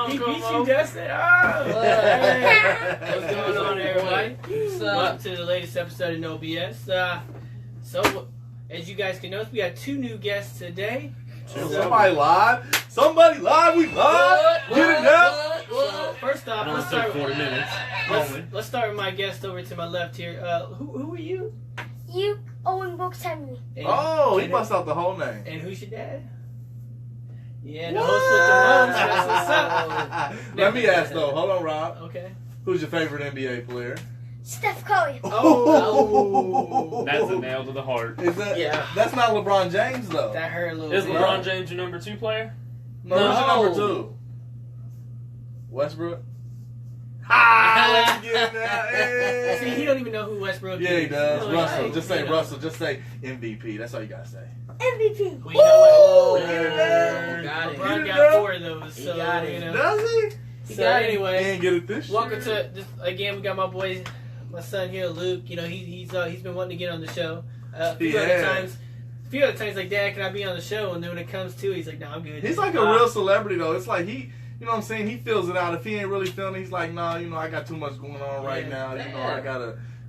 He beat Como. you, Dustin. Oh, hey. What's going on, everybody? So, Welcome to the latest episode of No BS. So, as you guys can notice, we got two new guests today. Somebody live. Somebody live. We live. Get it now. So, first off, let's start 40 minutes. Let's start with my guest over to my left here. Who are you? you, Owen Brooks Henry. And, Oh, he bust out the whole name. and who's your dad? Yeah, the host with the most. That's what's up. Let me ask though. Hold on, Rob. Okay. Who's your favorite NBA player? Steph Curry. Oh. That's a nail to the heart. Is that? Yeah. That's not LeBron James though. That hurt a little Is bit. LeBron James your number 2 player? No, who's your No. number 2? Westbrook. Ha! Let's get that. Hey. See, he don't even know who Westbrook Yeah, is. he does. No, Russell. like, Just say you know. Russell. Just say MVP. That's all you gotta say. MVP. Well, you know what? Oh, LeBron get it there. got Get LeBron it got there. 4 of those. He So, got it. you know. Does he? So, He anyway, ain't get it this welcome year. to this again. We got my boy, my son here, Luke. You know, he's been wanting to get on the show. A few other times, like, Dad, can I be on the show? And then when it comes to, he's like, no, I'm good. He's like a real celebrity though. It's like he, you know what I'm saying? He feels it out. If he ain't really feeling it, he's like, nah, you know, I got too much going on right now.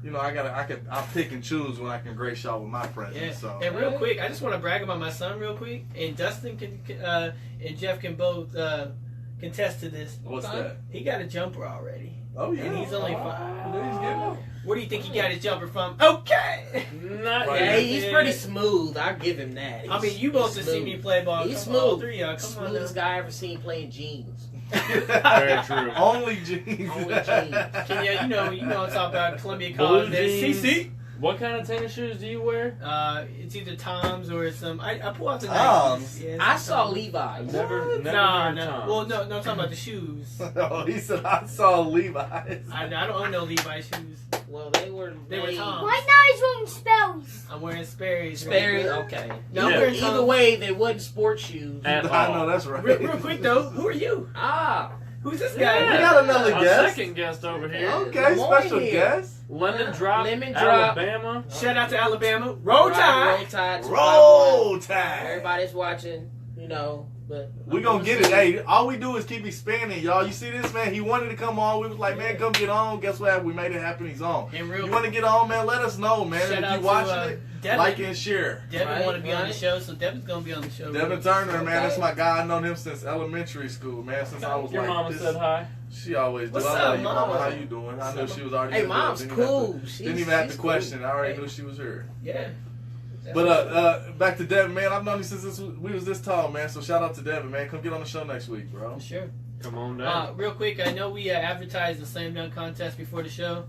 You know, I'll pick and choose when I can grace y'all with my presence. Yeah. So. And real quick, I just want to brag about my son real quick. And Dustin and Jeff can both contest to this. What's that? He got a jumper already. Oh yeah. And he's only 5. He's getting it. Where do you think he got his jumper from? Okay. Not Right. yet. Hey, he's pretty smooth. I'll give him that. I mean, you both have seen me play ball. He's Come on, all smooth. 3 of y'all. Come on now. Smoothest guy I ever seen playing jeans. Very true. Only jeans. Only jeans. Yeah, you know I'm talking about Columbia College. Blue jeans. CC. What kind of tennis shoes do you wear? It's either Tom's or some. I pull out the Tom's? Nikes. Yeah, I it's saw Tom's. Levi's. Never No. wear Toms. Well, no, I'm talking about the shoes. Oh, he said I saw Levi's. I don't own no Levi's shoes. Well, they were Toms. Right now he's wearing Sperry's. I'm wearing Sperry's. Sperry. Right? Okay. No, I'm Yeah. wearing Either Toms. way, they wasn't sports shoes. At I all. know that's right. Real quick though, who are you? Ah, Who's this guy? Yeah. We got another Our guest. second guest over here. Okay, Good morning special here. guest. Lemon Drop, Lemon Drop. Alabama. Shout out to Alabama. Roll Tide. Roll Tide. Roll Tide. Everybody's watching, you know, but We gonna get it. Hey, all we do is keep expanding, y'all. You see this, man? He wanted to come on. We was like, man, come get on. Guess what? We made it happen. He's on. And real You want to get on, man? Let us know, man. Shout If out you to, watching it, Devin. like and share. Devin Right, want to be on the right. show, so Devin's gonna be on the show. Devin Turner, man, that's my guy. I known him since elementary school, man. Since I was Your like mama this. said hi. She always do. What's I up, love you, Mama? mama? How you doing? I knew she was already. Hey, here. Mom's Didn't even have cool. to- She's- Didn't even have to she's question. I already Hey. knew she was here. Yeah. But back to Devin, man. I've known you since we was this tall, man. So shout out to Devin, man. Come get on the show next week, bro. Sure. Come on down. Real quick, I know we advertised the slam dunk contest before the show.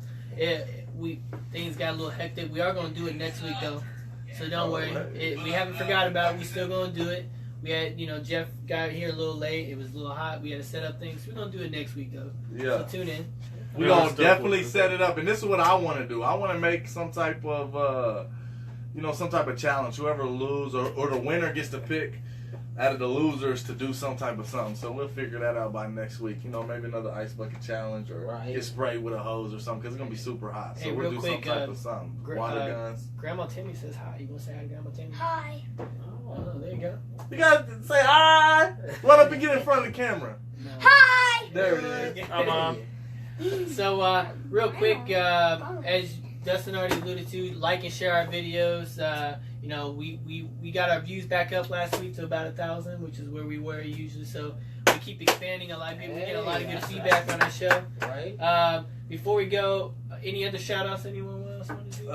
Things got a little hectic. We are going to do it next week though, so don't worry. We haven't forgot about it. We still going to do it. We had, Jeff got here a little late. It was a little hot. We had to set up things. We're going to do it next week though. Yeah. So tune in. We Yeah, gonna still definitely cool. set it up, and this is what I want to do. I want to make some type of, some type of challenge. Whoever lose or the winner gets to pick out of the losers to do some type of something. So we'll figure that out by next week. Maybe another ice bucket challenge or Right. get sprayed with a hose or something because it's gonna be super hot. So Hey, we'll real do quick, some type of something. Water guns. Grandma Timmy says hi. You want to say hi to Grandma Timmy? Hi. Oh, there you go. You gotta say hi. Run up and get in front of the camera. Hi. There it is. Hi, Mom. So, real quick, as Dustin already alluded to, like and share our videos. We got our views back up last week to about 1,000, which is where we were usually. So we keep expanding. A lot of people we get a lot of good feedback on our show. right? Before we go, any other shout outs anyone else want to do?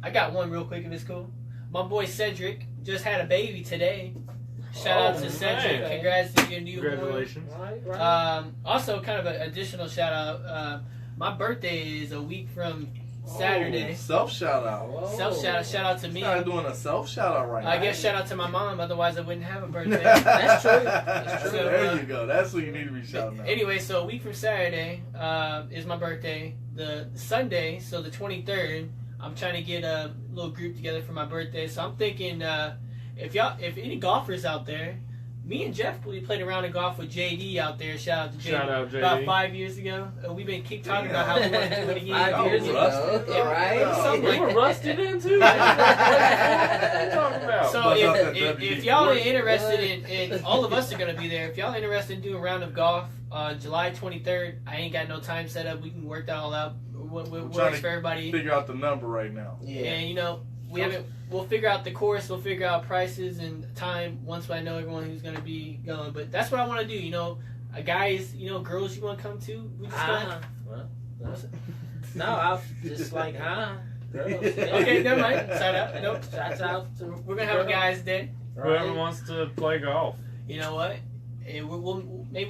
I got one real quick if it's cool. My boy Cedric just had a baby today. Shout out to Cedric. nice. Congrats to your newborn. Congratulations. Right. Also, kind of an additional shout out. My birthday is a week from Saturday. Self shout out. Whoa. Shout out to me. Started doing a self shout out right now. I guess shout out to my mom. Otherwise, I wouldn't have a birthday. That's true. That's true. There you go. That's what you need to be shouting out. Anyway, so a week from Saturday is my birthday. The Sunday, so the 23rd, I'm trying to get a little group together for my birthday. So I'm thinking, if any golfers out there, me and Jeff, we played a round of golf with JD out there. Shout out to JD. Shout out, JD. About 5 years ago. We've been keep talking about how we want to do it again. 5 years ago, Yeah, right? something We like were that. rusty then too. What are you talking about? So if y'all are interested in all of us are gonna be there. If y'all are interested in doing a round of golf on July 23rd, I ain't got no time set up. We can work that all out. What I'm trying works to for everybody. Figure out the number right now. Yeah. And you know, we haven't. We'll figure out the course. We'll figure out prices and time once I know everyone who's gonna be going. But that's what I want to do. You know, guys. You know, girls you want to come to. We just gonna. No, I'll just like, girls. Okay, never mind. Shout out. Nope. Shouts out to We're gonna have a guys' day. Whoever wants to play golf. You know what? Maybe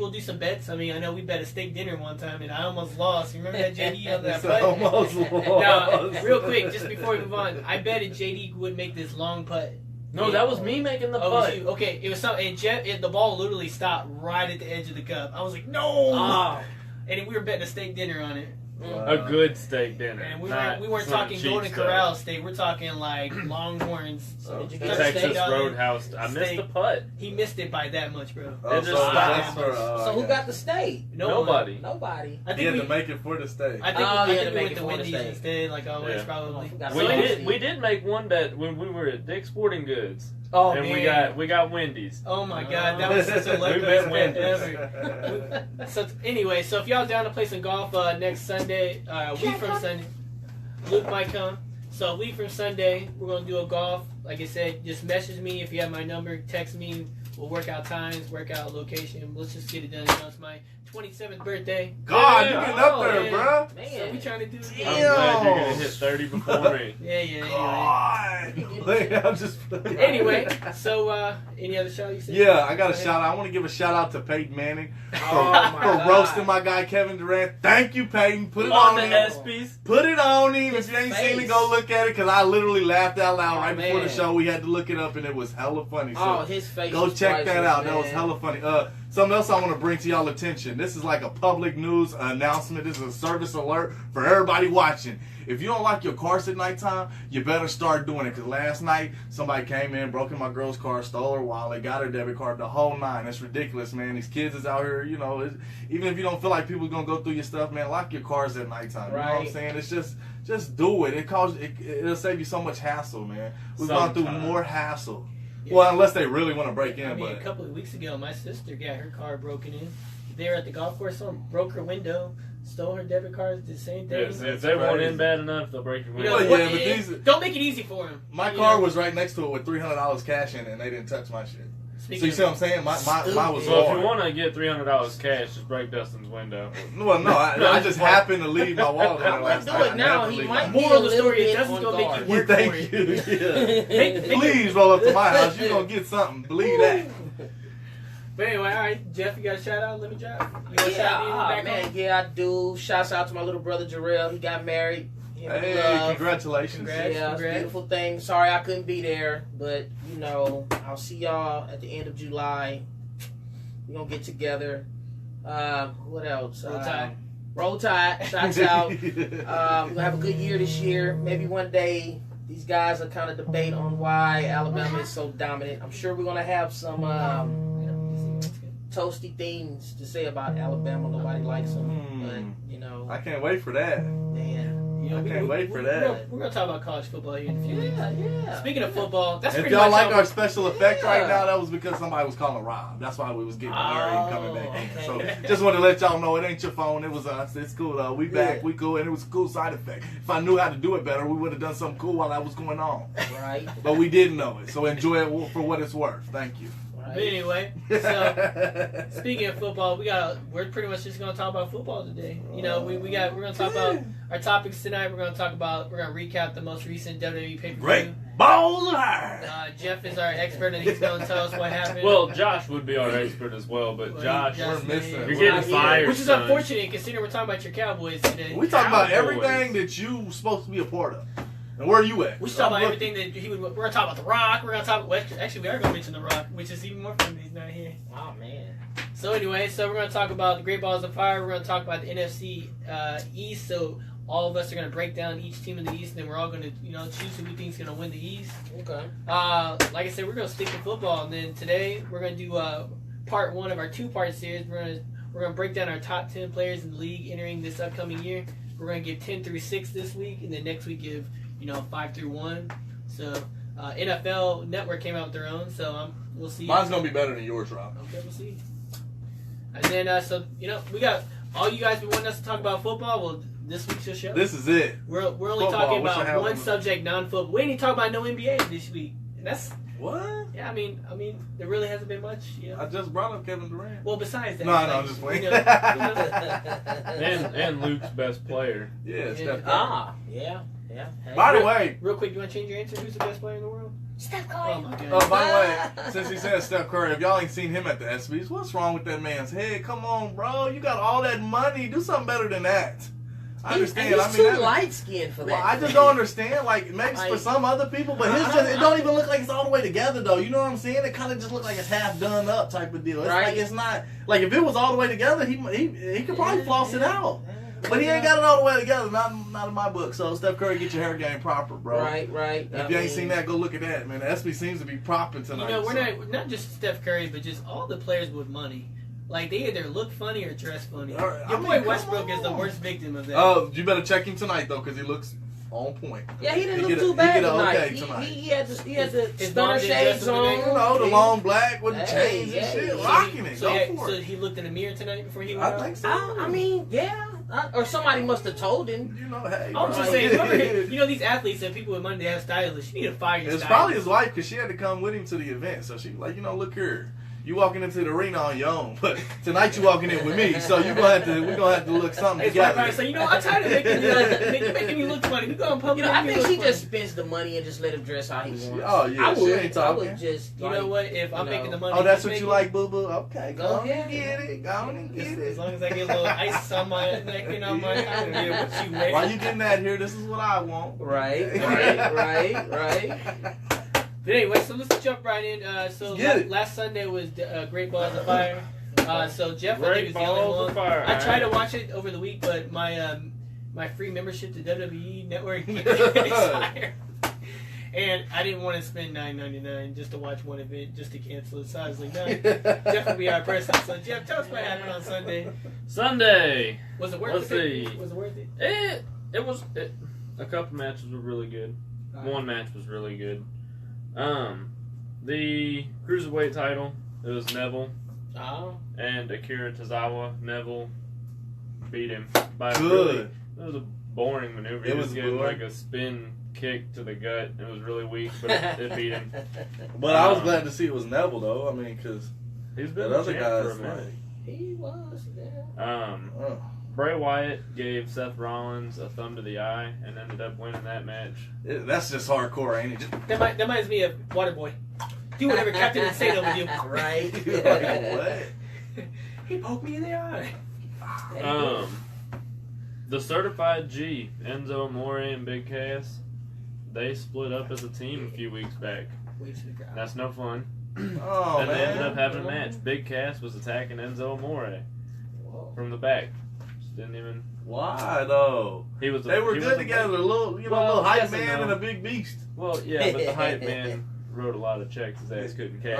we'll do some bets. I mean, I know we bet a steak dinner one time, and I almost lost. You remember that JD on that It's putt? almost No, lost. real quick, just before we move on, I betted JD would make this long putt. No, that was me making the Oh, it was putt. you. Okay, it was something. And Jeff, the ball literally stopped right at the edge of the cup. I was like, no! Oh. And we were betting a steak dinner on it. A good steak dinner. And we not weren't some talking cheap Golden stuff. Corral steak. We're talking like Longhorns. So did you The get a Texas steak? Roadhouse. I missed the putt. He missed it by that much, bro. Oh, It just so stopped. that's for, So who got the steak? No one. Nobody. Nobody. I He had think to make it for the steak. I think Oh, we you had to went make to it for the Wendy's steak. instead, like always, Yeah. probably. forgot We about did. that. We did make one bet when we were at Dick's Sporting Goods, Oh and man, we got Wendy's. oh my god, that was such a We lucky bet bet Wendy's. ever. So anyway, so if y'all down to play some golf next Sunday, week from Sunday, Luke might come. So week from Sunday, we're gonna do a golf. Like I said, just message me if you have my number. Text me. We'll work out times, work out location. Let's just get it done. You know, it's my 27th birthday. God, Yeah. you getting up there, yeah. bruh. So we trying to do it. I'm glad you're gonna hit 30 before me. Yeah. God. Like, I'm just. Anyway, so any other show you said? Yeah, I got a shout out. I want to give a shout out to Peyton Manning for, Oh, my for God. roasting my guy Kevin Durant. Thank you, Peyton. Put it On on the him. ESPYs. Put it on him. His If you ain't seen it, face. go look at it because I literally laughed out loud Oh, right before the man. show. We had to look it up and it was hella funny. So Oh, his face. go was check that priceless, out. That was man. hella funny. Something else I want to bring to y'all attention. This is like a public news announcement. This is a service alert for everybody watching. If you don't like your cars at nighttime, you better start doing it. Because last night, somebody came in, broke in my girl's car, stole her wallet, got her debit card, the whole nine. It's ridiculous, man. These kids is out here, you know, even if you don't feel like people's going to go through your stuff, man, lock your cars at nighttime. You know what I'm Right. saying? It's just do it. It'll save you so much hassle, man. We've gone through Sometimes. more hassle. Yeah. Well, unless they really want to break in, I mean, but a couple of weeks ago, my sister got her car broken in. They were at the golf course, someone broke her window, stole her debit card, did the same thing. Yes, if they want in bad enough, they'll break your You know, window. Well, yeah, what- but these- don't make it easy for him. my You car know? was right next to it with $300 cash in it, and they didn't touch my shit. So Speaking you see what I'm saying? Mine was So if hard. you want to get $300 cash, just break Dustin's window. Well, no, I just happened to leave my wallet I on wouldn't last do night. it I now. had to He leave might my- be Moral a of the little story is bit Dustin's on gonna make you guard. work for Thank it. you. Yeah. Make- Please roll up to my house. You're gonna get something. Believe that. But anyway, all right, Jeff, you got a shout out? Let me drop. You want to Yeah, shout out back man, home? yeah, I do. Shouts out to my little brother Jarrell. He got married. Him and Hey, love. congratulations. Congrats. Yeah, it's a beautiful thing. Sorry I couldn't be there, but you know, I'll see y'all at the end of July. We're gonna get together. What else? Roll Tide. Roll Tide. Shouts out. We're gonna have a good year this year. Maybe one day these guys will kind of debate on why Alabama is so dominant. I'm sure we're gonna have some toasty things to say about Alabama. Nobody likes them, but you know, I can't wait for that. man. You know, I can't wait for that. We're gonna talk about college football here in a few minutes. Yeah. Speaking of football, that's If pretty y'all much like all- our special effect right Yeah. now, that was because somebody was calling Rob. That's why we was getting blurry and coming back in. okay. So just want to let y'all know it ain't your phone. It was us. It's cool though. We back. Yeah. We cool. And it was a cool side effect. If I knew how to do it better, we would have done something cool while that was going on. Right. But we didn't know it. So enjoy it for what it's worth. Thank you. But Right. anyway, so speaking of football, we're pretty much just gonna talk about football today. You know, we're gonna talk about our topics tonight. We're gonna recap the most recent WWE pay-per-view. Great balls of iron. Jeff is our expert, and he's gonna tell us what happened. Well, Josh would be our expert as well, but Well, Josh, Josh- We're missing. you're We're getting not here. fired, which is son. unfortunate considering we're talking about your Cowboys today. We talking about Cowboys. everything that you supposed to be a part of. And where are you at? We should talk about everything that he would. We're gonna talk about The Rock. We're gonna talk. Well, actually, we are gonna mention The Rock, which is even more fun that he's not here. Oh man. So anyway, we're gonna talk about the Great Balls of Fire. We're gonna talk about the NFC East. So all of us are going to break down each team in the East, and then we're all going to, choose who we think is going to win the East. Okay. Like I said, we're going to stick to football, and then today we're going to do part 1 of our 2-part series. We're going to break down our top 10 players in the league entering this upcoming year. We're going to give 10 through 6 this week, and then next week give 5 through 1. So NFL Network came out with their own, so we'll see. Mine's going to be better than yours, Rob. Okay, we'll see. And then we got all you guys been wanting us to talk about football. Well, this week's your show. This is it. We're only Football, talking what you about have one on subject, non-football. We ain't even talking about no NBA this week. And that's What? yeah. I mean, there really hasn't been much. I just brought up Kevin Durant. Well, besides that, No, I'm just playing. And Luke's best player. Yeah, Steph Curry. Yeah. Hey. By the way, real quick, you want to change your answer? Who's the best player in the world? Steph Oh Curry. my god. oh, by the way, since he said Steph Curry, if y'all ain't seen him at the ESPYs, what's wrong with that man's head? Come on, bro. You got all that money. Do something better than that. I understand. He's too that- light skinned for that. Well, I just don't understand. Like, maybe it's for some other people, but his just, it don't even look like it's all the way together, though. You know what I'm saying? It kind of just looks like it's half done up type of deal. It's Right. like it's not, like if it was all the way together, he could probably floss it out. But he ain't got it all the way together, not in my book. So, Steph Curry, get your hair game proper, bro. Right. If you ain't seen that, go look at that, man. The ESPY seems to be propping tonight. We're not just Steph Curry, but just all the players with money. Like, they either look funny or dress funny. Your boy Westbrook is the worst victim of that. Oh, you better check him tonight, though, because he looks on point. Yeah, he didn't He look get a- too he bad get a tonight. okay tonight. He had the His stunner mom didn't shades dress him today? on. You know, the long black with the Hey, chains and yeah. shit. So Rocking it. Go for So it. he looked in the mirror tonight before he went I out? think so. I mean, yeah. Or somebody must have told him. You know, hey. I'm just bro. saying, these athletes and people with money, they have stylists. You need to fire your It's stylist. probably his wife because she had to come with him to the event. So she like, look here. You walking into the arena on your own, but tonight you walking in with me. So we're gonna have to look something His wife together. probably say, I'm tired of making you look funny. We go in public. I make think me she look just funny. spends the money and just let him dress how he wants. Oh, yeah, she ain't I talking. would just. You know what? If I'm making the money, Oh, that's he's what you making, like, boo boo. Okay, go on ahead. and get it. Go on and get As it. long as I get a little ice on my neck and on my I don't care what you make. Why you getting that here? This is what I want. Right. But anyway, so let's jump right in. Get it. Last Sunday was Great Balls of Fire. So Jeff, I think, Great is the only Balls one. of Fire. I tried to watch it over the week, but my free membership to WWE Network expired. And I didn't want to spend $9.99 just to watch one event, just to cancel it. So I was like, no, Jeff will be our person. So Jeff, tell us what happened on Sunday. Sunday. Was it worth Let's it? see. Was it worth it? It was. A couple matches were really good. One match was really good. The cruiserweight title, it was Neville Oh. and Akira Tozawa. Neville beat him by a Good. it was a boring maneuver. It He was getting boring. like a spin kick to the gut. It was really weak, but it beat him. But I was glad to see it was Neville, though. I mean, because He's the been the other champ for a guys, minute. like, He was. Yeah. Bray Wyatt gave Seth Rollins a thumb to the eye and ended up winning that match. that's just hardcore, ain't it? That reminds me of Waterboy. Do whatever Captain Insano would do. Right. Like, what? He poked me in the eye. The Certified G, Enzo Amore and Big Cass, they split up as a team a few weeks back. That's no fun. Oh, And they ended up man. having a match. Big Cass was attacking Enzo Amore from the back. Just didn't even. Why, though? He was. They were he was good a- together. A little, Well, little hype yes and man no. and a big beast. Well, yeah, but the hype man wrote a lot of checks. His ass couldn't cash.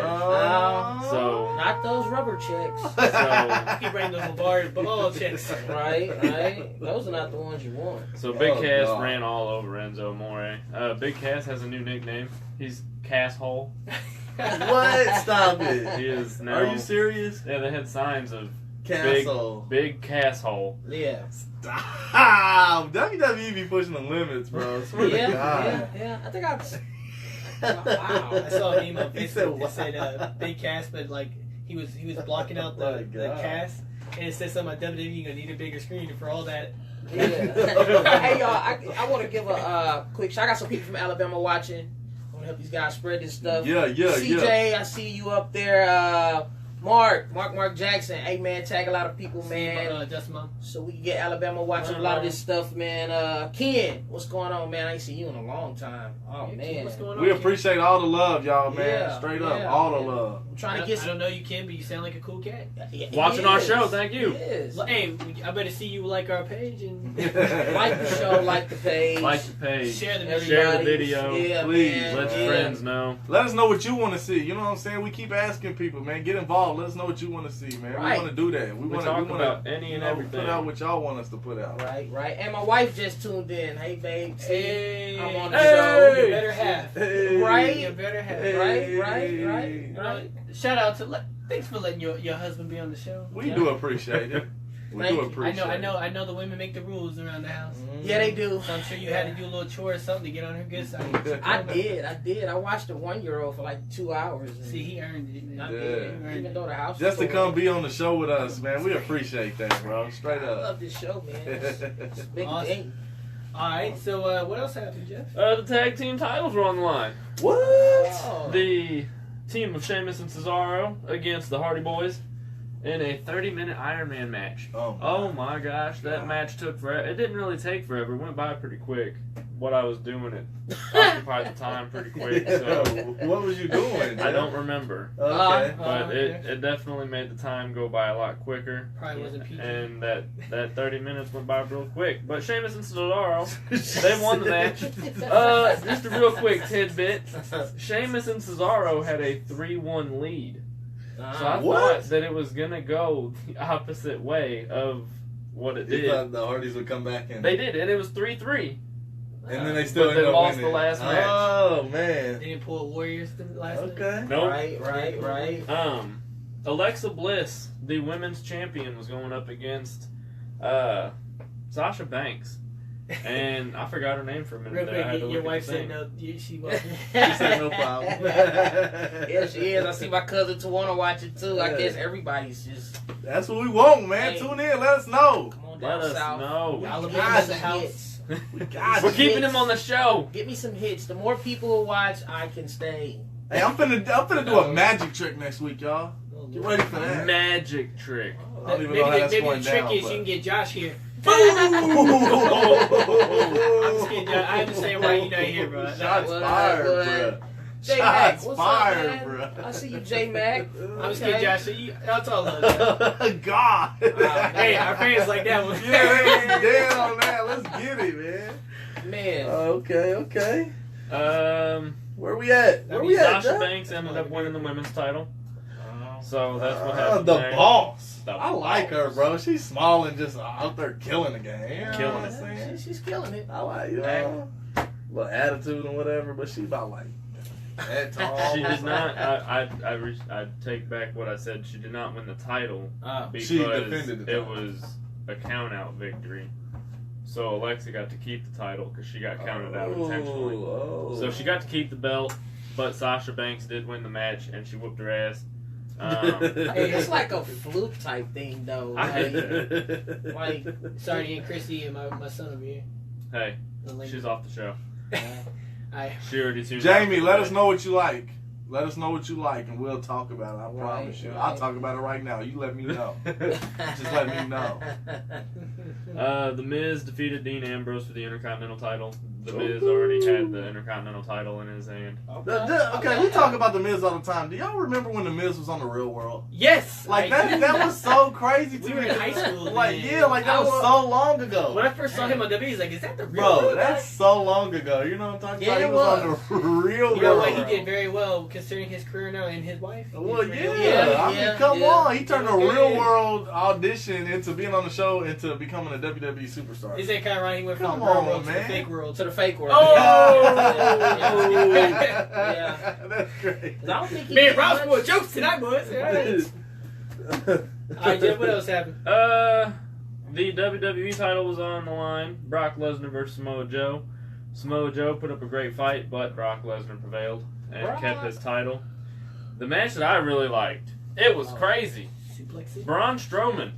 So- Not those rubber checks. So- He bring those ball checks. Right. Those are not the ones you want. So Big Oh, Cass God. ran all over Enzo Amore. Big Cass has a new nickname. He's Casshole. What? Stop it. He is now. Are you serious? Yeah, they had signs of Castle. big Casshole. Yeah. Stop. WWE be pushing the limits, bro. Swear to God. Yeah. I think I. Wow. I saw a meme on He said, Facebook that said Big Cass, but like he was blocking out Oh my the God. cast, and it said something about WWE, you're gonna need a bigger screen for all that. Yeah. Hey y'all, I want to give a quick shout. I got some people from Alabama watching. I want to help these guys spread this stuff. Yeah. CJ, I see you up there. Mark Jackson. Hey, man, tag a lot of people, man. Just mom. So we can get Alabama watching a lot of this stuff, man. Ken, what's going on, man? I ain't seen you in a long time. Oh, man. What's going on? We appreciate all the love, y'all, man. Yeah, Straight yeah, up, all the man. love. I'm trying to I get don't know you, Ken, but you sound like a cool cat. Watching our show, thank you. Hey, I better see you like our page and Like the show, like the page. Like the page. share the video. Share the video. Yeah, Please, man. Let your friends know. Let us know what you want to see. You know what I'm saying? We keep asking people, man. Get involved. Let us know what you want to see, man. Right. We want to do that. We talk about any and everything. Put out what y'all want us to put out. Right. And my wife just tuned in. Hey, babe. See, Hey, I'm on the hey, show. you better have. Hey. Right? You better have. Hey. Right. Shout out to thanks for letting your husband be on the show. We do appreciate it. We Thank do you. appreciate it. I know the women make the rules around the house. Yeah, they do. So I'm sure you had to do a little chore or something to get on her good side. I did. I watched a 1-year-old for like 2 hours. And See, he earned it. Man. I Yeah. did. Even though the house Just to was come be on the show with us, man. We appreciate that, bro. Straight I up. love this show, man. It's a big Awesome. thing. All right, so what else happened, Jeff? The tag team titles were on the line. What? Oh. The team of Sheamus and Cesaro against the Hardy Boys in a 30-minute Iron Man match. Oh my gosh, that match took forever. It didn't really take forever. It went by pretty quick. What I was doing, it occupied the time pretty quick. So What was you doing? I don't remember. Okay. But it definitely made the time go by a lot quicker. Probably wasn't PG. And that 30 minutes went by real quick. But Sheamus and Cesaro, they won the match. Just a real quick tidbit. Sheamus and Cesaro had a 3-1 lead. So I What? thought that it was going to go the opposite way of what it You did. thought the Hardys would come back in. They did, and it was 3-3. And then they still But they ended up lost winning. the last match. Oh, man. They didn't pull Warriors the last night? Okay. Nope. Right. Alexa Bliss, the women's champion, was going up against Sasha Banks. And I forgot her name for a minute. Real there. I had to quick, your look at wife the said thing. no. She wasn't. She said no problem. Yeah, she is. I see my cousin Tawana watch it too. I Yeah. guess everybody's just That's what we want, man. Hey. Tune in. Let us know. come on Let down us south. know. Alabama's Get a me some house. hits. God, We're keeping him on the show. Get me some hits. The more people who watch, I can stay. Hey, I'm finna do a magic trick next week, y'all. Get ready for that. Magic trick. I don't even Maybe know how that's the going trick down. is but- you can get Josh here. Boom! I'm just kidding, Josh. I understand why you're not here, bro. Shots What? fired, What? bro. J Mac, Shots what's fired, up, man? bro. I see you, J Mac. I'm just kidding, Josh. So that's all love. God. Hey, our fans like that one. Yeah, they dead on that. Let's get it, man. Man, Okay. Where we at? Where we at, Sasha Jack? Banks ended up winning the women's title. So that's what happened. The there. boss. The I like her, bro. She's small and just out there killing the game. You know Killing what I'm it. saying? she's killing it. I like, you know, little attitude and whatever, but she about like that tall. She did not. I take back what I said. She did not win the title because She defended the it title. was a count-out victory. So Alexa got to keep the title because she got counted out intentionally. Oh. So she got to keep the belt, but Sasha Banks did win the match, and she whooped her ass. Hey, it's like a fluke type thing, though. Like, Sorry to get Chrissy and my son over here. Hey, The link. she's off the show. I She already tuned Jamie, out. let us know what you like. Let us know what you like, and we'll talk about it. I Right, promise you. right. I'll talk about it right now. You let me know. Just let me know. The Miz defeated Dean Ambrose for the Intercontinental title. The Miz already had the Intercontinental title in his hand. Okay, we talk about the Miz all the time. Do y'all remember when the Miz was on the Real World? Yes. Like I do. that was so crazy to We me. were in high school Like then. yeah, like that I was was- so long ago. When I first saw him on WWE, he's like, "Is that the real?" Bro, one? that's so long ago. You know what I'm talking Yeah, about? He it was on the Real You know World. what? He did very well considering his career now and his wife. Well, He's yeah. pretty- Yeah, I mean, yeah, come yeah. on. He turned a Yeah. Real World audition into being on the show into becoming a WWE superstar. Is that kind of right? He went from Come the real on, world to the man. fake world. to the fake world. Oh! Yeah. That's great. 'Cause I don't think he Man, did Rob's much. full of jokes tonight, boys. All right, Jeff, what else happened? The WWE title was on the line. Brock Lesnar versus Samoa Joe. Samoa Joe put up a great fight, but Brock Lesnar prevailed and Brock. kept his title. The match that I really liked, it was crazy. Suplex it. Braun Strowman,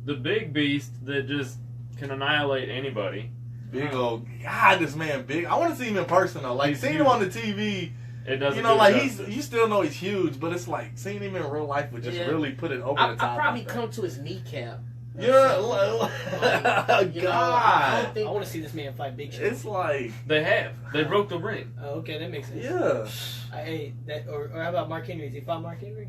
the big beast that just can annihilate anybody. Big old God, this man big. I want to see him in person though. Like He's seeing huge. him on the TV, It doesn't. You know, do like justice. you still know he's huge, but it's like seeing him in real life would just really put it over the I top. probably like that. come to his kneecap. Yeah, You know, I God. don't think I want to see this man fight Big Show. It's like, They have. They broke the ring. Oh, okay, that makes sense. yeah. Hey, that or how about Mark Henry? Has he fought Mark Henry?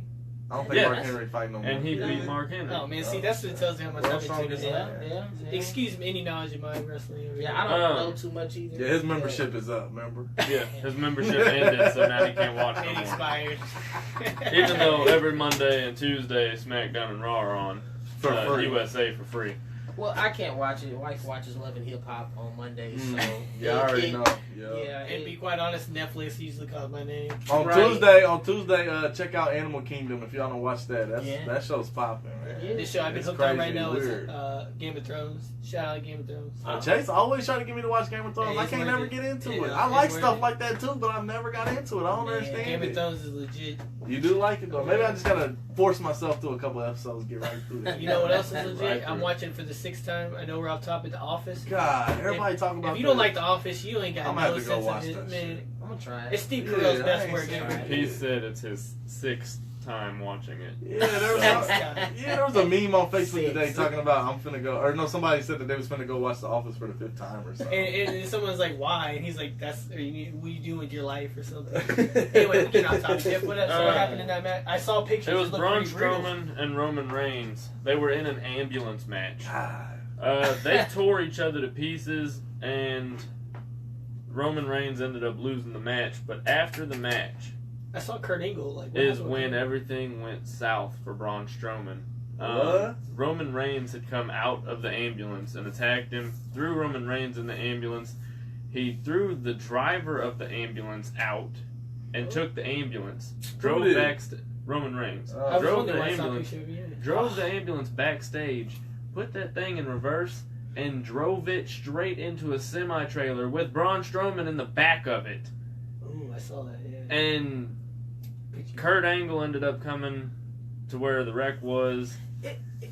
I don't think Yeah. Mark Henry fight no more. And he beat Mark Henry. Oh man, see that's what tells you how much World I've been tuned strongest in. man. Yeah. Excuse me, any knowledge of my wrestling? Yeah, I don't know too much either. Yeah, his membership is up. Remember? Yeah, his membership ended, so now he can't watch no It more. expired. Even though every Monday and Tuesday SmackDown and Raw are on For free. USA for free. Well, I can't watch it. Wife watches Love and Hip Hop on Mondays, so Yeah, I already know. Yeah. Yeah, And to be quite honest, Netflix usually calls my name. On Right. Tuesday, check out Animal Kingdom if y'all don't watch that. Yeah. That show's popping, man. Yeah. The show I've been It's hooked on right crazy now weird. is Game of Thrones. Shout out Game of Thrones. Chase always trying to get me to watch Game of Thrones. Hey, I it's can't worth never it. get into Yeah, it. I it's like worth stuff it. like that too, but I've never got into it. I don't Man, understand Game of it. Thrones is legit. You do like it though. Maybe I just gotta force myself through a couple episodes, get right through that. You know what else is Right legit? I'm through. watching for the 6th time. I know we're off topic. The Office. God, everybody talking about If you don't that. like The Office, you ain't got I'm no gonna have to go sense watch of it, that man. shit. I'm gonna try It's it. Steve Yeah, Carell's I best ain't work seen ever. it. He said it's his 6th time watching it. Yeah, there was a meme on Facebook today talking about I'm finna go, or no, somebody said that they was finna go watch The Office for the 5th time or something. And someone's like, "Why?" And he's like, "That's what you do with your life or something." Anyway, we get off topic. Jeff, what happened in that match? I saw pictures. It was looked Braun pretty brutal. Strowman and Roman Reigns. They were in an ambulance match. God. They tore each other to pieces, and Roman Reigns ended up losing the match. But after the match I saw Kurt Angle like what is happened with when him? everything went south for Braun Strowman. What? Roman Reigns had come out of the ambulance and attacked him, threw Roman Reigns in the ambulance. He threw the driver of the ambulance out and took the ambulance. Drove did? back. Roman Reigns I I was drove wondering the why I saw a ambulance. picture of you. Drove the ambulance backstage, put that thing in reverse, and drove it straight into a semi-trailer with Braun Strowman in the back of it. Ooh, I saw that. Yeah. And Kurt Angle ended up coming to where the wreck was,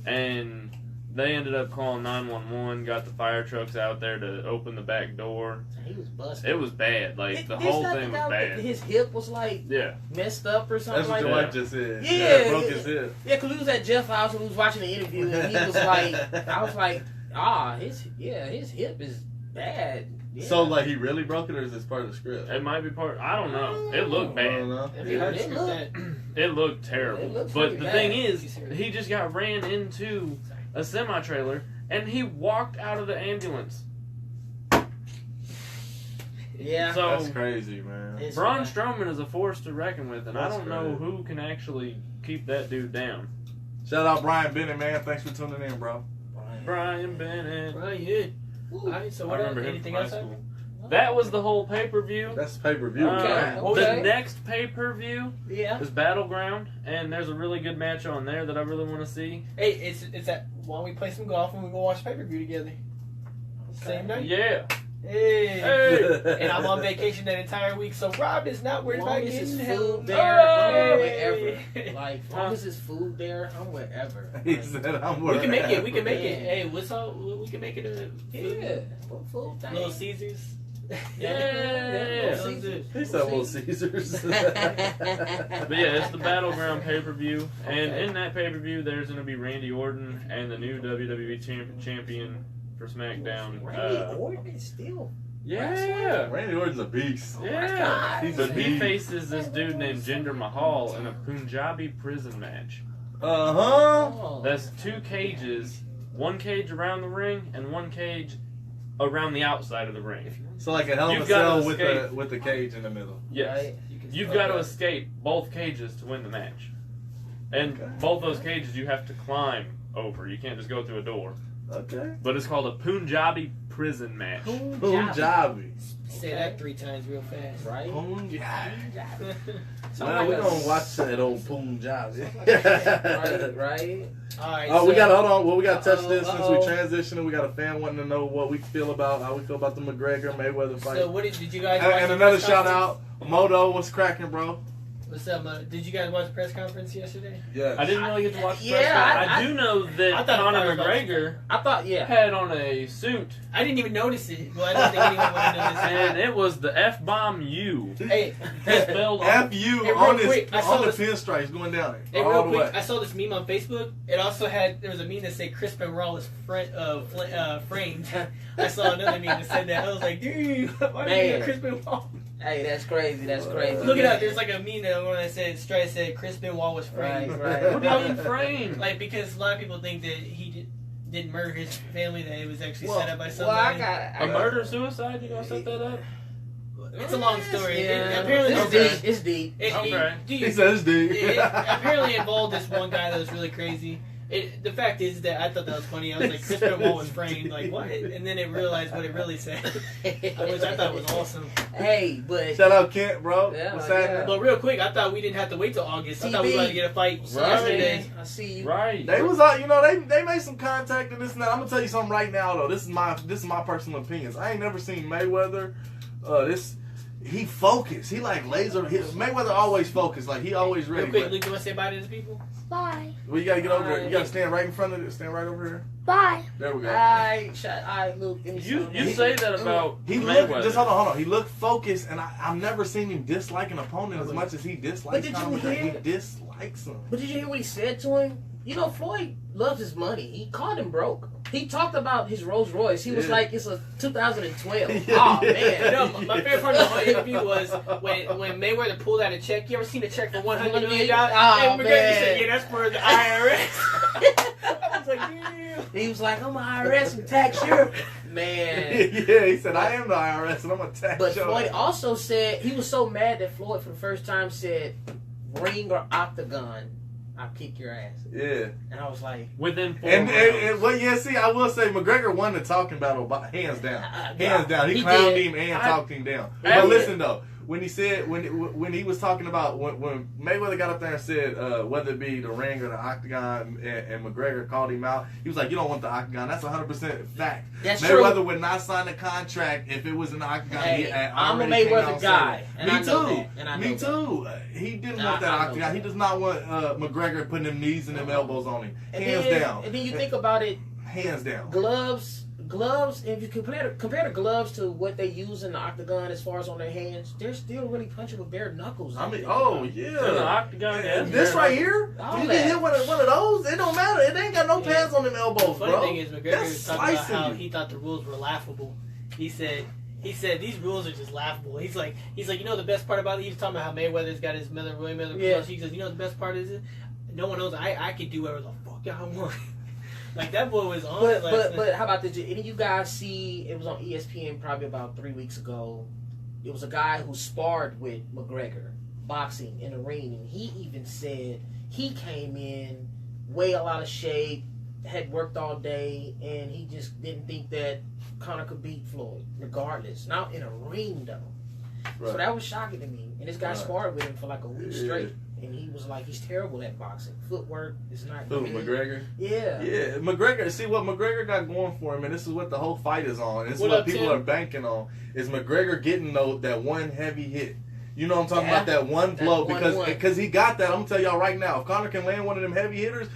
and they ended up calling 911, got the fire trucks out there to open the back door. He was busted. It was bad. Like, the This whole not the thing was guy with bad. His hip was like Yeah. messed up or something That's what like your that. wife just said. Yeah. Broke his hip. Yeah, because we was at Jeff's house and we was watching the interview and he was like, I was like, his hip is bad. Yeah. So, like, he really broke it, or is this part of the script? It might be part. I don't know. It looked I don't bad. know. It'd be hard to It script looked- that. It looked terrible. It looked But pretty the thing bad. is, he just got ran into a semi-trailer, and he walked out of the ambulance. Yeah. So That's crazy, man. It's Braun bad. Strowman is a force to reckon with, and That's I don't know crazy. who can actually keep that dude down. Shout out Brian Bennett, man. Thanks for tuning in, bro. Brian Bennett. Right, yeah. Alright, so I what else? remember him Anything from high else? school. happened? That was the whole pay-per-view. That's pay-per-view. Okay. The next pay-per-view Yeah. is Battleground, and there's a really good match on there that I really want to see. Hey, it's that. Why don't we play some golf and we go watch pay per view together? Same night. Yeah. Hey. Hey. And I'm on vacation that entire week, so Rob is not worried about Long as getting there's held. food there, I'm Hey. wherever. Like, as long as there's food there, I'm wherever. He Like, said, I'm We can make it. wherever. We can make it. Hey, what's up? We can make it a yeah. What food thing? Little Caesars. Yeah. Little Caesars. He said Little Caesars. But yeah, it's the Battleground pay-per-view, and Okay. in that pay-per-view, there's going to be Randy Orton and the new WWE champion for SmackDown. Randy Orton is still. Yeah. Randy Orton's a beast. Yeah. God. He's a But he beast. faces this dude named Jinder Mahal in a Punjabi prison match. Uh-huh. Oh. That's 2 cages, 1 cage around the ring and 1 cage around the outside of the ring. So like a hell of You've a gotta cell with escape. the cage in the middle. Yes. Right? You've got to escape both cages to win the match. And Okay. both those cages you have to climb over. You can't just go through a door. Okay. But it's called a Punjabi prison match. Punjabi. Say that 3 times real fast. Right? Punjabi. So Well, we're going to watch that old Punjabi. right? Alright. Oh, so, we got to hold on. Well, we got to touch this since we Uh-oh. transitioned. We got a fan wanting to know what we feel about how we feel about the McGregor Mayweather fight. So what did you guys? And, watch and the another press shout conference? out, Moto. What's cracking, bro? What's up, did you guys watch the press conference yesterday? Yeah. I didn't really get to watch the Yeah, press conference. I do know I that thought Conor it was McGregor I thought, yeah. had on a suit, I didn't even notice it. Well, I don't think anyone would have noticed and it. it was the F-bomb U. Hey, Spelled on F-U Hey, real on, quick, I saw on the this- pinstripes going down it. hey, all real the quick, way. I saw this meme on Facebook. It also there was a meme that said Crispin Raw was framed. I saw another meme that said that. I was like, dude, why did you get Crispin Raw? Hey, that's crazy. That's crazy. Look it up. There's like a meme that said Chris Benoit was framed. Right. What do you mean framed? Like, because a lot of people think that he didn't murder his family, that it was actually set up by Well, somebody. A murder-suicide? You gonna set that up? It's a long story. Yeah. Apparently, It's deep. Okay. He says, dude. It apparently involved this one guy that was really crazy. The fact is that I thought that was funny. I was like, Chris Benoit was framed. Like, what? And then it realized what it really said, which I thought was awesome. Hey, but Shout out Kent, bro. Yeah, What's yeah. happening? But real quick, I thought we didn't have to wait till August. I thought we were about to get a fight yesterday. I see you. Right. They was they made some contact and this and that. I'm gonna tell you something right now though. This is my personal opinions. I ain't never seen Mayweather. He focused. He like laser. Mayweather always focused. Like he always Real ready. quick, But, Luke, you want to say bye to the people? Bye. well, you gotta get over there. You gotta stand right in front of it. Stand right over here. Bye. There we go. Alright, Luke. Give me You some. say that about He looked. Mayweather. Just hold on. He looked focused, and I've never seen him dislike an opponent as much as he dislikes. But did you Conor McGregor. hear- He dislikes him. But did you hear what he said to him? You know, Floyd loves his money. He called him broke. He talked about his Rolls Royce. He was Yeah. like, it's a 2012. Yeah, Oh, yeah. man. You know, my favorite part of the whole interview was when Mayweather pulled out a check. You ever seen a check for $100 million? Oh, And McGregor man. said, "Yeah, that's for the IRS." I was like, "Damn." He was like, I'm an IRS and tax sheriff. Man. Yeah, he said, I am the IRS, and I'm gonna tax But your Floyd ass." also said, he was so mad that Floyd for the first time said, ring or octagon, I'll kick your ass. Yeah. And I was like, Within 4 And rounds. well, yeah. See, I will say McGregor won the talking battle, hands down. Hands down. He He clowned did. him and talked him down. I But did. listen though, when he said when he was talking about when Mayweather got up there and said whether it be the ring or the octagon, and McGregor called him out, he was like, "You don't want the octagon. That's 100% fact." that's true. Mayweather would not sign the contract if it was in the octagon. Hey, He had I'm a already came out Mayweather and guy, said and it. I Me know too. that, and I know Me that. too. He didn't want that I know octagon. that. He does not want McGregor putting them knees and them elbows on him. And Hands then, down. And then you think about it, Hands down. gloves, if you compare the gloves to what they use in the octagon as far as on their hands, they're still really punching with bare knuckles. I mean, oh yeah. In the octagon, yeah. This right here, All you that. get hit with one of those, it don't matter. It ain't got no Yeah. pads on them The elbows, funny bro. thing is, McGregor That's was talking about slicing how you. he thought the rules were laughable. He said these rules are just laughable. He's like, you know, the best part about it. He was talking about how Mayweather's got his Mayweather. Yeah. He says, you know, the best part is it. No one knows. I could do whatever the fuck I want. Like that boy was on it. But how about this? Did any of you guys see? It was on ESPN probably about 3 weeks ago. It was a guy who sparred with McGregor boxing in a ring, and he even said he came in way out of shape, had worked all day, and he just didn't think that Conor could beat Floyd, regardless. Now in a ring though, so Right. that was shocking to me. And this guy Right. sparred with him for like a week Yeah. straight, and he was like, he's terrible at boxing. Footwork is not Who, good. McGregor? Yeah. Yeah, McGregor. See what McGregor got going for him, and this is what the whole fight is on. This is What what up, people Tim? are banking on. Is McGregor getting that one heavy hit? You know what I'm talking Yeah. about? That one That blow, one. because he got that. I'm gonna tell y'all right now. If Conor can land one of them heavy hitters,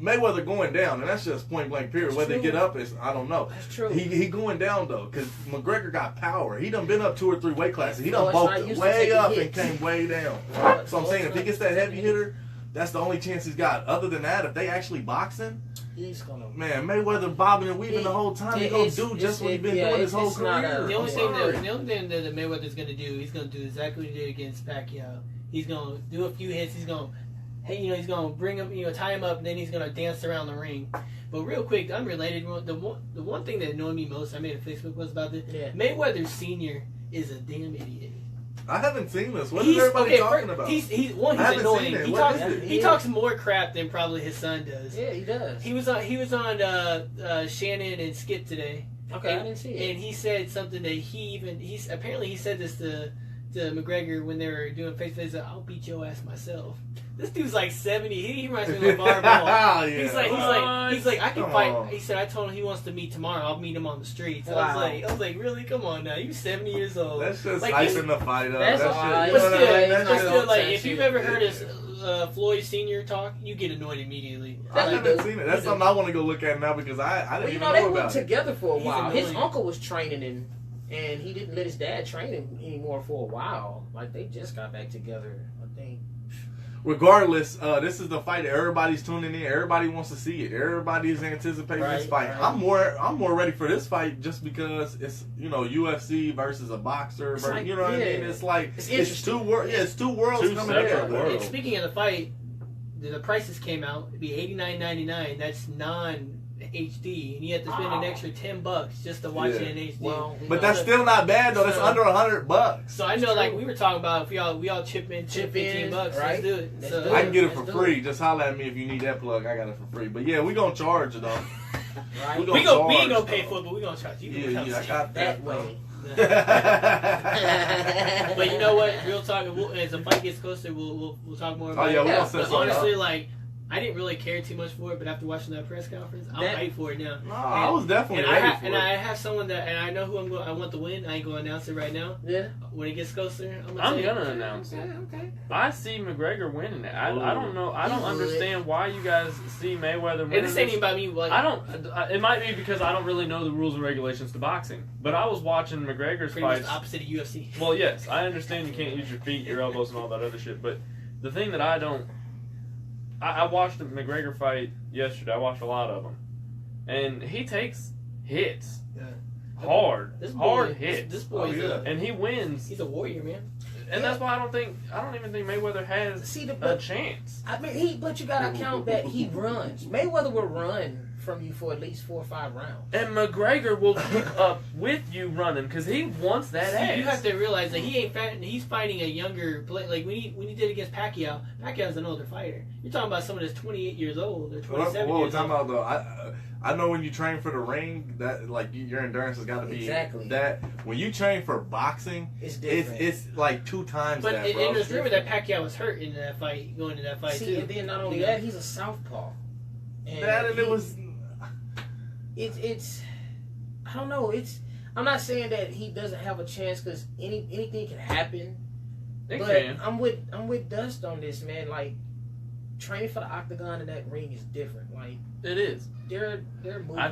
Mayweather going down, and that's just point blank period. That's Whether they true. get up is I don't know. That's true. He going down though, because McGregor got power. He done been up 2 or 3 weight classes. He done Floyd's not bulked used to way taking up hits. and came way down. Floyd's So I'm saying if he not gets used that to heavy taking hitter, that's the only chance he's got. Other than that, if they actually boxing, He's gonna. man, Mayweather bobbing and weaving the whole time. He gonna do just what he been doing his whole it's not career. The only I'm thing sorry. that Mayweather's gonna do, he's gonna do exactly what he did against Pacquiao. He's gonna do a few hits. He's gonna, he's gonna bring him, tie him up, and then he's gonna dance around the ring. But real quick, unrelated, the one thing that annoyed me most, I made a Facebook post about this. Yeah. Mayweather Senior is a damn idiot. I haven't seen this. What is everybody talking about? He's I haven't annoying. seen it. He What talks is it? he talks more crap than probably his son does. Yeah, he does. He was on Shannon and Skip today. Okay, I didn't see it. And he said something that he apparently he said this to McGregor when they were doing face to face. I'll beat your ass myself. This dude's like 70. He reminds me of LeVar Ball. Yeah. He's like, I can Come fight. on. He said, I told him he wants to meet tomorrow. I'll meet him on the streets. Wow. I was like, really? Come on now. You 70 years old. That's just Like, icing the fight up. That's That all shit, right. you But know what I still, mean? That's but just- still, like, that if you've shit. ever heard his Floyd Senior talk, you get annoyed immediately. I He haven't do. seen it. That's He something I want to go look at now because I Well, didn't you even know, they know were about it. together for a He's while. His annoying. uncle was training him, and he didn't let his dad train him anymore for a while. Like, they just got back together, I think. Regardless, this is the fight that everybody's tuning in. Everybody wants to see it. Everybody's anticipating this Right, fight. right. I'm more ready for this fight just because it's UFC versus a boxer. It's Versus, like, you know what I yeah. mean? It's like It's it's interesting. it's two worlds Two coming separate together. worlds. And speaking of the fight, the prices came out. It'd be $89.99. That's non HD, and you have to spend an extra $10 just to watch Yeah. it in HD. Well, But that's still not bad though. That's So- under $100. So I know, like we were talking about, if we all chip in Chip $15, in, let's right? do it. Let's So do I can get it for Let's do free. Just holler at me if you need that plug. I got it for free. But yeah, we gonna charge it though. right? We we ain't gonna charge, pay though. for it, but we gonna charge you. Yeah, I got that bro. way. But you know what? Real talk. As the fight gets closer, we'll talk more about Oh yeah, we it. gonna set But something honestly, up. like I didn't really care too much for it, but after watching that press conference, I'm That- hyped for it now. No, I was definitely And ready for and it. I have someone that, and I know who I want to win. I ain't gonna announce it right now. Yeah. When it gets closer, I'm I'm tell you. gonna announce it. Okay. I see McGregor winning it. I don't know. I don't He would. understand why you guys see Mayweather winning And this ain't even about me. Like, I don't. It might be because I don't really know the rules and regulations to boxing. But I was watching McGregor's pretty much fights. the opposite of UFC. Well, yes, I understand you can't use your feet, your elbows, and all that other shit. But the thing that I don't, I watched the McGregor fight yesterday. I watched a lot of them, and he takes hits, Yeah. hard boy, hits, This boy's Oh, yeah. and he wins. he's a warrior, man. And that's why I don't even think Mayweather has See the a chance. I mean, but you gotta count that he runs. Mayweather will run from you for at least 4 or 5 rounds. And McGregor will keep up with you running because he wants that ass. You have to realize that he ain't he's fighting a younger play. Like when he did against Pacquiao, Pacquiao's an older fighter. You're talking about someone that's 28 years old or 27 Whoa, years talking old. about though. I know when you train for the ring, that like your endurance has got to be Exactly. that. When you train for boxing, It's it's different. it's like 2 times But that, bro. and there's rumor that Pacquiao was hurt in that fight, going to that fight See, too. and then not only You know? that, he's a southpaw. That and it was. It's I don't know. I'm not saying that he doesn't have a chance because anything can happen. It But can. I'm with Dust on this, man. Like training for the octagon in that ring is different. Like It is. they're moving. I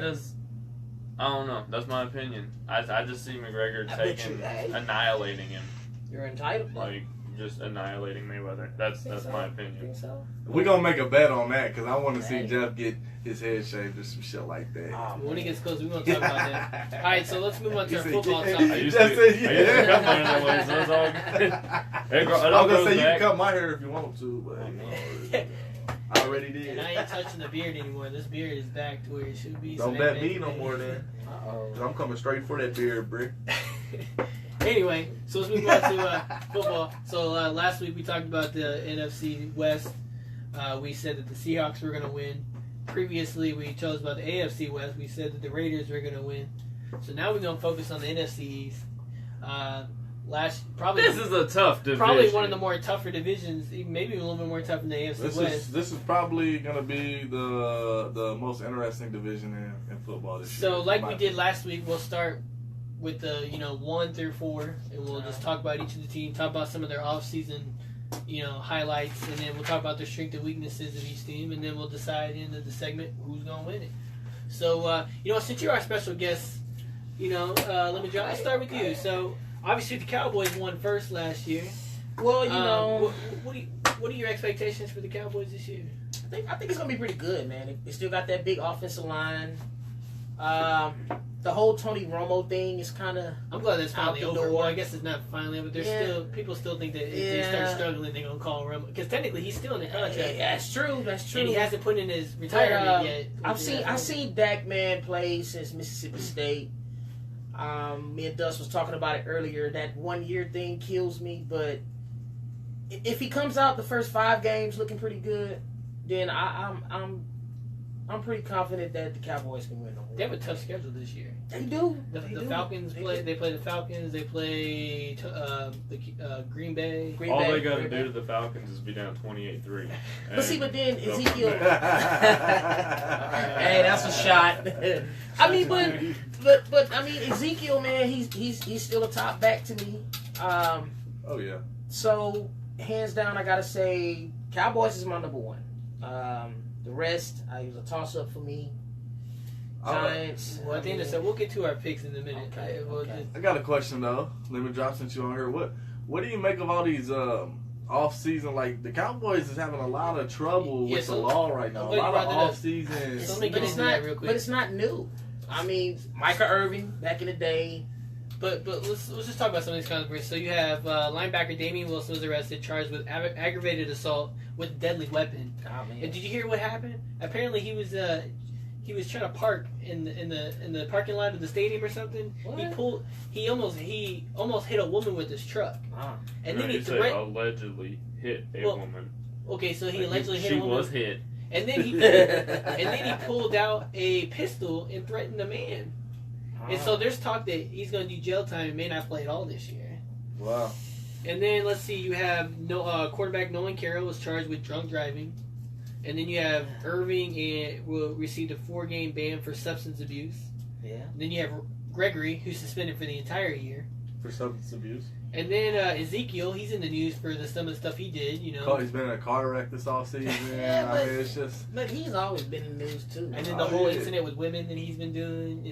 don't know. That's my opinion. I just see McGregor I bet taking, you, hey. annihilating him, You're entitled. like just annihilating Mayweather. That's my opinion. Think so? We gonna make a bet on that because I want to see Hey. Jeff get his head shaved or some shit like that. Oh, When he man. gets closer, we're gonna talk about that. All right, so let's move on to our He said, football yeah. I topic. used Jeff to, said, I used to yeah. cut mine that way, so it's all good. It I was all gonna goes say you back. can cut my hair if you want to, but you know, I already did. And I ain't touching the beard anymore. This beard is back to where it should be. Don't so bet ain't me no anything. more then. Uh-oh. 'Cause I'm coming straight for that beard, brick. Anyway, so let's move on to football. So last week we talked about the NFC West. We said that the Seahawks were going to win. Previously, we chose about the AFC West. We said that the Raiders were going to win. So now we're going to focus on the NFC East. Probably This is a tough division. probably one of the more tougher divisions, maybe a little bit more tough than the AFC West. This is probably gonna be the most interesting division in football this year. So, like in we my did last week, we'll start with the 1 through 4, and we'll just talk about each of the team, talk about some of their off-season, highlights, and then we'll talk about the strengths and weaknesses of each team, and then we'll decide into the segment who's gonna win it. So, since you're our special guest, let's start with you. So, obviously, the Cowboys won first last year. Well, you know, what are your expectations for the Cowboys this year? I think it's gonna be pretty good, man. They still got that big offensive line. The whole Tony Romo thing is kind of I'm glad that's finally Out the over. door. Well, I guess it's not finally, but there's people still think that if they start Yeah. struggling, they're gonna call Romo because technically he's still in the contract, That's true. That's true. and he hasn't put in his retirement yet. I've seen Dak man play since Mississippi State. Me and Dust was talking about it earlier. That 1 year thing kills me, but if he comes out the first 5 games looking pretty good, then I'm I'm pretty confident that the Cowboys can win. They have a tough schedule this year. They do. The Falcons play. They play the Falcons. They play Green Bay. All they got to Green do Bay. to the Falcons is be down 28-3. But see, but then they'll Ezekiel. come back. Hey, that's a shot. I mean, but I mean Ezekiel, man, he's still a top back to me. Oh yeah. So hands down, I gotta say, Cowboys is my number one. The rest, it was a toss up for me. Giants. Well, at the end of the we'll get to our picks in a minute. Okay, We'll okay. I got a question though. Let me drop since you on here. What do you make of all these off season? Like the Cowboys is having a lot of trouble with the law right now. A lot of off season. So let me get But it's into not. that real quick. But it's not new. I mean, Micah Irvin back in the day. But let's just talk about some of these controversies. So you have linebacker Damian Wilson was arrested, charged with aggravated assault with a deadly weapon. Oh, man. And did you hear what happened? Apparently he was trying to park in the parking lot of the stadium or something. What? He almost hit a woman with his truck. Ah. And No, then you he say allegedly hit a woman. Okay, so he Like, allegedly hit she a woman. was hit. And then he pulled out a pistol and threatened a man. And so there's talk that he's going to do jail time and may not play at all this year. Wow. And then let's see, you have quarterback Nolan Carroll was charged with drunk driving, and then you have Irving will received a 4-game ban for substance abuse. Yeah. And then you have Gregory, who's suspended for the entire year. For substance abuse. And then Ezekiel, he's in the news for some of the stuff he did, you know. He's been in a car wreck this offseason. Yeah, I mean, it's just. But he's always been in the news too. And then the whole incident with women that he's been doing,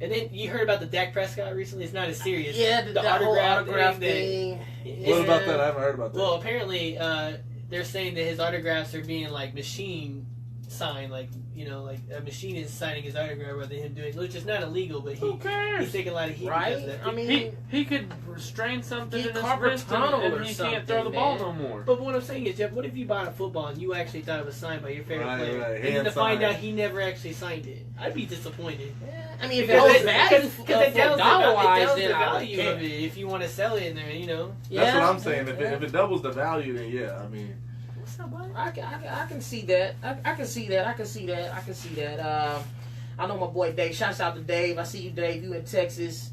and then you heard about the Dak Prescott recently. It's not as serious. Yeah, the whole autograph thing. What about that? I haven't heard about that. Well, apparently they're saying that his autographs are being like machine signed, like a machine is signing his autograph rather than him doing it, which is not illegal, but Who cares? he's taking a lot of heat Right? because of that. I mean, He could restrain something He in his carpal wrist tunnel and or he something, can't throw the ball man. no more. But what I'm saying is, Jeff, what if you bought a football and you actually thought it was signed by your favorite Right, player, right. and then Hand to find signed. out he never actually signed it? I'd be disappointed. I mean, if it Because holds it- value because it for tells dollar wise, the then I value don't of care. it if you want to sell it in there, you know. That's what Yeah. I'm saying. If it doubles the value, then yeah. I mean, What's up, bud? I can see that. I can see that. I can see that. I know my boy Dave. Shouts out to Dave. I see you, Dave. You in Texas.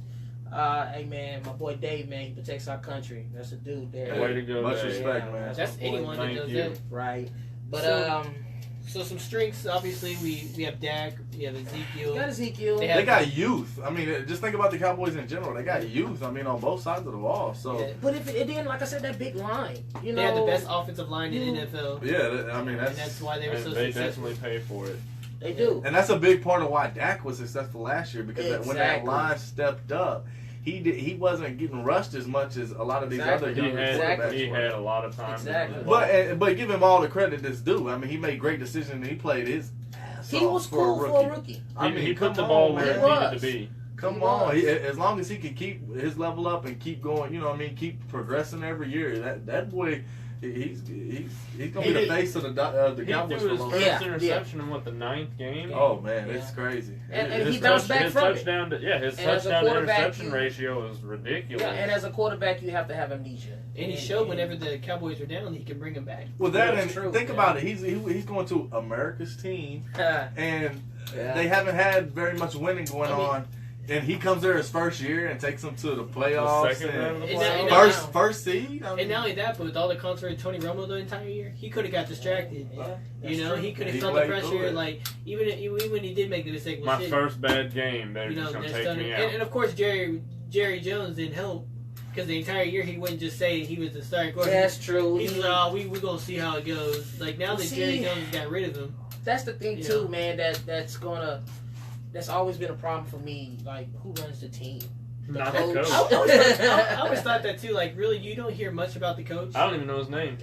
Hey, man, my boy Dave, man, he protects our country. That's a dude there. Way to go, much Dave. respect, man. That's my boy. anyone that Thank does you. that. Right. But, So some strengths, obviously, we have Dak, we have you Ezekiel. got Ezekiel. They they got youth. I mean, just think about the Cowboys in general. They got youth. I mean, on both sides of the ball. So Yeah. But if it didn't, like I said, that big line. You know, They have the best offensive line in you- NFL. yeah, I mean And that's why they were And so they successful. definitely pay for it. They do. and that's a big part of why Dak was successful last year because when that Exactly. line stepped up, he wasn't getting rushed as much as a lot of these Exactly. other He younger had, quarterbacks he were. had a lot of time. Exactly. To move the ball. But give him all the credit that's due. I mean, he made great decisions and he played his ass He off was for cool a for a rookie. rookie. I mean, he put the come ball on, where man. it He needed was. to be. Come He on, was. as long as he can keep his level up and keep going, keep progressing every year. That boy, he's gonna be the face of the He Cowboys threw for a his long first time. Yeah, interception in the 9th game. Oh man, Yeah. it's crazy. And His he bounced back his from it. touchdown his And as a touchdown to quarterback, interception you- ratio is ridiculous. Yeah, and as a quarterback, you have to have amnesia. And he showed whenever the Cowboys were down, he can bring them back. Well, that That's and true, think yeah. about it. He's going to America's team, and Yeah. they haven't had very much winning going I mean- on. And he comes there his first year and takes them to the playoffs. The second round of the And now- and playoffs. now- First seed. I And mean, not only that, but with all the controversy of Tony Romo the entire year, he could have got distracted. Yeah, You know, he could have He felt the played through pressure. it. Like even when he did make the mistake, My shit, first bad game, they're you know, just gonna that's take done me it. out. And of course, Jerry Jones didn't help because the entire year he wouldn't just say he was the starting quarterback. That's true. He's like, oh, we gonna see how it goes. Like now that See- Jerry Jones got rid of him, That's the thing You too, know. man. That's always been a problem for me. Like, who runs the team? Not coach. the I coach. always thought that too. Like really, you don't hear much about the coach. I don't even know his name.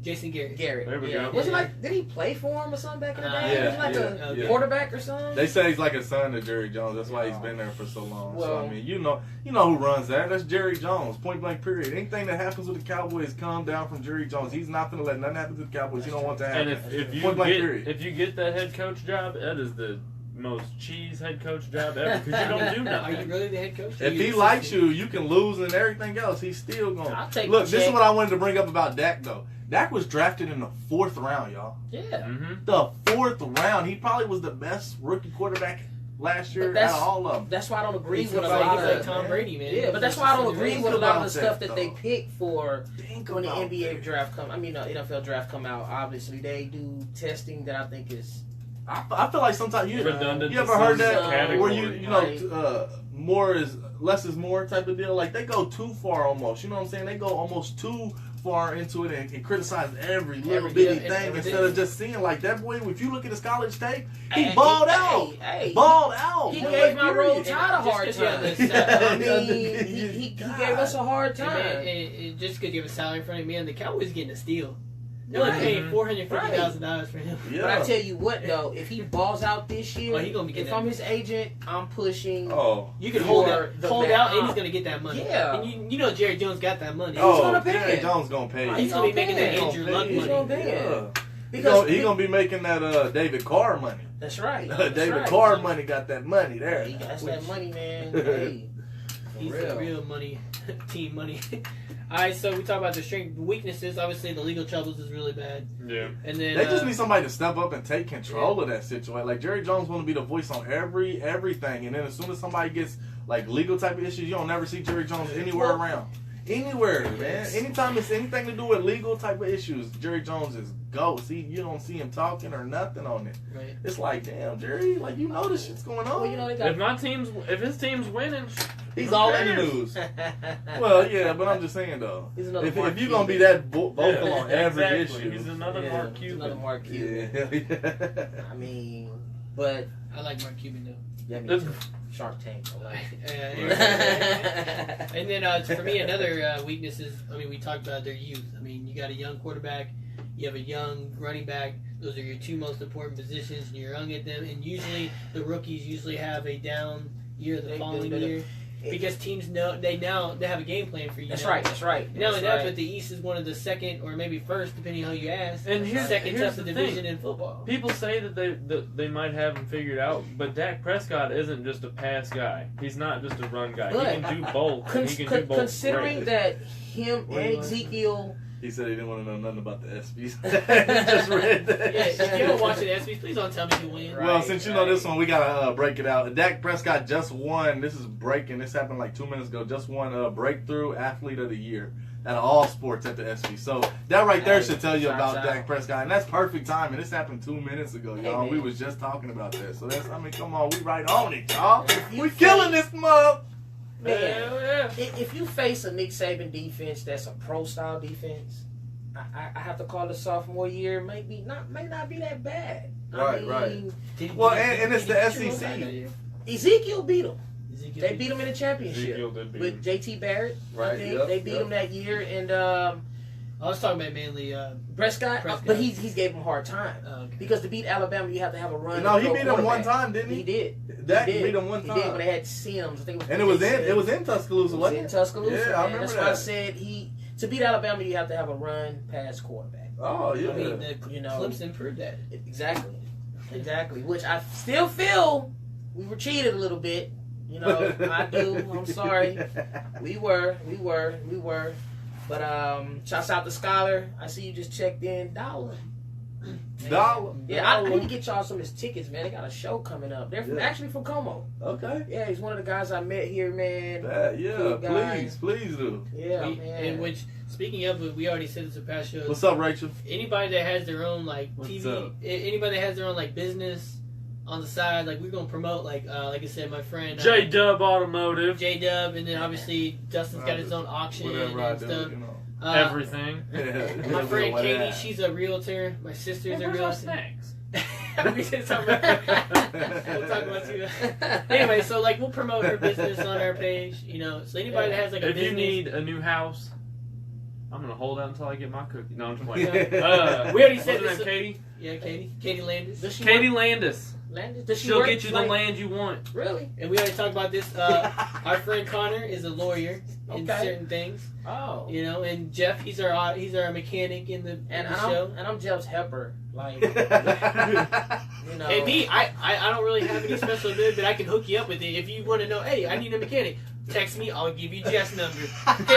Jason Garrett. Garrett. There we yeah. go. Was he like? Did he play for him or something back in the day? Yeah, was he like yeah, a yeah. quarterback or something? they say he's like a son to Jerry Jones. That's why he's been there for so long. So I Well- mean, you know who runs that. That's Jerry Jones. Point blank. Period. Anything that happens with the Cowboys come down from Jerry Jones. He's not gonna let nothing happen to the Cowboys. He don't want that. And happen. if you Point blank period. get that head coach job, that is the most cheese head coach job ever because you don't do Are nothing. you really the head coach? If he likes you, you can lose and everything else. He's still going. I'll take Look, the this is check. what I wanted to bring up about Dak, though. Dak was drafted in the 4th round, y'all. Yeah. Mm-hmm. The 4th round. He probably was the best rookie quarterback last year But out of all of them. That's why I don't agree He's with a like, lot he's like of. Tom Brady, man. Yeah, but that's why I don't agree with a lot of the stuff that they though. pick for Think when the about NBA that. draft come. I mean, the NFL draft come out. Obviously, they do testing that I think is. I feel like sometimes you Redundant. ever heard some that category, where you know more is less is more type of deal. Like they go too far almost. You know what I'm saying? They go almost too far into it and criticize every little bitty thing instead of just seeing like that boy. If you look at his college tape, he balled out. Balled out. He boy, gave my period. roll tide a hard Just 'cause time. you have the I mean, he gave us a hard And time. man, just because you have a salary in front of me, and the Cowboys getting a steal. They're only Right. paying $450,000 for him. Yeah. But I tell you what, though, if he balls out this year, Oh, he gonna be getting if that. I'm his agent, I'm pushing. Oh. You can For hold the out, and back. he's gonna get that money. Yeah. And you know Jerry Jones got that money. Oh, gonna pay Jerry it. Jones gonna pay. He's gonna be making that He's Andrew Luck He's gonna money. pay it. Yeah. Because He gonna be making that David Carr money. that's right. That's David right. Carr money got that money there. He got that money, man. Hey, He's for the real money, team money. All right, so we talk about the strength, weaknesses. Obviously, the legal troubles is really bad, Yeah. and then They just need somebody to step up and take control of that situation. Like Jerry Jones want to be the voice on everything, and then as soon as somebody gets like legal type of issues, you don't never see Jerry Jones anywhere around. Anywhere, man. Anytime it's anything to do with legal type of issues, Jerry Jones is ghost. You don't see him talking or nothing on it. right. It's like, damn, Jerry, like you know this shit's going on. well, you know they got. If his team's winning, He's all in the news. Well, yeah, but I'm just saying though, He's another if Mark you're gonna be Cuban. that vocal on every exactly. issue, He's another Yeah, Mark he's Cuban. Another Mark Cuban. yeah. I mean, but I like Mark Cuban though. yeah, me too. Shark Tank. I like And then for me, another weakness is, I mean, we talked about their youth. I mean, you got a young quarterback, you have a young running back. Those are your two most important positions, and you're young at them. And usually, the rookies usually have a down year the following year because teams know they have a game plan for you. That's now. right. That's right. Not only That's that, right. but the East is one of the second or maybe first, depending on who you ask. And second here's toughest the division thing. in football. People say that they might have him figured out, but Dak Prescott isn't just a pass guy. He's not just a run guy. But he can do both. and he can do both considering great. that him What do and you like? Ezekiel. He said he didn't want to know nothing about the ESPYs. He just read that. Yeah, if you don't watch the ESPYs, please don't tell me who wins. Well, since you know this one, we gotta break it out. Dak Prescott just won. This is breaking. This happened like 2 minutes ago. Just won Breakthrough Athlete of the Year out of all sports at the ESPY. So that right there should tell you about Shots Dak out. Prescott, and that's perfect timing. This happened 2 minutes ago, y'all. man. We was just talking about that. So that's, I mean, come on, we right on it, y'all. you We killing think- this month. Man, Hell yeah. if you face a Nick Saban defense that's a pro style defense, I have to call the sophomore year may not be that bad. Right, I right. mean, Well, and it's the Did you SEC. know that year? Ezekiel beat him. Ezekiel They beat him in the championship Ezekiel did beat with him. JT Barrett. I Right, think yep, they beat yep. him that year, and I was talking about mainly. Prescott, Prescott. but he gave him a hard time Okay. because to beat Alabama, you have to have a run. No, he pro beat him one quarterback. time, didn't He he? did. Dak He did. beat him one He did when time. they had Sims. I think And it was in Tuscaloosa, It was wasn't in it? Tuscaloosa. Yeah, I man. remember That's that. why I said to beat Alabama, you have to have a run pass quarterback. Oh, yeah. I mean, the You know. Clemson proved that. Exactly. Which I still feel we were cheated a little bit. You know, I do. I'm sorry. We were. But shouts out to Scholar. I see you just checked in. $1. Dollar. Yeah, I need to get y'all some of his tickets, man. They got a show coming up. They're actually from Como. Okay. Yeah, he's one of the guys I met here, man. Yeah, Cool guy. please do. Yeah, We- man. in which, speaking of, we already said this in past shows. What's up, Rachel? Anybody that has their own like What's TV, up? Anybody that has their own like business on the side, like we're gonna promote. Like I said, my friend J Dub Automotive. J Dub, and then obviously Dustin's got his own auction Whatever I and do, stuff. you know. Everything. My friend What Katie, that? she's a realtor. My sister's Hey, a where's our realtor. snacks? We said something. We'll talk about you. Anyway, so like we'll promote her business on our page. You know, so anybody that has like a If business, you need a new house, I'm gonna hold out until I get my cookie. No, I'm just playing. We already said what's her this. name, Katie? Yeah, Katie Landis. Does she Katie work? Landis. Landis? Does she She'll work, get you the like, land you want. Really? And we already talked about this. Our friend Connor is a lawyer in Okay. certain things, Oh. you know. And Jeff, he's our mechanic in the show. And I'm Jeff's helper. Like, you know. And me, I don't really have any special ability, but I can hook you up with it. If you want to know, hey, I need a mechanic, text me. I'll give you Jeff's number. Hey,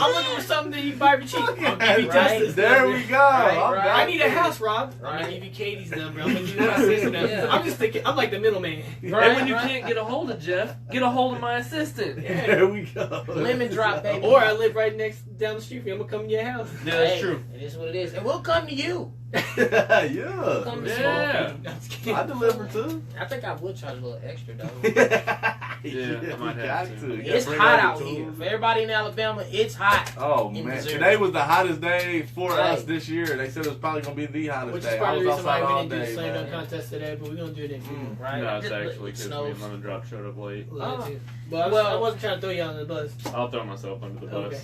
I'm looking for something that you can buy for cheap. I'll give you Right. Justin's There number. we go. Right, I'm right. back I need a to it. house, Rob. I'm Right. gonna give you Katie's number. I'm gonna give you my sister's number. Yeah. I'm just thinking. I'm like the middleman. Right. And when you can't get a hold of Jeff, get a hold of my assistant. There we go. Lemon drop, baby. Or I live right down the street from you. I'm gonna come to your house. Yeah, that's Hey, true. It is what it is. And we'll come to you. Yeah. Come to Yeah. No, I'm just kidding. I deliver too. I think I would charge a little extra, though. Yeah, I might we have got to. to. You It's gotta bring hot all out the here. tools. For everybody in Alabama, it's hot. Oh in man, Missouri. today was the hottest day for Right. us this year. They said it was probably gonna be the hottest Which day. is probably the I was reason why outside we all didn't do the day, slam dunk man. contest today, but we're gonna do it next week. Right? No, it's It actually because me snows. and Lemon Drop showed up late. Oh. But Well- I wasn't trying to throw you on the bus. I'll throw myself under the bus. Okay.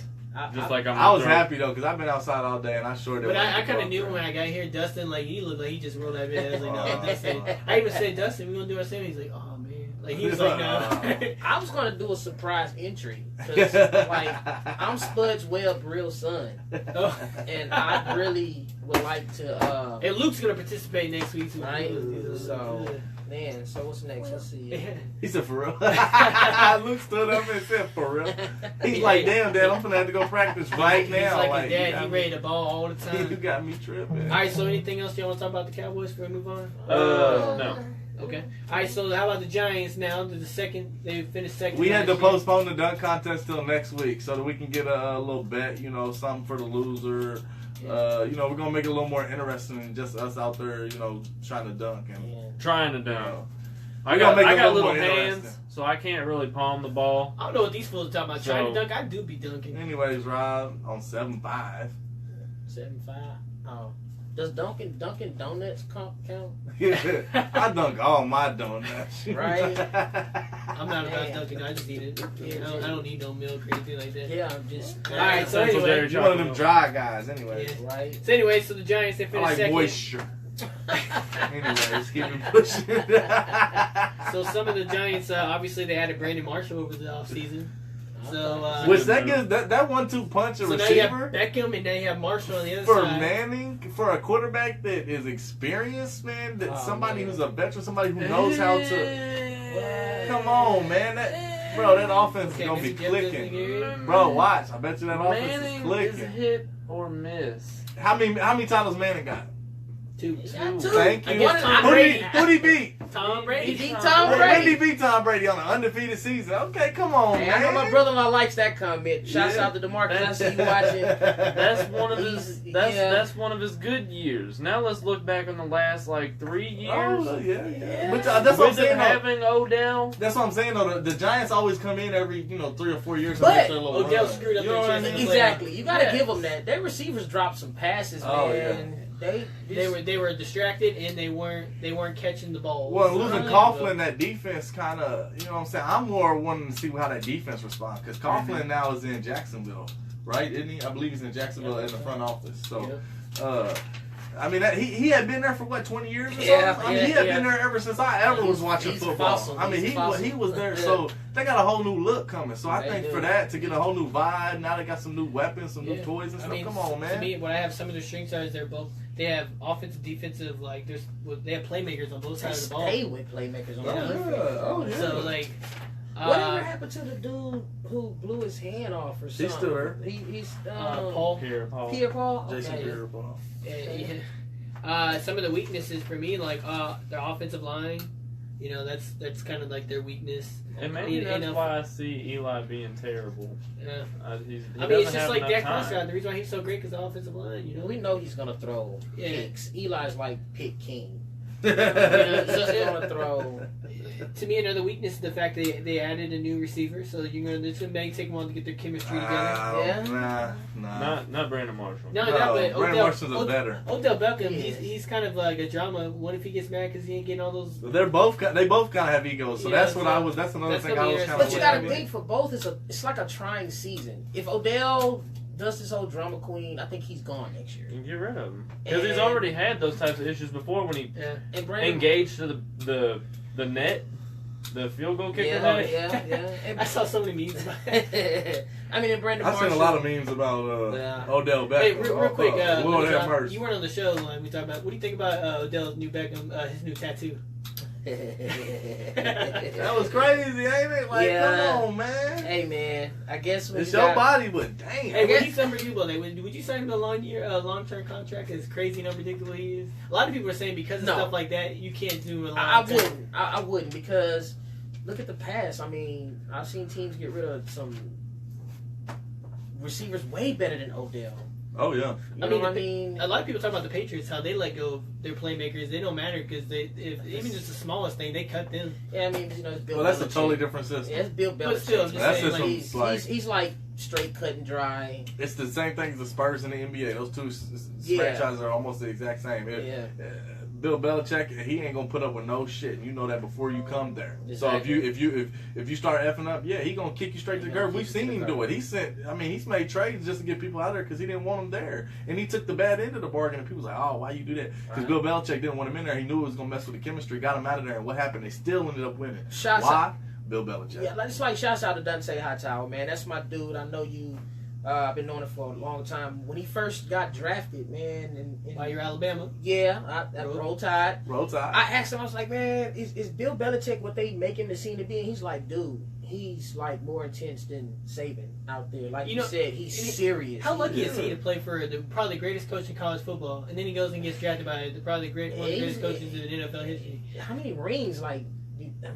Just like I'm I was gonna throw- happy though because I've been outside all day and I sure did. But I kind of knew when I got here, Dustin, like, he looked like he just rolled that bit. I was like, no, Dustin. I even said, Dustin, we're going to do our same. He's like, oh, man. Like, he was like, no. I was gonna do a surprise entry because, like, I'm Spud's Webb real son, Oh. and I really would like to. And Luke's going to participate next week, too. Right. So, man. So what's next? Let's see. He said for real. Luke stood up and said for real. He's like, damn, Dad, I'm gonna have to go practice right He's now. like his you dad. got He me- ready to ball all the You time. got me tripping. All right, so anything else you want to talk about the Cowboys before we move on? No. Okay. All right, so how about the Giants now? They finished second. We had to last year. postpone the dunk contest till next week so that we can get a little bet, you know, something for the loser. You know, we're gonna make it a little more interesting than just us out there, you know, trying to dunk. And Yeah. Trying to you dunk. know, I We gotta got make it a little little more hands, interesting. so I can't really palm the ball. I don't know what these fools are talking about. So- Trying to dunk, I do be dunking. anyways, Rob on 7-5. 7-5. Oh. Does Dunkin' Donuts count? I dunk all my donuts. Right. I'm not about Man. dunking. I just eat it. I don't need no milk or anything like that. Yeah, I'm just. All right, so Central anyway. Dairy You one of them Chocolate. dry guys, anyway. Yeah. Right. So anyway, so the Giants, they I finished like second. moisture. Anyways, keep it pushing. So some of the Giants, obviously, they added Brandon Marshall over the offseason. So, Which that gives that 1-2 punch a so now you have receiver Beckham and now you have Marshall on the other for side. Manning, for a quarterback that is experienced, man, that Oh, somebody man. who's a veteran, somebody who knows how to. Come on, man, that offense Okay, is gonna be Mr. Jeff doesn't clicking. agree. Bro, watch. I bet you that offense Manning is is clicking. hit or miss. How many titles Manning got? 2. got two. Thank you. Against Tom Who Brady. did he beat? Tom Brady. He beat Tom When did he Brady. beat Tom Brady on an undefeated season? Okay, come on, Hey, I know man. my brother-in-law likes that comment. Shouts Yeah. out to DeMarcus. I see you watching. That's one of his. He's- yeah. That's one of his good years. Now let's look back on the last like 3 years. Oh, yeah. Yeah. But that's what I'm With them saying. Though. having Odell. That's what I'm saying. Though the Giants always come in every 3 or 4 years. But and make their little Odell run. screwed up You know their what I chances. mean? Exactly. You got to Yeah. give them that. Their receivers dropped some passes, man. Oh, yeah. They were distracted and they weren't catching the ball. Well, So, losing Coughlin, that defense kind of, you know what I'm saying? I'm more wanting to see how that defense responds because Coughlin now is in Jacksonville, right? Isn't he? I believe he's in Jacksonville in the front office. So, I mean, he had been there for what, 20 years or something? Yeah, I mean, he had yeah. been there ever since I ever was watching He's football. fossil. I mean, He's he fossil. was there. So they got a whole new look coming. So I They think do. for that, to get a whole new vibe, now they got some new weapons, some new Yeah. toys and I stuff. mean, Come on, To man. me, what I have some of their strengths are is they have offensive, defensive, like they have playmakers on both They sides of the ball. stay with playmakers on Oh, the yeah. defense. Oh, yeah. So like, Whatever happened to the dude who blew his hand off or something? He's still there. He's Paul. Here, Paul. Pierre Paul. Jason Okay. Pierre-Paul. Some of the weaknesses for me, like their offensive line, you know, that's kind of like their weakness. And maybe You that's know, why I see Eli being terrible. Yeah. He I mean, it's doesn't just have like enough Dak time. Prescott. The reason why he's so great because the offensive line, you know. We know he's gonna throw Yeah. picks. Eli's like pick king. Yeah, He's so, gonna throw. to me, another weakness is the fact they added a new receiver, so it's gonna take them on to get their chemistry together. Yeah. Nah. Not Brandon Marshall. No, No, not but Brandon Marshall's a better. Odell Beckham, He is. he's kind of like a drama. What if he gets mad because he ain't getting all those? They both kind of have egos, so Yeah, that's what so I was. That's another that's thing gonna I be was interesting. kind of. But you gotta think for both, it's like a trying season. If Odell does this whole drama queen, I think he's gone next year. You get rid of him because he's And- already had those types of issues before when he And Brandon, engaged to the net, the field goal kicker yeah, net. yeah. I saw so many memes about it. I mean, and Brandon I've Marshall. seen a lot of memes about Yeah. Odell Beckham. Hey, real quick, Lord have mercy. you weren't on the show when we talked about. What do you think about Odell's new Beckham, his new tattoo? That was crazy, ain't it? Like, Yeah. come on, man. Hey man, I guess when It's you your got- body, but damn. Hey, what do you think for you, Bonet? Would you sign him to a long-term contract? As crazy and unpredictable he is, a lot of people are saying because of No. stuff like that, you can't do a long. I wouldn't. I wouldn't because look at the past. I mean, I've seen teams get rid of some receivers way better than Odell. Oh yeah. You I know mean, what I mean? A lot of people talk about the Patriots, how they let go of their playmakers. They don't matter because even just the smallest thing, they cut them. Yeah, I mean, you know, it's Bill Well, that's a Belichick. totally different system. Yeah, it's Bill But Belichick. still, I'm just That saying, system- like, He's like straight cut and dry. It's the same thing as the Spurs and the NBA. Those two Yeah. franchises are almost the exact same. Yeah. Bill Belichick, he ain't gonna put up with no shit, and you know that before you come there. Exactly. So if you start effing up, yeah, he gonna kick you straight to the He gonna curb. We've kick you seen to the him do curb. it. He's made trades just to get people out there because he didn't want them there, and he took the bad end of the bargain. And people was like, oh, why you do that? Because Right. Bill Belichick didn't want him in there. He knew it was gonna mess with the chemistry. Got him out of there, and what happened? They still ended up winning. Shouts Why? Bill Belichick. Yeah, it's like shouts out to Dante Hightower, man. That's my dude. I know you. I've been knowing it for a long time. When he first got drafted, man, and Why you're Alabama? yeah, I roll tide. Roll Tide. I asked him, I was like, man, is Bill Belichick what they make him to seem to be? And he's like, dude, he's like more intense than Saban out there. Like You you know, said, he's serious. How lucky He is he to play for probably the greatest coach in college football, and then he goes and gets drafted by one of the greatest coaches in NFL history? How many rings, like,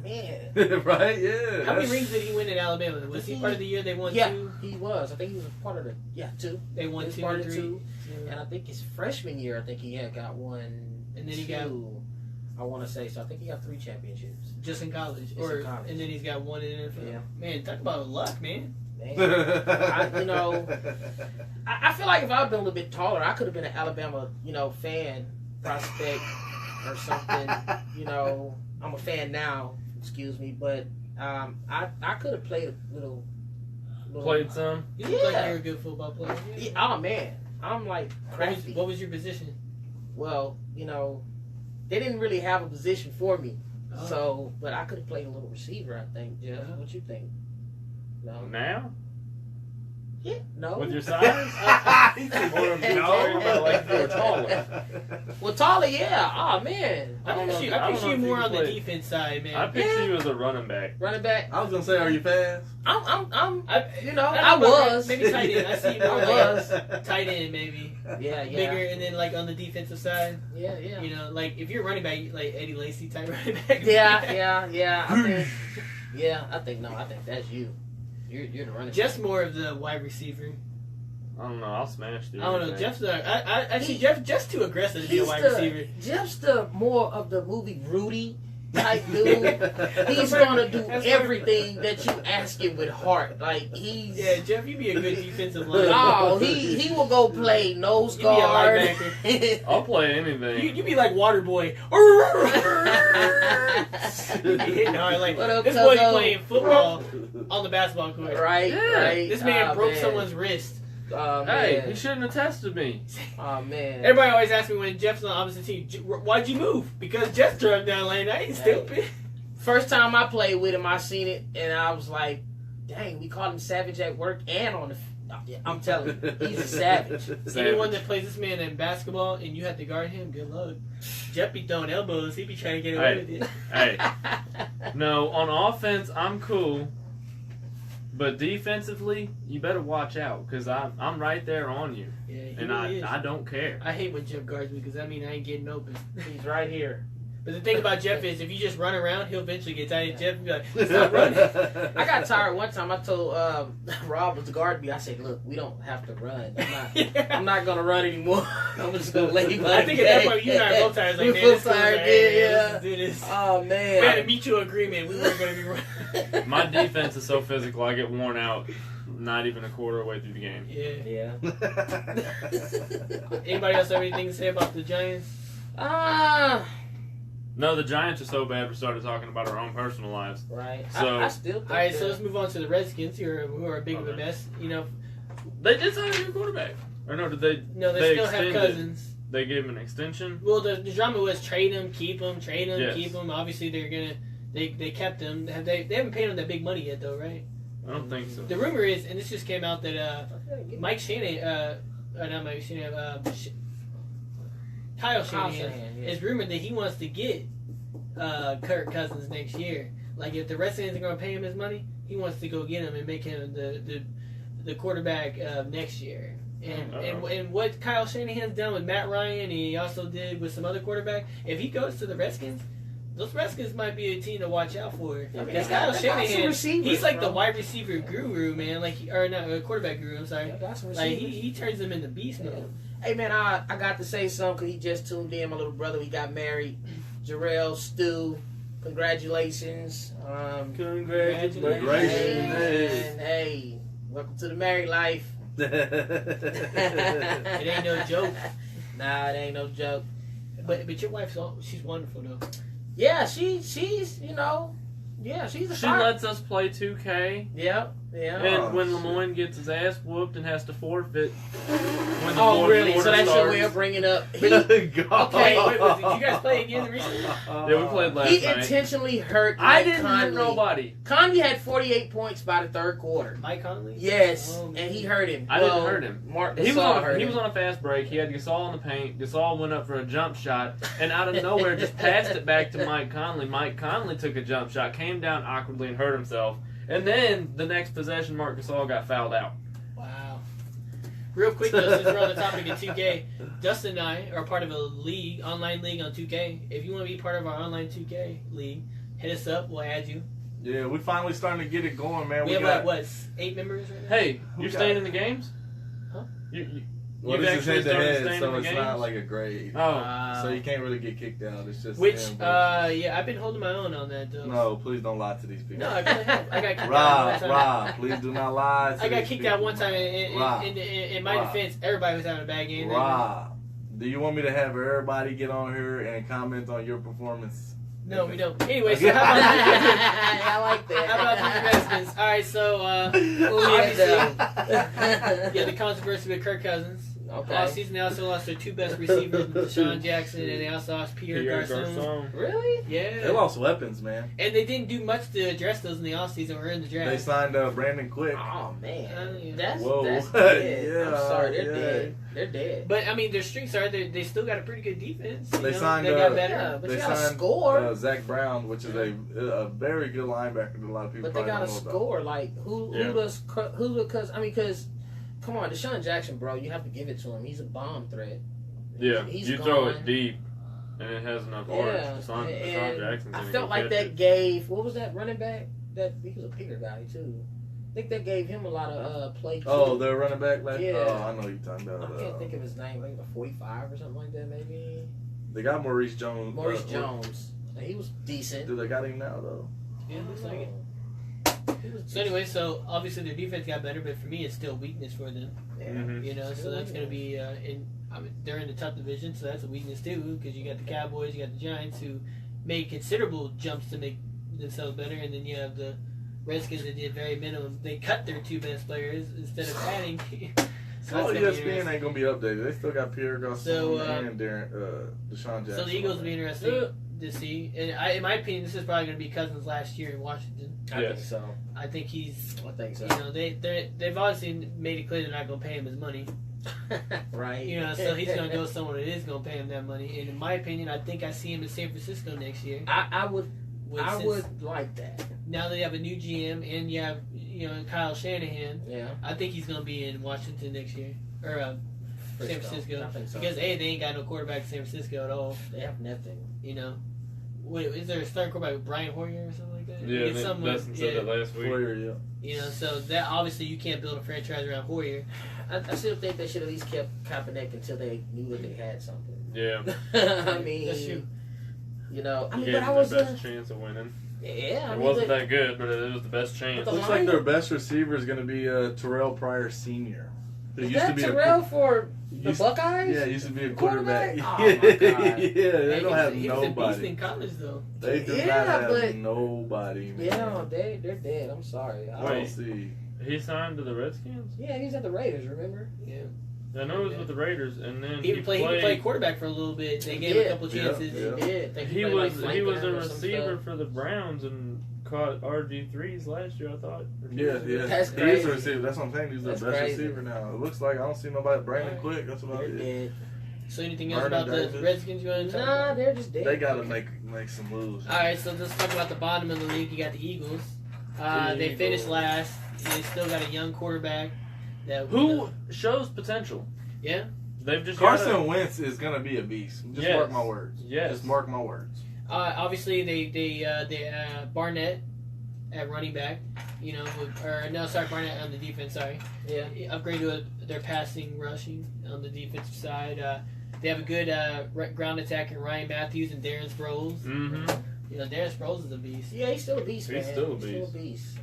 man? Right? Yeah. How many rings did he win in Alabama? Was he part of the year they won Yeah, two? he was. I think he was a part of the two. They won He was two part or of three. two. And I think his freshman year, I think he had got one. And then he two, I want to say so. I think he got 3 championships. Just in college, Just in college. and then he's got one in NFL. Yeah. Man, talk about luck, man. Man, I feel like if I'd been a little bit taller, I could have been an Alabama, fan prospect or something. I'm a fan now. Excuse me, but I could have played a little. Played some. You look like Yeah. you're a good football player. Yeah, oh man, I'm like crafty. What was your position? Well, they didn't really have a position for me. Oh. So, but I could have played a little receiver, I think. Jeff, Yeah. what you think? No. Now Yeah. No. with your size. He said, Or if you're talking about, like, if you were taller. Well, taller, yeah. Oh man. I don't know picture if- you, I I don't picture know you if you more can on the play. defense side, man. I picture you as a running back. Running back. I was gonna say, are you fast? I'm I I was. maybe tight end. I see you more I like was. tight end, maybe Yeah, bigger, and then like on the defensive side, Yeah, yeah. like if you're running back, like Eddie Lacy type running back. Yeah. I think that's you. You're the running Jeff's more of the wide receiver. I don't know. I'll smash through. I don't know. everything. Jeff's I see Jeff's too aggressive to be a wide receiver. Jeff's the more of the movie Rudy type dude. He's gonna do everything that you ask him with heart. Like he's Yeah, Jeff, you be a good defensive line. oh, he will go play nose You be a guard. linebacker. I'll play anything. You be like Waterboy. You be hitting hard like What up, this boy be Cuzzo? playing football on the basketball court. right, Yeah. right. This man broke man. someone's wrist. Oh Hey, man. he shouldn't have tested me. Oh man. Everybody always asks me when Jeff's on the opposite team, why'd you move? Because Jeff drove down lane. I ain't stupid. First time I played with him, I seen it, and I was like, "Dang, we called him savage at work and on the." I'm telling you, he's a savage. Anyone that plays this man in basketball and you have to guard him, good luck. Jeff be throwing elbows. He be trying to get away with it. Hey, no, on offense, I'm cool. But defensively, you better watch out because I'm right there on you, Yeah, he and really is. I don't care. I hate when Jeff guards me because that means I ain't getting open. He's right here. But the thing about Jeff is if you just run around, he'll eventually get tired. Jeff will be like, stop running. I got tired one time. I told Rob to guard me. I said, "Look, we don't have to run. I'm not gonna run anymore. I'm just gonna lay back." I think at that point you and I are both tired. Like, We man, both this is tired, like, yeah. let's do this. Oh We had man. a mutual agreement. We weren't going to be running. My defense is so physical, I get worn out not even a quarter way through the game. Yeah. Yeah. Anybody else have anything to say about the Giants? No, the Giants are so bad we started talking about our own personal lives. Right. So- I still think All right, so that- let's move on to the Redskins, who are big of a Okay. mess. They did sign a new quarterback. Or no, did they? No, they still have extended? Cousins. They gave him an extension. Well, the drama was trade him, keep him, Yes. keep him. Obviously, they're gonna they kept him. They haven't paid him that big money yet, though, right? I don't think so. The rumor is, and this just came out that Mike Shanahan, not Mike Shanahan, Kyle Shanahan yeah. is rumored that he wants to get Kirk Cousins next year. Like if the Redskins are going to pay him his money, he wants to go get him and make him the quarterback next year. And what Kyle Shanahan's done with Matt Ryan, he also did with some other quarterback. If he goes to the Redskins, those Redskins might be a team to watch out for. I mean, Because they Kyle got some Shanahan, receivers, he's like bro. the wide receiver guru, man. Like, or not quarterback guru. I'm sorry. They got some Like receivers. he turns them into beast mode. Hey man, I got to say something because he just tuned in. My little brother, we got married. Jarrell, Stu, congratulations. Congratulations. And hey, welcome to the married life. It ain't no joke. Nah, it ain't no joke. But your wife's she's wonderful though. Yeah, she's she's a She fire. lets us play 2K, Yeah. and when shit. Lemoyne gets his ass whooped and has to forfeit when the Oh fourth really? So quarter that's your starts. way of bringing up. God. Okay, Did you guys play again recently? Yeah, we played last He night. intentionally hurt. I Mike didn't hurt Conley. nobody. Conley had 48 points by the third quarter. Mike Conley? Yes, Oh, and he hurt him. I didn't hurt him. Mark He was Gasol on. hurt He him. was on a fast break. He had Gasol in the paint. Gasol went up for a jump shot, and out of nowhere, just passed it back to Mike Conley. Mike Conley took a jump shot, came down awkwardly, and hurt himself. And then the next possession, Mark Gasol got fouled out. Wow. Real quick though, since we're on the topic of 2K, Dustin and I are part of a league, online league on 2K. If you want to be part of our online 2K league, hit us up. We'll add you. Yeah, we finally starting to get it going, man. We have got, like 8 members right now? Hey, you're got staying it? in the games? Huh? well, you've this is actually head to started head, staying so in the it's games? not like a grade. Oh, So you can't really get kicked out. It's just Which, him versus- yeah, I've been holding my own on that though. No, please don't lie to these people. No, I really have. I got kicked out Rob, one time. Rob, please do not lie. To I got these kicked out people, one time. man. Rob, In my Rob. defense, everybody was having a bad game. Rob, do you want me to have everybody get on here and comment on your performance? No, we don't. Anyway, so how about I like that. how about the Redskins? All right, so obviously, yeah, the controversy with Kirk Cousins. Okay. All season, they also lost their 2 best receivers, Deshaun Jackson, and they also lost Pierre Garçon. Really? They Yeah, lost weapons, man. and they didn't do much to address those in the offseason or in the They draft. signed Brandon Quick. Oh man, Yeah. that's Whoa. dead. Yeah, I'm sorry, they're yeah. dead. They're dead. But I mean, their strengths are they still got a pretty good defense. You They know? signed, They got uh, better. Yeah, but They you gotta signed score. Zach Brown, which is a very good linebacker that a lot of people But they probably gotta don't know score. Like Yeah. because come on, Deshaun Jackson, bro, you have to give it to him. He's a bomb threat. Yeah, He's you gone. throw it deep, and it has enough arch. Yeah, Deshaun and Jackson's I gonna felt go like catch that it. gave what was that running back? That he was a bigger guy too. I think that gave him a lot of play. Too. Oh, they're running back last. Yeah. Oh, I know who you're talking I about. can't think of his name. Like a 45 or something like that, maybe. They got Maurice Jones. Maurice Jones. He was decent. Do they got him now though? Yeah, looks like it. He was So anyway, so obviously their defense got better, but for me, it's still a weakness for them. Yeah. Mhm. You know, so that's going to be they're in the tough division, so that's a weakness too. Because you got the Cowboys, you got the Giants, who made considerable jumps to make themselves better, and then you have the Redskins that did very minimum. They cut their 2 best players instead of adding. So Oh, that's gonna be ESPN interesting. ain't gonna be updated. They still got Pierre Garçon So, and Deshaun Jackson. So the Eagles on will be there. interesting to see. And in my opinion, this is probably going to be Cousins' last year in Washington. I Yes. think so. I think he's, I think so. you know, they've obviously made it clear they're not going to pay him his money. Right. You know, so he's going to go somewhere that is going to pay him that money. And in my opinion, I think I see him in San Francisco next year. I would Since would like that. Now that you have a new GM and you have, Kyle Shanahan, Yeah. I think he's going to be in Washington next year. Or San Francisco. I think so. Because, A, they ain't got no quarterback in San Francisco at all. They have nothing. You know. Wait, is there a starting quarterback with Brian Hoyer or something like that? Yeah, It's someone- Dustin said that last week. Foyer, yeah. You know, so that obviously you can't build a franchise around Hoyer. I still think they should at least kept Kaepernick until they knew that they had something. Yeah, I mean, That's true. you know, I mean, gave but I him was the best chance of winning. yeah. I It mean, wasn't but- that good, but it was the best chance. The Looks line- like their best receiver is gonna be Terrell Pryor Sr. Who Is used to that be Terrell for the used- Buckeyes? Yeah, he used to be a quarterback. Quarterback? Oh, my God. Yeah, they don't have He was a beast nobody. in college, though. They do Yeah, not have but- nobody, man. Yeah, they're dead. I'm sorry. I don't see. He signed to the Redskins? Yeah, he's at the Raiders, remember? Yeah. I know he was with the Raiders, and then He played quarterback for a little bit. They gave him a couple chances. Yeah. He did. He was a receiver for the Browns and caught RG3s last year, I thought. Yeah. That's He crazy. is a receiver. That's what I'm saying. He's the That's best crazy. receiver now. It looks like I don't see nobody. Brandon Quick. That's about it. Dead. So anything else Vernon about the Davis. Redskins you want to talk Nah, about? they're just dead. They got to make some moves. All right, so let's talk about the bottom of the league. You got the Eagles. They finished last. They still got a young quarterback. Who shows potential. Yeah. They've just Carson Wentz is gonna be a beast. Just Yes. mark my words. Yes. Just mark my words. Obviously, they Barnett at running back. Barnett on the defense. Sorry. Yeah. Upgrade to their passing, rushing on the defensive side. They have a good ground attack in Ryan Matthews and Darren Sproles. Mm-hmm. Darren Sproles is a beast. Yeah, he's still a beast, man. He's still a beast.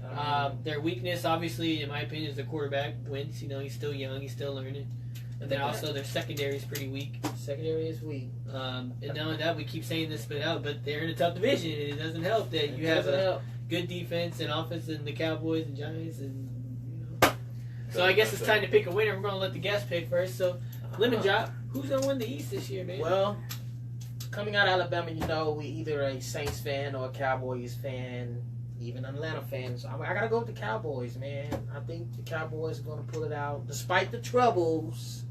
Their weakness, obviously, in my opinion, is the quarterback. Wentz, he's still young, he's still learning. And then also their secondary is pretty weak. Secondary is weak. And not only that, we keep saying this, but they're in a tough division. It doesn't help that you have a good defense and offense in the Cowboys and Giants, and So I guess it's time to pick a winner. We're gonna let the guests pick first. So, Lemon Drop, who's gonna win the East this year, man? Well, coming out of Alabama, we either a Saints fan or a Cowboys fan, even an Atlanta fan. So I gotta go with the Cowboys, man. I think the Cowboys are gonna pull it out despite the troubles.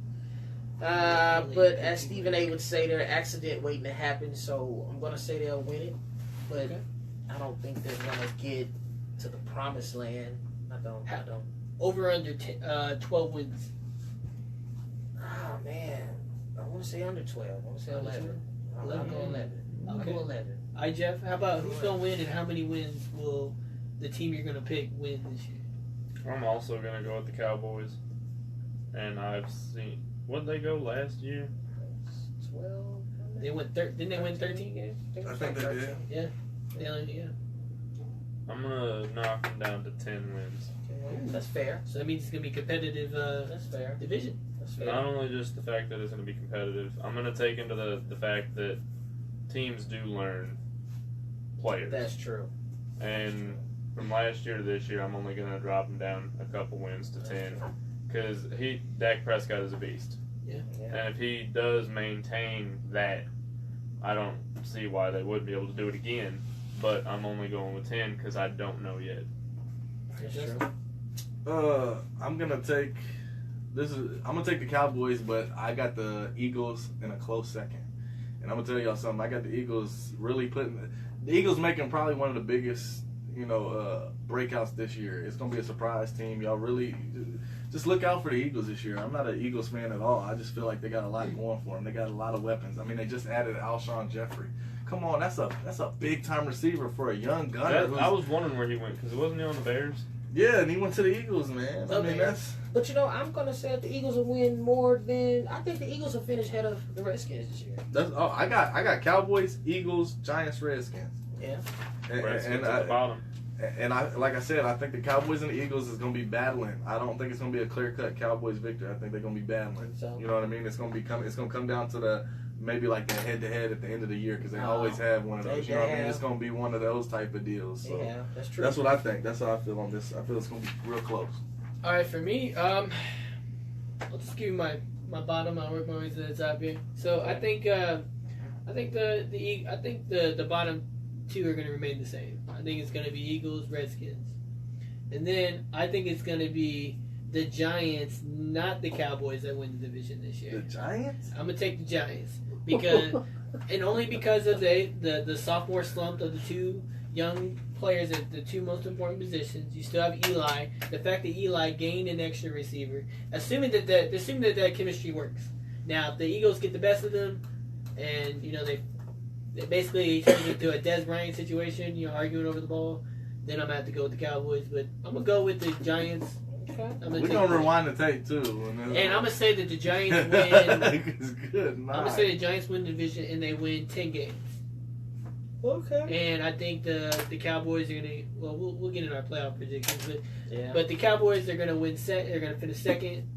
But as Stephen A would say, there's an accident waiting to happen. So I'm gonna say they'll win it, but I don't think they're gonna get to the promised land. I don't. Over under 12 wins. Oh man, I want to say under 12. I want to say 11. I'll go 11. I'll go 11. Jeff, how about who's gonna win and how many wins will the team you're gonna pick win this year? I'm also gonna go with the Cowboys, and I've seen what they go last year. 12. They went didn't they win 13 games? I think they did. Yeah. I'm gonna knock them down to 10 wins. That's fair. So that means it's gonna be competitive. That's fair. Division. That's fair. Not only just the fact that it's gonna be competitive, I'm gonna take into the fact that teams do learn players. That's true. And from last year to this year, I'm only gonna drop them down a couple wins to 10, because Dak Prescott is a beast. Yeah. And if he does maintain that, I don't see why they would be able to do it again. But I'm only going with 10 because I don't know yet. That's true. I'm gonna take the Cowboys, but I got the Eagles in a close second. And I'm gonna tell y'all something. I got the Eagles making probably one of the biggest, breakouts this year. It's gonna be a surprise team. Y'all really just look out for the Eagles this year. I'm not an Eagles fan at all. I just feel like they got a lot going for them. They got a lot of weapons. I mean, they just added Alshon Jeffrey. Come on, that's a big time receiver for a young gunner. I was wondering where he went because wasn't he on the Bears? Yeah, and he went to the Eagles, man. I mean, that's. But I'm gonna say that the Eagles will win more than I think the Eagles will finish ahead of the Redskins this year. I got Cowboys, Eagles, Giants, Redskins. Yeah. Redskins at the bottom. And like I said, I think the Cowboys and the Eagles is going to be battling. I don't think it's going to be a clear-cut Cowboys victory. I think they're going to be battling. So. You know what I mean? It's going to come down to the head-to-head at the end of the year because they always have one of those. You know what I mean? It's going to be one of those type of deals. So yeah, that's true. That's what I think. That's how I feel on this. I feel it's going to be real close. All right, for me, I'll just give you my bottom. I'll work my way to the top here. So I think the bottom two are going to remain the same. I think it's going to be Eagles, Redskins. And then I think it's going to be the Giants, not the Cowboys, that win the division this year. The Giants? I'm going to take the Giants. And only because of the sophomore slump of the two young players at the two most important positions. You still have Eli. The fact that Eli gained an extra receiver, assuming that chemistry works. Now, if the Eagles get the best of them, and they basically turns into a Des Bryant situation, arguing over the ball, then I'm going to have to go with the Cowboys. But I'm going to go with the Giants. Okay. We're going to rewind the tape, too. And I'm going to say that the Giants win. It's good. I'm going to say the Giants win the division and they win 10 games. Okay. And I think the Cowboys are going to, we'll get in our playoff predictions, but the Cowboys are going to win they're going to finish second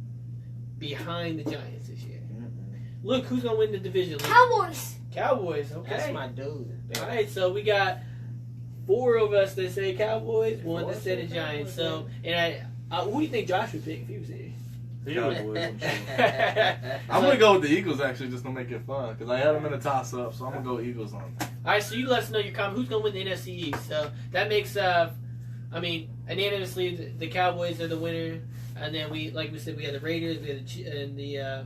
behind the Giants this year. Look, who's going to win the division? Cowboys, okay. That's my dude. All right, so we got 4 of us that say Cowboys, 1 that said the Giants. So, and Who do you think Josh would pick if he was here? He would. I'm gonna go with the Eagles actually, just to make it fun, because I had them in a toss-up, so I'm gonna go Eagles on them. All right, so you let us know your comment. Who's going to win the NFC East? So that makes, unanimously, the Cowboys are the winner. And then like we said, we had the Raiders, we had the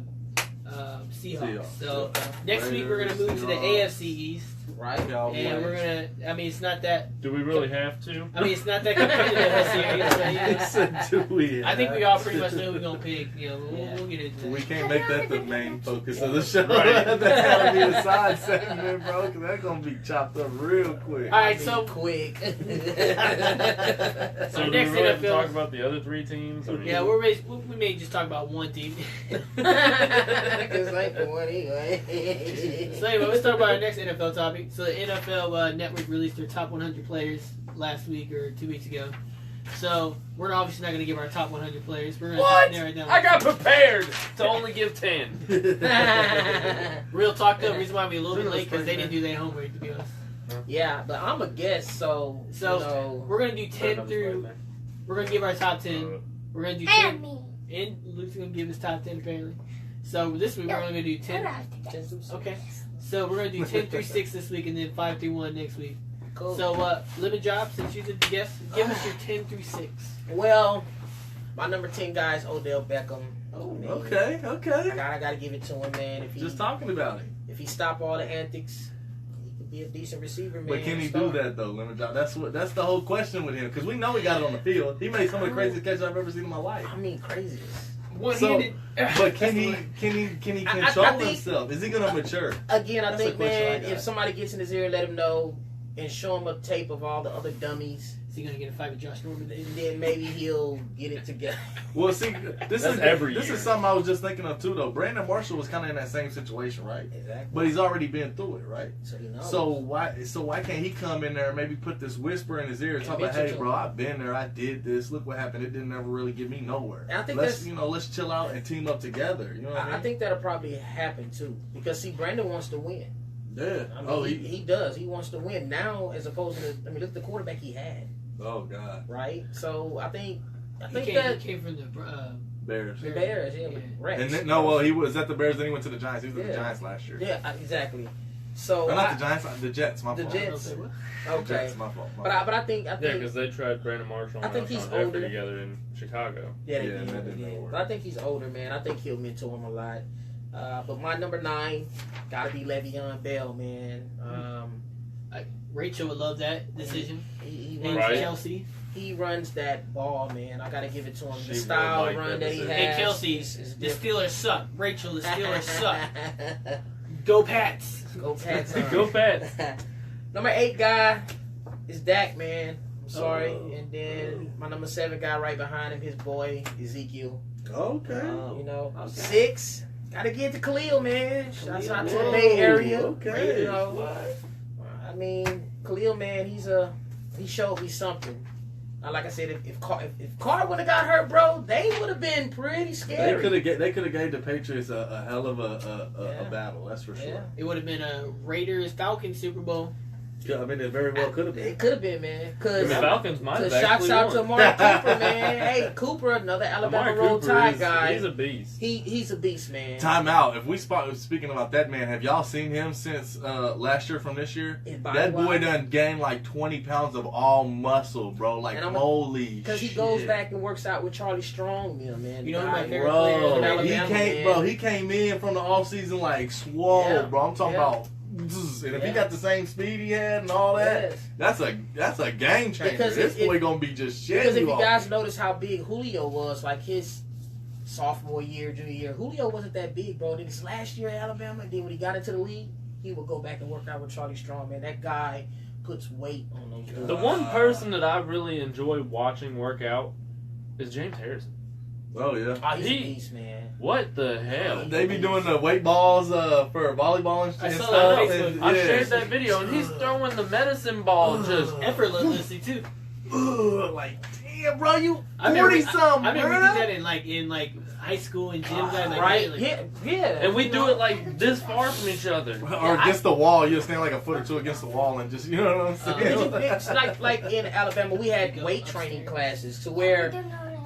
Seahawks. So next week we're going to move to the AFC East. Right. Cowboys. And we're going to, it's not that. Do we really have to? It's not that competitive this year. I think we all pretty much know who we're going to pick. We'll get into that. We can't make that the main focus of the show. Right. That's gotta be a side segment, bro, because that's gonna be chopped up real quick. All right, so quick. So do we next really have to NFL talk about the other three teams? yeah, we may just talk about one team. It's like one anyway. So anyway, let's talk about our next NFL topic. So the NFL Network released their top 100 players last week or 2 weeks ago. So we're obviously not going to give our top 100 players. We're going to narrow it down. I got prepared to only give 10. Real talk though, the reason why we're a little bit late because they didn't do their homework, to be honest. Yeah, but I'm a guess, so we're going to do 10 through. We're going to give our top 10. We're going to do 10. And Luke's going to give his top 10 apparently. So this week we're only going to do 10. Okay. So we're going to do 10 through 6 this week and then 5 through 1 next week. Cool. So, Lemon Job, since you did the guess, give us your 10 through 6. Well, my number 10 guy is Odell Beckham. Oh, man. Okay. I gotta give it to him, man. If he Just talking about it. If he stop all the antics, he could be a decent receiver, man. But can he do that though, Lemon Drop? That's the whole question with him, because we know he got it on the field. He made some of the craziest catches I've ever seen in my life. I mean, crazy. One-handed. But can he control I think, himself? Is he gonna mature? Again, I That's think, the question man, I got. if somebody gets in his ear and let him know and show him a tape of all the other dummies, Is he going to get a fight with Josh Norman? then maybe he'll get it together. Well, see, this That's every is year. something I was just thinking of too, though. Brandon Marshall was kind of in that same situation, right? Exactly. But he's already been through it, right? So he knows. So why can't he come in there and maybe put this whisper in his ear and talk about, mention hey, to bro, him. I've been there, I did this, look what happened, it didn't ever really get me nowhere. And I think let's chill out and team up together. You know what I mean? I think that'll probably happen too, because see, Brandon wants to win. Yeah. I mean, he does. He wants to win now, as opposed to look at the quarterback he had, Oh God. right? So I think He came from the Bears. the Bears, yeah, with Rex. And then, he was at the Bears. Then he went to the Giants. He was with the Giants last year. Yeah, exactly. So No, not the Giants. The Jets. My The fault. Jets. Say what? The Okay, Jets. My fault. but I think Yeah, because they tried Brandon Marshall I and think he's Alshon Jeffrey older. together in Chicago. yeah, Yeah, that didn't work. But I think he's older, man. I think he'll mentor him a lot. But my number 9 gotta be Le'Veon Bell, man. Rachel would love that decision. He And runs Right. Kelsey. he runs that ball, man. I gotta give it to him. She The would style like run that that he has. decision. Hey, Kelsey, is the different. Steelers suck. Rachel, the Steelers suck. Go Pats. Go Pats. Go Pats. Number 8 guy is Dak, man. I'm sorry. Oh. And then my number 7 guy right behind him, his boy Ezekiel. Okay. You know, Okay. 6. Gotta get to Khalil, man. Shouts out to the Whoa, Bay Area. okay. You know, I mean, Khalil, man, he showed me something. Like I said, if Carr would have got hurt, bro, they would have been pretty scary. They could have gave the Patriots a hell of a Yeah. battle. That's for sure. It would have been a Raiders Falcons Super Bowl. Yeah, I mean, it very well could have been. It could have been, man. Because The Falcons might have shouts actually out to won. Amari Cooper, man. Hey, Cooper, another Alabama Amari Roll Cooper Tide guy. He's a beast. He's a beast, man. Time out. If we speaking about that man, have y'all seen him since last year from this year? His body That boy wise. done gained like 20 pounds of all muscle, bro. Like, And I'm- holy Because he shit. goes back and works out with Charlie Strong, man. You know who my Guy- favorite player is in Bro, Alabama, he came in from the offseason like swole, Yeah, bro. I'm talking yeah. about, and if he Yeah. got the same speed he had and all that, Yes. that's a game changer. Because This if- boy gonna be just Because shitting if you you off. guys notice how big Julio was, like his sophomore year, junior year, Julio wasn't that big, bro. Then his last year at Alabama, and then when he got into the league, he would go back and work out with Charlie Strong, man. That guy puts weight on those dudes. The one person that I really enjoy watching work out is James Harrison. Oh yeah. Oh, he's a He- beast, man. What the hell? They be doing the weight balls for volleyball and I and saw stuff. that on and- Facebook. I yeah. shared that video, and he's throwing the medicine ball just. Effortlessly too. Ugh, like, damn, bro, you I remember 40 something, I remember we bro. did that in like high school and gyms. Like, Right? like, Yeah. And we do it like this far from each other. Or against the wall, you stand like a foot or two against the wall and just, you know what I'm saying? It's like in Alabama, we had weight training classes to where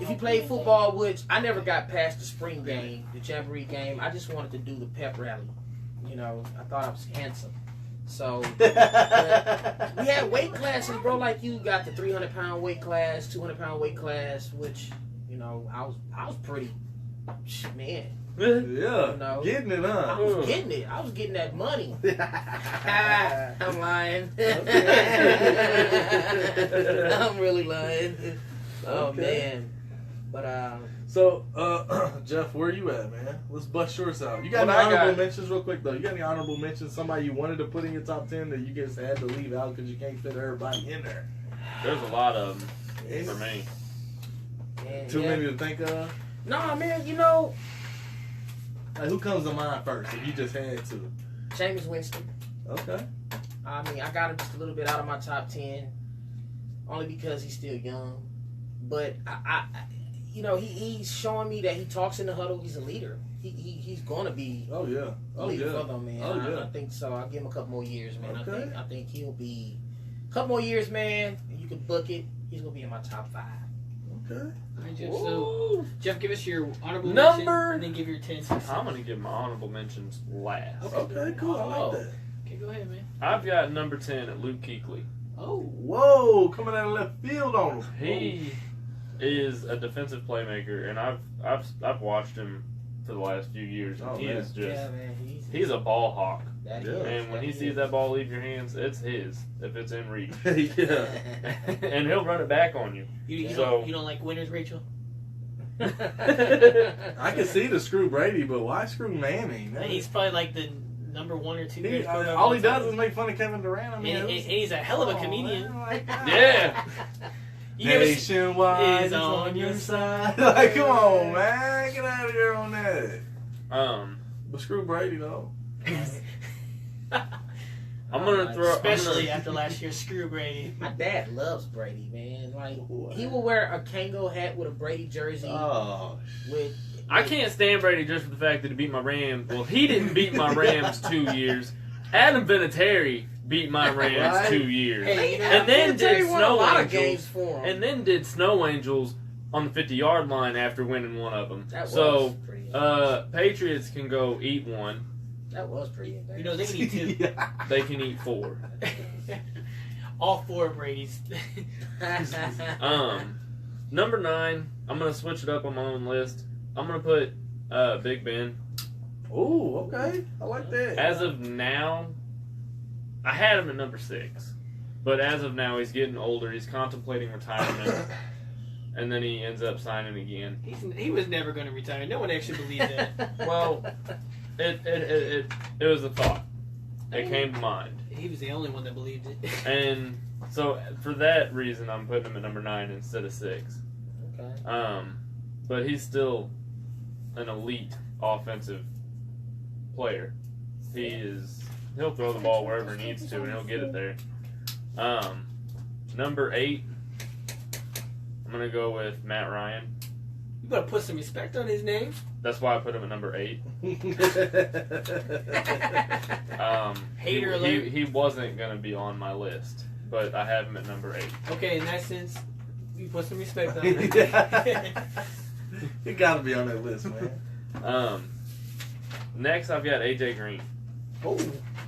if you played football, which I never got past the spring game, the jamboree game, I just wanted to do the pep rally. You know, I thought I was handsome. So we had weight classes, bro. Like you got the 300-pound weight class, 200-pound weight class, which I was pretty, man. Yeah, You know, getting it, I huh? was getting it. I was getting that money. I'm lying. I'm really lying. Oh Okay. man. But So, Jeff, where you at, man? Let's bust yours out. You got What any I got- honorable mentions, real quick though? You got any honorable mentions? Somebody you wanted to put in your top 10 that you just had to leave out because you can't fit everybody in there? There's a lot of them for me. man, Too yeah. many to think of. Nah, man. You know, Like, who comes to mind first if you just had to? Jameis Winston. Okay. I mean, I got him just a little bit out of my top 10, only because he's still young. But you know, he's showing me that he talks in the huddle. He's a leader. He's gonna be Oh yeah. a Oh leader yeah. for them, man. Oh, yeah. I think so. I'll give him a couple more years, man. Okay. I think he'll be a couple more years, man. You can book it. He's gonna be in my top 5. Okay. All right, Jeff. So, Jeff, give us your honorable Number- mention, and then give your 10 cents. I'm gonna give my honorable mentions last. Okay, cool. I like that. Okay, go ahead, man. I've got number 10 at Luke Kuechly. Oh, Whoa, coming out of left field on him. He is a defensive playmaker, and I've watched him for the last few years, and Oh, he man. is just Yeah, man. he's a ball hawk. That Yeah. is, And when he sees that ball leave your hands, it's his if it's in reach, Yeah. and he'll run it back on you. you So- don't like winners, Rachel? I can see the screw Brady, but why screw Manning? He's probably like the number 1 or 2. greatest quarterback All of he all does time. is make fun of Kevin Durant. I mean, and he's a hell of a comedian. Yeah. You ever see- Nationwide is on your side. Like, come on, man, get out of here on that. But screw Brady though. I'm gonna throw. Especially after last year, screw Brady. My dad loves Brady, man. Like he will wear a Kango hat with a Brady jersey. Oh, With I can't stand Brady just for the fact that he beat my Rams. Well, he didn't beat my Rams 2 years. Adam Vinatieri beat my Rams Right. 2 years. Hey, And then did won a Snow lot of Angels. games for him. And then did Snow Angels on the 50-yard line after winning one of them. That was So, pretty. Patriots can go eat one. That was pretty You embarrassing. know, they can eat 2. yeah. They can eat 4. All 4 of Brady's. Number 9, I'm going to switch it up on my own list. I'm going to put Big Ben. Oh, okay. I like that. As of now, I had him at number 6. But as of now, he's getting older. He's contemplating retirement. And then he ends up signing again. He was never going to retire. No one actually believed that. Well, it was a thought. It came to mind. He was the only one that believed it. And so for that reason, I'm putting him at number 9 instead of 6. Okay. But he's still an elite offensive player. He'll throw the ball wherever he needs to, and he'll get it there. Number 8, I'm gonna go with Matt Ryan. You better put some respect on his name. That's why I put him at number 8. Hater alert. He wasn't gonna be on my list, but I have him at number 8. Okay, in that sense, you put some respect on him. You gotta be on that list, man. Next, I've got AJ Green. Oh,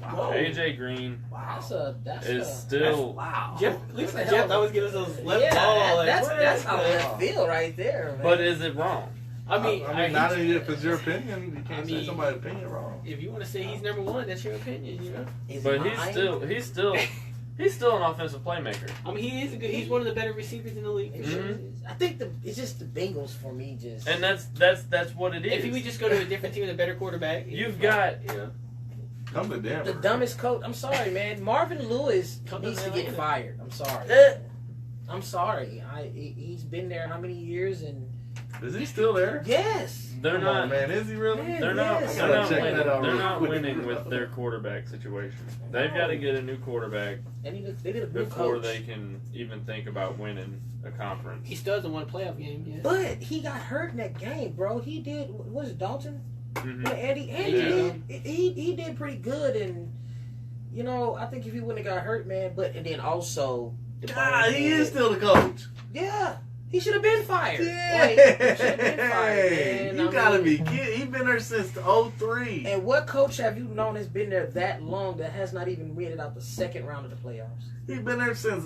Wow. AJ Green Wow. that's is a still. Wow. Jeff, at least That's a Jeff hell of a- always gives us those left yeah, ball. Like, that's how what? left field right there, man. But is it wrong? I mean, not if it's your opinion. You can't I say mean- somebody's opinion wrong. if you want to say he's number 1, that's your opinion, you know. Is But mine? he's still an offensive playmaker. I mean, he is a good. He's one of the better receivers in the league. For sure. I think it's just the Bengals for me. Just And that's what it is. If he would just go to a different team with a better quarterback, You've got you know. Come to Denver. the dumbest coach. I'm sorry, man. Marvin Lewis Come to needs to Atlanta. get fired. I'm sorry. I'm sorry. He's been there how many years? And Is he still there? yes, they're Come not. on, man. Is he really? Man. They're not. Yes. They're Gotta not check winning. that out They're real not quick. winning with their quarterback situation. They've got to get a new quarterback they need a new before coach. they can even think about winning a conference. He still hasn't won a playoff game yet. But he got hurt in that game, bro. He did. Was it Dalton? Mhm. Well, Andy Yeah. did. He did pretty good, and you know, I think if he wouldn't have got hurt, man. And then also, the God, he bonehead- is still the coach. Yeah, He should have been fired. Yeah. Like, he should have been fired, man. You I gotta mean, be kidding. He's been there since '03. And what coach have you known has been there that long that has not even made it out the second round of the playoffs? He's been there since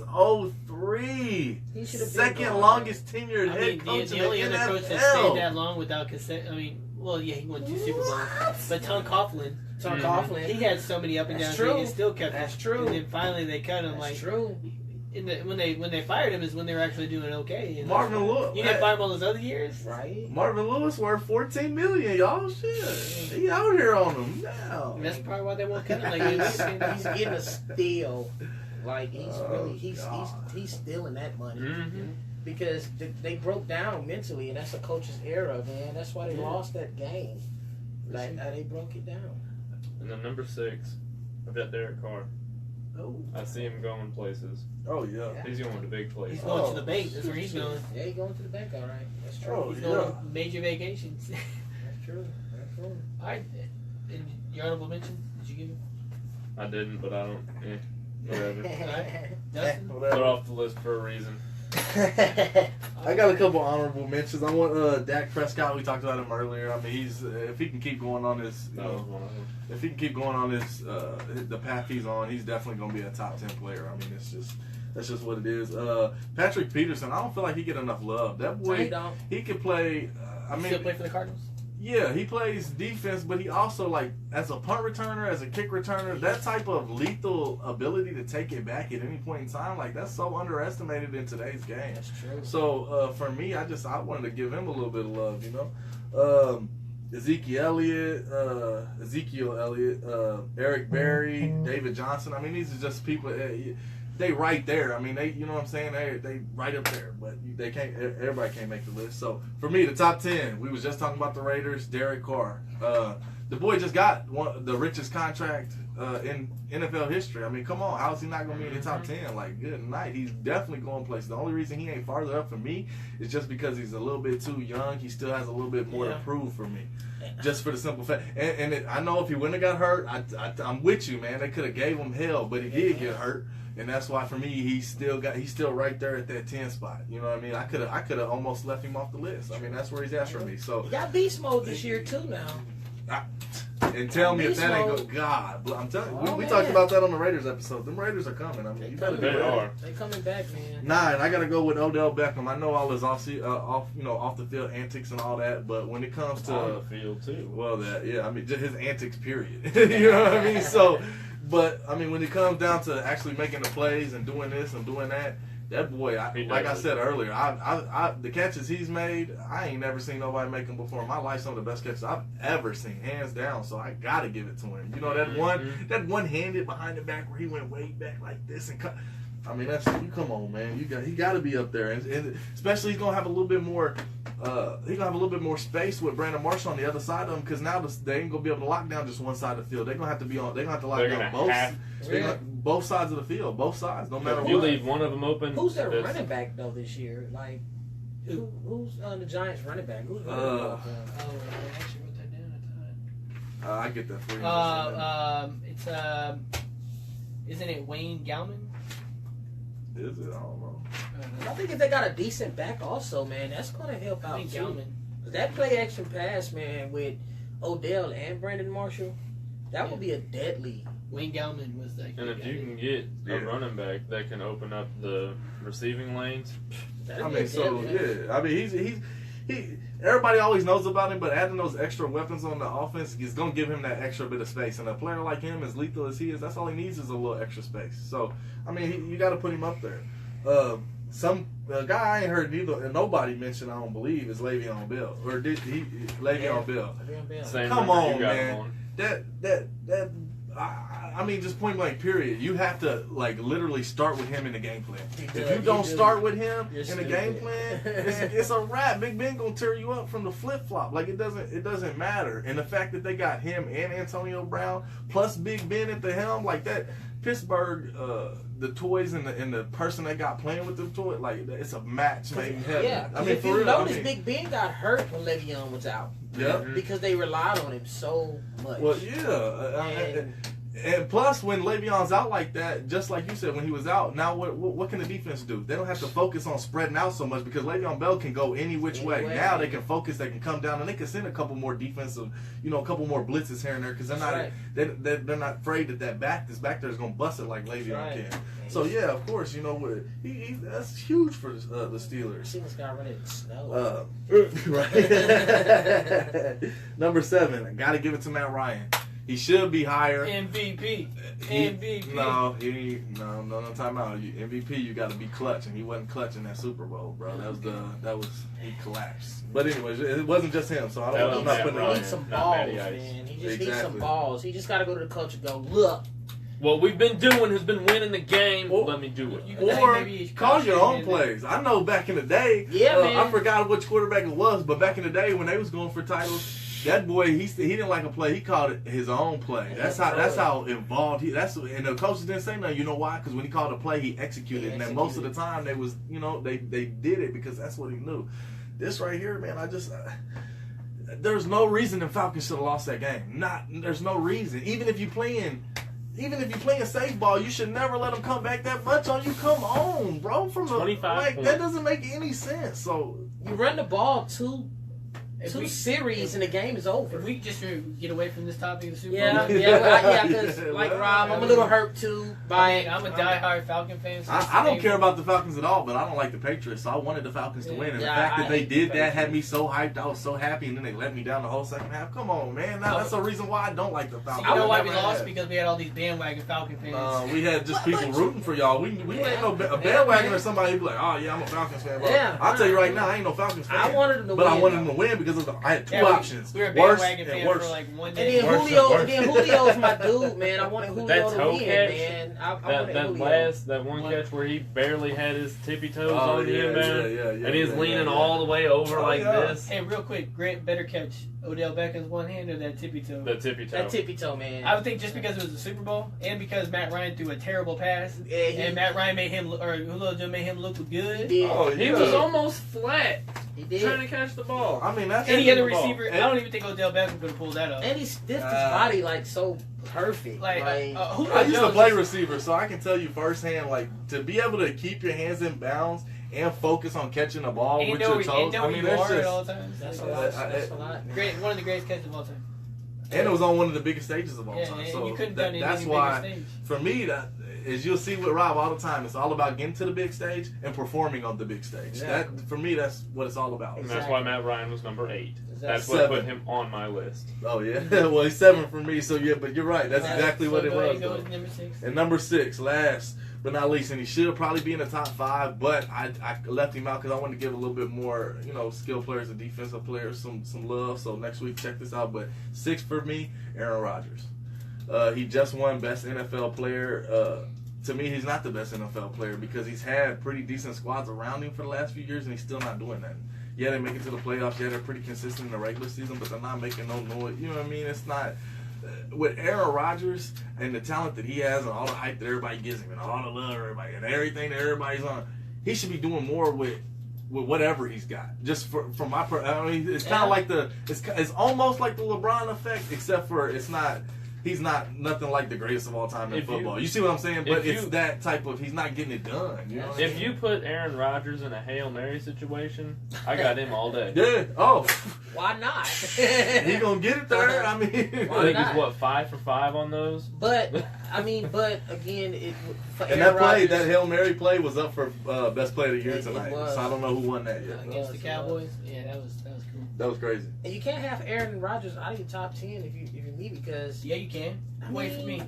'03. He should have been Second gone. longest tenured I head mean, coach the in only the other coach that NFL. stayed that long without consent. I mean, well, yeah, he won 2 Super Bowls. But Tom Coughlin, Tom Mhm. Coughlin. he had so many up and That's downs. true. He still kept. That's it. true. And then finally they cut him. That's Like true. when they fired him is when they were actually doing okay. And Marvin Lewis. You didn't fire him all those other years. Right? Marvin Lewis worth $14 million, y'all. Shit, he out here on him now. And that's probably why they won't cut him. Like He's getting a steal. Like he's really he's stealing that money Mm-hmm. because they broke down mentally, and that's a coach's era, man. That's why they lost that game. Like they broke it down. And then number 6, I've got Derek Carr. Oh, I see him going places. Oh yeah. He's going to big he's places. going to the bank. That's where he's going. yeah, he going to the bank, all right. That's true. Oh, He's yeah. going on major vacations. That's true. That's true. All right. And your honorable mention? Did you give him? I didn't, but I don't. Whatever. Dustin? Put off the list for a reason. I got a couple honorable mentions. I want Dak Prescott. We talked about him earlier. I mean, he's if he can keep going on this, That was one of them. if he can keep going on this, the path he's on, he's definitely going to be a top 10 player. I mean, that's just what it is. Patrick Peterson, I don't feel like he get enough love. That He boy, don't. he can play. I He mean, still play for the Cardinals? yeah, he plays defense, but he also, like, as a punt returner, as a kick returner, that type of lethal ability to take it back at any point in time, like, that's so underestimated in today's game. That's true. So, for me, I wanted to give him a little bit of love, you know? Ezekiel Elliott, Eric Berry, David Johnson. I mean, these are just people, they right there. I mean, they, you know what I'm saying? They right up there, but they can't. Everybody can't make the list. So for me, the top 10. We was just talking about the Raiders. Derek Carr. The boy just got the richest contract in NFL history. I mean, come on, how is he not going to be in the top 10? Like, good night. He's definitely going places. The only reason he ain't farther up for me is just because he's a little bit too young. He still has a little bit more to prove for me. Just for the simple fact, I know if he wouldn't have got hurt, I'm with you, man. They could have gave him hell, but he did get hurt. And that's why for me he's still right there at that 10 spot. You know what I mean? I could have almost left him off the list. I mean, that's where he's at for me. So He got beast mode this year too now. and tell me if Beast that ain't mode. God. But I'm telling you, Oh, we man. talked about that on the Raiders episode. Them Raiders are coming. I mean, you better be They ready. are. They coming back, man. 9, I gotta go with Odell Beckham. I know all his off the field antics and all that, but when it comes to On the field too. well, I mean, just his antics, period. You know what I mean? So, but, I mean, when it comes down to actually making the plays and doing this and doing that boy, like I said earlier, the catches he's made, I ain't never seen nobody make them before in my life. Some of the best catches I've ever seen, hands down. So I got to give it to him. You know, that one-handed behind the back where he went way back like this and cut. I mean, come on, man. He got to be up there, and especially he's gonna have a little bit more. He's gonna have a little bit more space with Brandon Marshall on the other side of him because now they ain't gonna be able to lock down just one side of the field. They're gonna have to be on. They're gonna have to lock down both sides of the field, both sides, no matter If you what. leave one of them open, Who's their it's- running back though this year? Like, who's the Giants running back? Who's running Oh, I actually wrote that down. I get that for you. It's isn't it Wayne Gallman? Is it? I don't know. I think if they got a decent back also, man, that's gonna help out Wayne too. Gallman. That play action pass, man, with Odell and Brandon Marshall, that would be a deadly. Wayne Gallman was that. And if you can get a running back that can open up the receiving lanes, That'd I be mean, a so deadly. yeah. I mean, he. Everybody always knows about him, but adding those extra weapons on the offense is gonna give him that extra bit of space. And a player like him, as lethal as he is, that's all he needs is a little extra space. So, I mean, you got to put him up there. Some guy I ain't heard nobody mention, I don't believe, is Le'Veon Bell. Or did he? Le'Veon Bell. Le'Veon Bell. same Come number on, you got man. him on. That I mean, just point blank, period. You have to, like, literally start with him in the game plan. If you don't start with him You're in the game stupid. plan, it's a wrap. Big Ben gonna tear you up from the flip flop. Like, it doesn't matter. And the fact that they got him and Antonio Brown plus Big Ben at the helm, like that, Pittsburgh, the toys and the person they got playing with the toy, like, it's a match made in heaven. Yeah, I mean, if for you real. notice, Big Ben got hurt when Le'Veon was out Yeah. Mhm. because they relied on him so much. Well, yeah. And plus, when Le'Veon's out like that, just like you said, when he was out, now what can the defense do? They don't have to focus on spreading out so much because Le'Veon Bell can go any which way. Now they can focus, they can come down, and they can send a couple more defensive, a couple more blitzes here and there because they're not afraid that back there is going to bust it like Le'Veon can. So yeah, of course, that's huge for the Steelers. I see this guy running in the snow. Right. Number 7, I got to give it to Matt Ryan. He should be higher. MVP. No, time out. MVP, you got to be clutch, and he wasn't clutch in that Super Bowl, bro. He collapsed. But anyways, it wasn't just him, so I'm not putting it on He needs some balls, man. He just needs some balls. He just got to go to the coach and go, look. What we've been doing has been winning the game. Let me do it. Or call your own plays. I know back in the day, man. I forgot which quarterback it was, but back in the day when they was going for titles, that boy, he didn't like a play. He called it his own play. That's how involved and the coaches didn't say nothing. You know why? Because when he called a play, he executed. And then most of the time they was, they did it because that's what he knew. This right here, man, there's no reason the Falcons should have lost that game. There's no reason. Even if you're playing safe ball, you should never let them come back that much on you. Come on, bro. From 25 points. That doesn't make any sense. So you run the ball two series and the game is over. If we just get away from this topic of the Super Bowl. Yeah, because like Rob, I'm a little hurt too. I'm a diehard Falcon fan. So I don't care about the Falcons at all, but I don't like the Patriots, so I wanted the Falcons to win. And the fact that they did that had me so hyped. I was so happy, and then they let me down the whole second half. Come on, man. That's the reason why I don't like the Falcons. You know why we lost? Because we had all these bandwagon Falcon fans. We had just people rooting for y'all. We ain't no a bandwagon or somebody who'd be like, oh, yeah, I'm a Falcons fan. Bro. Yeah, I'll tell you right now, I ain't no Falcons fan. I wanted them to win. But I wanted them to win because I had two options. We were a bandwagon fan for like one day. And then Julio's my dude, man. I wanted Julio to win, man. That one catch where he barely had his tippy toes on the inbound, and he's leaning all the way over this. Hey, real quick, Grant, better catch Odell Beckham's one hand or that tippy toe? The tippy toe. That tippy toe, man. I would think just because it was the Super Bowl and because Matt Ryan threw a terrible pass, and Matt Ryan made him look good. He was almost flat. He did. Trying to catch the ball. I mean, that's any other receiver. I don't even think Odell Beckham could have pulled that off. And he stiffed his body like so perfect. I used to play receiver, so I can tell you firsthand, like to be able to keep your hands in bounds and focus on catching the ball with your toes. I mean, that's just all the time. That's a lot. Great, one of the greatest catches of all time. And it was on one of the biggest stages of all time. And so you couldn't done that's any why, bigger stage. For me, as you'll see with Rob all the time, it's all about getting to the big stage and performing on the big stage. Exactly. For me, that's what it's all about. And that's why Matt Ryan was number 8. That's Seven. what put him on my list. Oh yeah, well he's 7 for me. So yeah, but you're right. That's exactly what it was. Number 6. And number 6, last but not least, and he should probably be in the top 5, but I left him out because I wanted to give a little bit more, skill players and defensive players some love. So next week, check this out. But 6 for me, Aaron Rodgers. He just won Best NFL Player. To me, he's not the best NFL player because he's had pretty decent squads around him for the last few years, and he's still not doing that. Yeah, they make it to the playoffs. Yeah, they're pretty consistent in the regular season, but they're not making no noise. You know what I mean? It's not... With Aaron Rodgers and the talent that he has and all the hype that everybody gives him and all the love everybody and everything that everybody's on, he should be doing more with whatever he's got. Just from my... it's kind of like it's almost like the LeBron effect, except for it's not... He's not nothing like the greatest of all time in football. You see what I'm saying? But it's that type of, he's not getting it done. You know if you put Aaron Rodgers in a Hail Mary situation, I got him all day. Yeah. Oh. Why not? He gonna get it there. I mean, I think he's 5 for 5 on those. But again, and that play, that Hail Mary play, was up for best play of the year tonight. So I don't know who won that yet. Against the Cowboys. Yeah, that was cool. That was crazy. And you can't have Aaron Rodgers out of your top 10 if you me because you can. Wait for me.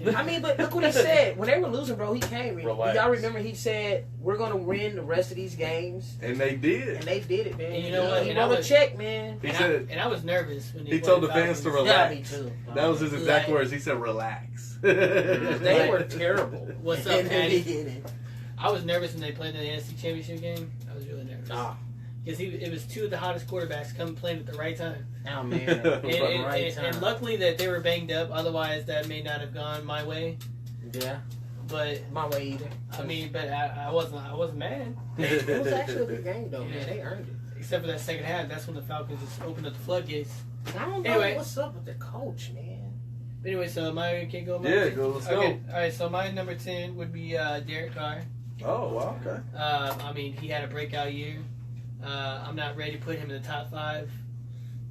But look what he said when they were losing, bro. He came. Relax. Y'all remember he said we're gonna win the rest of these games, and they did. And they did it, man. And you know what? He wrote a check, man. He said, and I was nervous when he told the fans to relax. Yeah, me too. That was his exact words. He said, "Relax." They were terrible. What's up, Patty? I was nervous when they played in the NFC Championship game. I was really nervous. Because it was 2 of the hottest quarterbacks coming playing at the right time. Oh, man. And luckily that they were banged up. Otherwise, that may not have gone my way. Yeah. But my way either. I mean, but I wasn't mad. It was actually a good game, though, man. They earned it. Except for that second half. That's when the Falcons just opened up the floodgates. I don't know what's up with the coach, man. Anyway, so my can go. Yeah, go. Let's All right, so my number 10 would be Derek Carr. go. Oh, wow, okay. I mean, he had a breakout year. I'm not ready to put him in the top 5,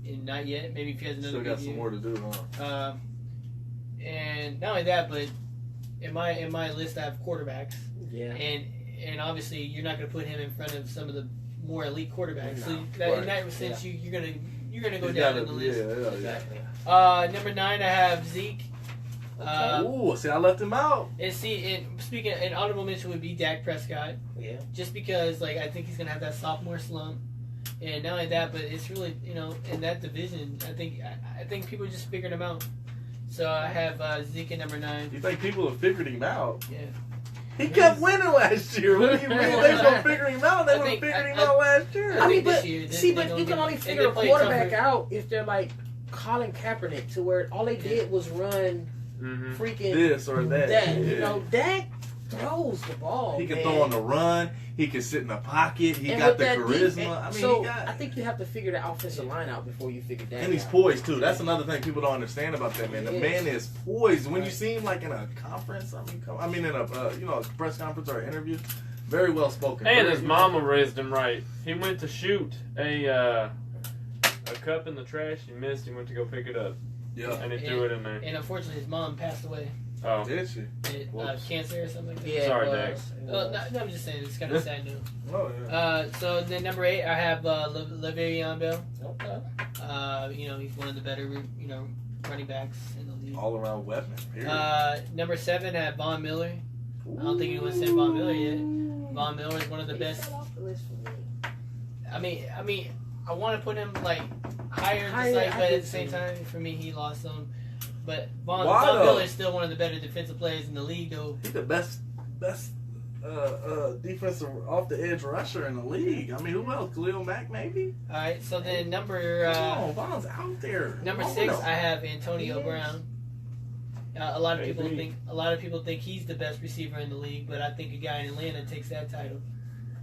and not yet. Maybe if he has another Still good got some year. more to do, huh? And not only that, but in my list I have quarterbacks, Yeah. and obviously you're not going to put him in front of some of the more elite quarterbacks. So No. in that sense, you're gonna go He's down gotta- in the list. Yeah. Exactly. Number 9, I have Zeke. Ooh, see, I left him out. And speaking, an honorable mention would be Dak Prescott, Yeah. just because like I think he's gonna have that sophomore slump, and not only that, but it's really in that division, I think people just figured him out. So I have Zeke at number 9. You think people have figured him out? Yeah. He kept winning last year. What do you mean? They was gonna figure him out. They I would have think- figured him I- out last year. I I mean, think this but year, see, they but gonna you give can only him- figure and a they play quarterback tougher. out if they're like Colin Kaepernick, to where all they did was run Mm-hmm. freaking This or that. Dak. Yeah. You know, Dak throws the ball. He can man. throw on the run. He can sit in the pocket. He And got with the that charisma. defense- I mean, so he got. I think you have to figure the offensive line out before you figure that. And he's out. poised too. That's another thing people don't understand about that man. The He man is poised. When you Right. see him like in a conference, I mean in a a press conference or an interview, very well spoken. And Very- his mama raised him right. He went to shoot a cup in the trash. He missed. He went to go pick it up, Yeah. and he threw it in there. And unfortunately, his mom passed away. Oh, Did she? Whoops. Cancer or something like that. Yeah, Sorry, it Dak. was. It No, was. I'm just saying it's kind of sad news. Oh yeah. So then number 8, I have Le'Veon Bell. Okay. He's one of the better running backs in the league. All around weapon. Period. Number 7, I have Von Miller. I don't think anyone said Von Miller yet. Von Miller is one of the He best. fell off the list for me. I mean, I want to put him like higher, Higher, but I at did the same too. time, for me, he lost some. But Why, Von though? Miller is still one of the better defensive players in the league, though. He's the best defensive off the edge rusher in the league. I mean, who else? Khalil Mack, maybe. All right, so then number Come on, Von's out there. number Come 6, on. I have Antonio Yes. Brown. A lot of people Maybe. think he's the best receiver in the league, but I think a guy in Atlanta takes that title.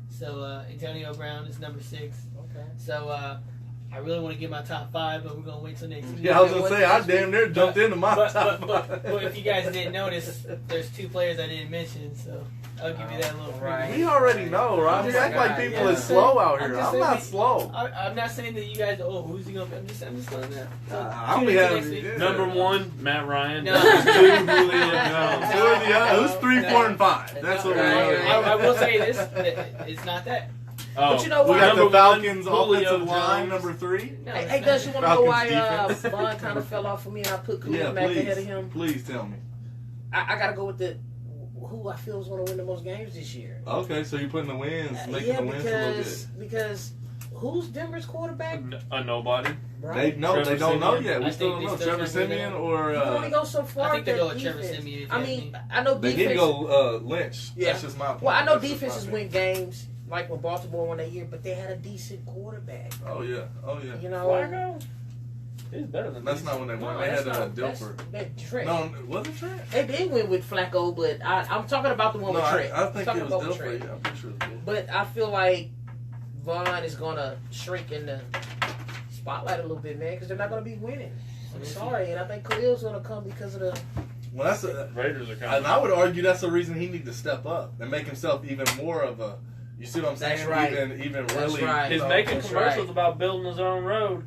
So Antonio Brown is number 6. Okay. So I really want to get my top 5, but we're gonna wait till next week. Yeah, I was gonna say I damn near jumped into my But, top but, five. but if you guys didn't notice, there's 2 players I didn't mention, so I'll give you that little Right. preview. We already know, Rob. Oh You my act like God, people yeah. is slow out I'm here. just I'm saying not we- slow. I'm not saying that you guys. Oh, who's he gonna be? I'm just telling that. So, I tune only into have next week. yeah. Number 1, Matt Ryan. No. Number 2, Julio Jones. Who are the other? Who's 3, 4, and 5? That's what we Right, know. I will say this: that it's not that. Oh, But you know We what? got the Number Falcons 1, Julio offensive line, Jones. number 3. No, Hey, it's hey not. Gus, you want to know why Falcons defense. Vaughn kind of fell off for me and I put Khalil Yeah, Mack ahead of please. him? Please tell me. I got to go with who I feel is going to win the most games this year. Okay, so you're putting the wins, making Yeah, the wins a little bit. because who's Denver's quarterback? A nobody. Right? They Trevor don't know Siemian. yet. We I still think don't they know. still Trevor can't win Siemian it. or You can only go so far. I think they with go that with Trevor defense. Siemian, if you I ask mean, me. I know they defense. need to go Lynch. Yeah. That's just my point. Well, I know That's just my defenses opinion. win games like when Baltimore won that year, but they had a decent quarterback. Oh yeah. You know, Flacco? He's better than That's me. not when they won. no, They that's had not, Dilfer. that's Trent. No, was it Trent? They did win with Flacco, but I'm talking about the one No, with Trent. I think Talking it was about with Dilfer. Trent. Yeah, I'm pretty sure it was Dilfer. But I feel like Vaughn is going to shrink in the spotlight a little bit, man, because they're not going to be winning. I'm sorry, and I think Khalil's going to come because of the. Well, that's a, Raiders are and coming. I would argue that's the reason he needs to step up and make himself even more of a. You see what I'm saying? That's right. Even That's really. right. He's you know, making That's commercials right. about building his own road.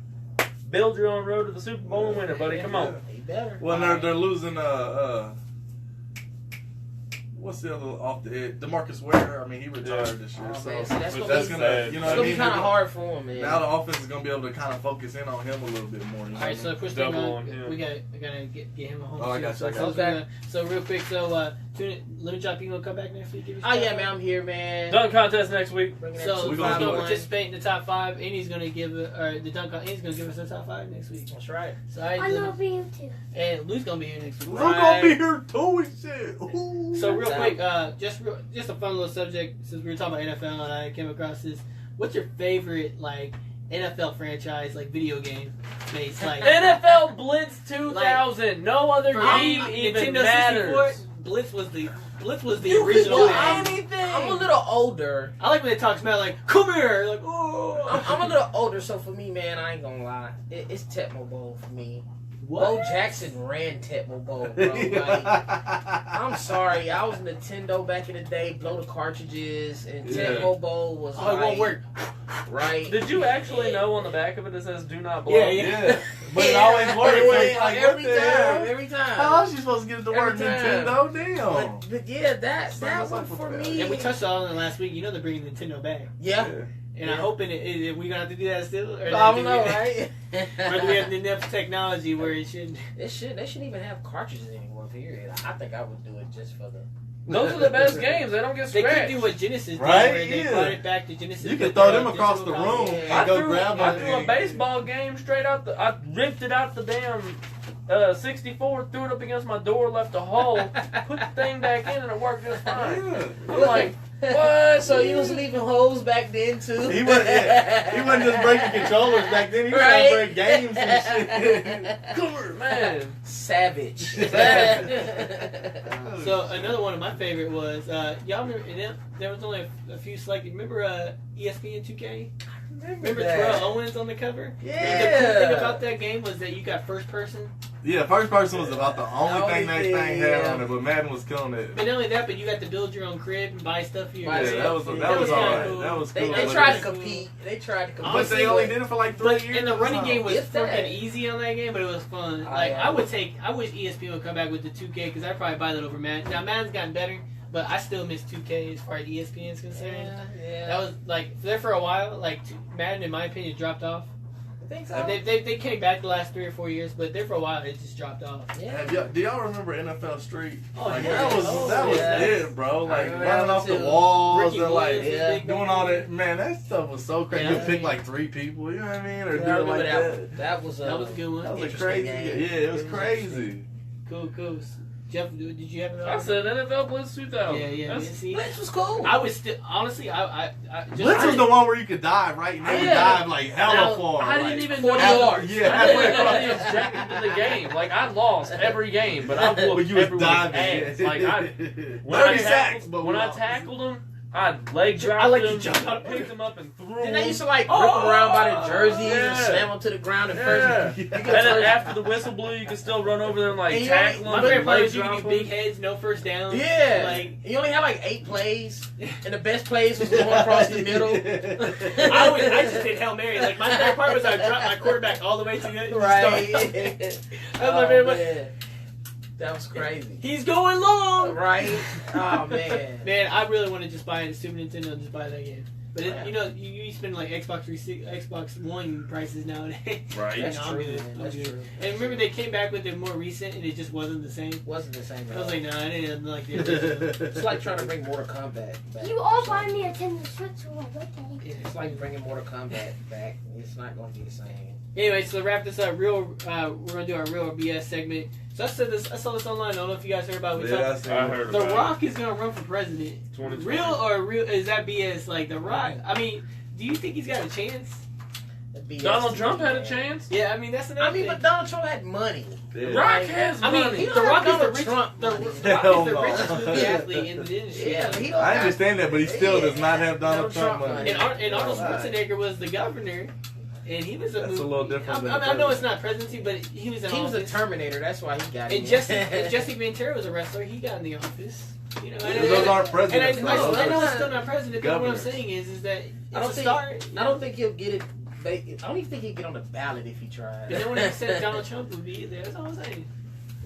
Build your own road to the Super Bowl and win it, buddy. Come on. He better. Well, they're losing. What's the other off the edge? DeMarcus Ware. I mean, he retired this year, Oh, so man, see, that's But gonna that's be, gonna, you know it's what gonna I be mean? kind of hard for him, man. Now the offense is gonna be able to kind of focus in on him a little bit more. You know All right, what I so mean? push Double them on on. him. We gotta get him a home. Oh, I got you, I got you. So real quick, Lemon Drop, you gonna come back next week? Give us Oh your yeah, top man, five? I'm here, man. Dunk contest next week. Bringing that So we he's gonna gonna do it. participate in the top 5, and he's gonna give the dunk. He's gonna give us the top 5 next week. That's right. So I love you too. and Lou's gonna be here next week. We're gonna be here too and shit. Ooh. So real quick, just a fun little subject since we were talking about NFL and I came across this. What's your favorite like NFL franchise like video game based like NFL Blitz 2000. No other for game me, even Nintendo 64? matters. Blitz was the You could original do game. anything. I'm a little older. I like when they talk about like come here like oh. I'm a little older, so for me, man, I ain't gonna lie. It's Tecmo Bowl for me. Bo Jackson ran Tecmo Bowl, bro. Like, I'm sorry, I was Nintendo back in the day, blow the cartridges, and Tecmo Bowl was it won't work. Right. Did you actually know on the back of it it says "Do not blow"? Yeah. But it always works. Like, every what the time, hell? every time. How else you supposed to get it to work, Every time. Nintendo? Damn. But yeah, that Sounds one like for a me. And we touched on it last week. You know they're bringing Nintendo back. Yeah. And I'm hoping we gonna have to do that still. Or I don't know, right? Or do we have enough technology where it shouldn't? They shouldn't even have cartridges anymore. Period. I think I would do it just for the. Those are the best games. They don't get They scratched. could do what Genesis did, Right? where they Yeah. brought it back to Genesis. You can throw them across the digital room copy. and I go threw grab a them. baseball game straight out the. I ripped it out the damn 64, threw it up against my door, left a hole, put the thing back in, and it worked just fine. Yeah. I'm like, What? So you was leaving holes back then too? He wasn't just breaking controllers back then. He was trying to break games and shit. Cooler, man. Savage. So another one of my favorite was y'all remember there was only a few selected. Remember ESPN 2K? Remember Terrell Owens on the cover? Yeah. And the cool thing about that game was that you got first person. Yeah, first person was about the only thing that thing, thing had yeah. on it, but Madden was killing it. But not only that, but you got to build your own crib and buy stuff for your Buy Yeah, yourself. that was kinda alright. cool. That was They cool. tried But to compete. They tried to compete. But they only did it for like 3 But years. and the running game was If that. freaking easy on that game, but it was fun. Like yeah. I wish ESPN would come back with the 2K because I'd probably buy that over Madden. Now Madden's gotten better, but I still miss 2K as far as ESPN is concerned. Yeah. That was like there for a while. Like Madden, in my opinion, dropped off. I think so. They came back the last 3 or 4 years, but there for a while it just dropped off. Yeah. Do y'all remember NFL Street? Oh, Like, yeah. that was yeah. it, bro. Like remember running that off the too. walls Ricky and like Williams was big doing back all then. that. Man, that stuff was so crazy. Yeah. You pick like 3 people, you know what I mean, or Yeah, I do it remember like that that. one. That was That was a good one. That was a Interesting crazy. game. Yeah, it was It was crazy. Cool. Jeff, did you have it? I said NFL Blitz 2000. Yeah. That's- See, Blitz was cool. I was still honestly, I just Blitz was the one where you could dive, right? And they would Yeah. dive like hella Now, far. I like, didn't even 40 know. yards. Yeah, I didn't halfway know across. he was jacked into the game. Like I lost every game, but I But whooped you was everyone's diving. ass. Like I 30 when I sacks, but when we I lost. tackled him, I leg dropped I like him, to jump I up. picked him up and threw Then him. they used to like rip them around by the jerseys Yeah. and slam them to the ground and Yeah. first. Yeah. You And get then first- after the whistle blew, you could still run over there and like And you tackle only- him. my favorite and part leg was you could drop do big him. heads, no first down. Yeah, Like you only had like 8 plays, and the best plays was going across the middle. I just did Hail Mary. Like my favorite part was I dropped my quarterback all the way to the Right. That was my Oh, favorite part. man. That was crazy. He's going long. Right? Oh man. Man, I really want to just buy a Super Nintendo and just buy that game. But Yeah. you know, you spend like Xbox One prices nowadays. Right. That's No, I'm true, good. man. I'm That's good. true. And remember they came back with it more recent and it just wasn't the same. Wasn't the same. At I was all. like, no, I didn't like the original. It's like trying to bring Mortal Kombat back. You all buy me a Nintendo Switch for my birthday. It's like bringing Mortal Kombat back. It's not going to be the same. Anyway, so to wrap this up, we're gonna do our real or BS segment. So I saw this online. I don't know if you guys heard about it. We talked- I heard The about Rock is gonna run for president. 2020. Real is that BS? Like The Rock? I mean, do you think he's got a chance? That'd be Donald us, Trump had a man. chance. Yeah, I mean that's another I mean, thing. but Donald Trump had money. Yeah. Rock has I mean, money. he The don't Rock is have the Donald richest. Trump The money. Rock Hell is the no. richest movie athlete in the industry. Yeah, he don't I got- understand that, but he still does not have Donald Donald Trump Trump money. money. And Arnold Schwarzenegger was the governor, and he was a. That's a little different than I know it's not presidency, but he was in He was a office. Terminator. That's why he got it. And Jesse Ventura was a wrestler. He got in the office. You know, Those aren't presidents. And I though. know Those it's are- still not president, but what I'm governors. saying is that it's I don't a think- start. I don't think he'll get it. I don't even think he'll get on the balllet if he tries. But no one ever said Donald Trump would be there. That's all I'm saying.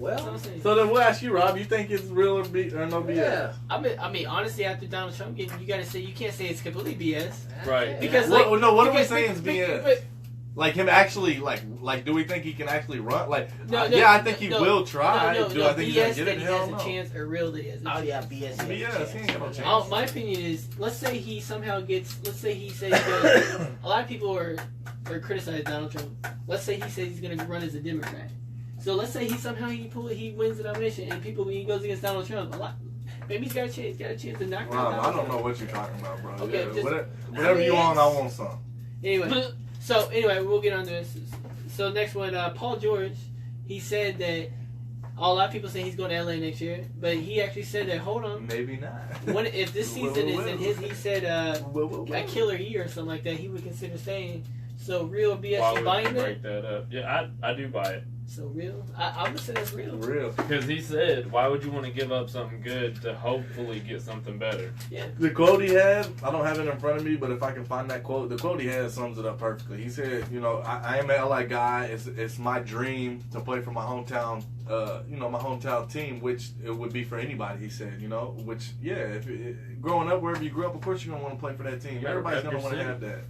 That's all Well, I'm saying. So then we'll ask you, Rob. You think it's real or no BS? yeah. I mean, honestly, after Donald Trump, you gotta say you can't say it's completely BS Right. because What- like no, what are we because- saying is because- BS? Like him actually, like, do we think he can actually run? Like, No, yeah, I think he no, will try. No, do I think he's gonna BS get that it? he Hell has no. a chance, or real that he has a Oh chance. yeah, BS. BS, he ain't got no chance. My opinion is, let's say he somehow gets. Let's say he says he goes, a lot of people are criticizing Donald Trump. Let's say he says he's going to run as a Democrat. So let's say he wins the nomination, and he goes against Donald Trump. Maybe he's got a chance. Got a chance to knock Rob, out I Donald don't know Trump. what you're talking about, bro. Okay, Yeah, just- whatever you want, I want some. Anyway, we'll get on to this. So next one, Paul George. He said that a lot of people say he's going to LA next year, but he actually said that. Hold on. Maybe not. If this season is in his, he said a killer year or something like that, he would consider staying. So real BS, Why you would buying you that? break that up? Yeah, I do buy it. So real? I would say that's real. Real. Because he said, why would you want to give up something good to hopefully get something better? The quote he had, I don't have it in front of me, but if I can find that quote, the quote he had sums it up perfectly. He said, you know, I am an LA guy. It's my dream to play for my hometown, my hometown team, which it would be for anybody, he said, you know, which, yeah, growing up, wherever you grew up, of course you're going to want to play for that team. You Everybody's gotta going to want to rep have that.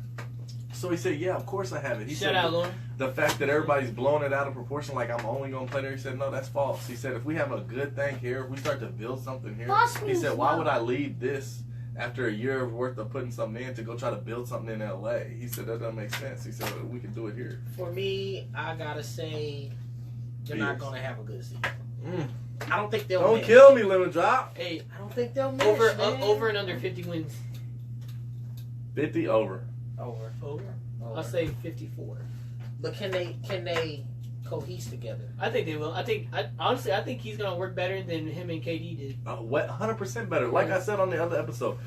So he said, yeah, of course I have it. He Shout said, out, Lauren. the fact that everybody's blowing it out of proportion, like I'm only going to play there, he said, no, that's false. He said, if we have a good thing here, if we start to build something here, Boss he means said, why love. would I leave this after a year worth of putting something in to go try to build something in LA? He said, that doesn't make sense. He said, we can do it here. For me, I gotta say, they're not gonna have a good season. I don't think they'll. Don't miss. kill me, Lemon Drop. Hey, I don't think they'll miss. man. over and under 50 wins. 50 over. Over. I'll say 54. But can they cohese together? I think they will. Honestly, I think he's gonna work better than him and KD did. 100% better. Like I said on the other episode,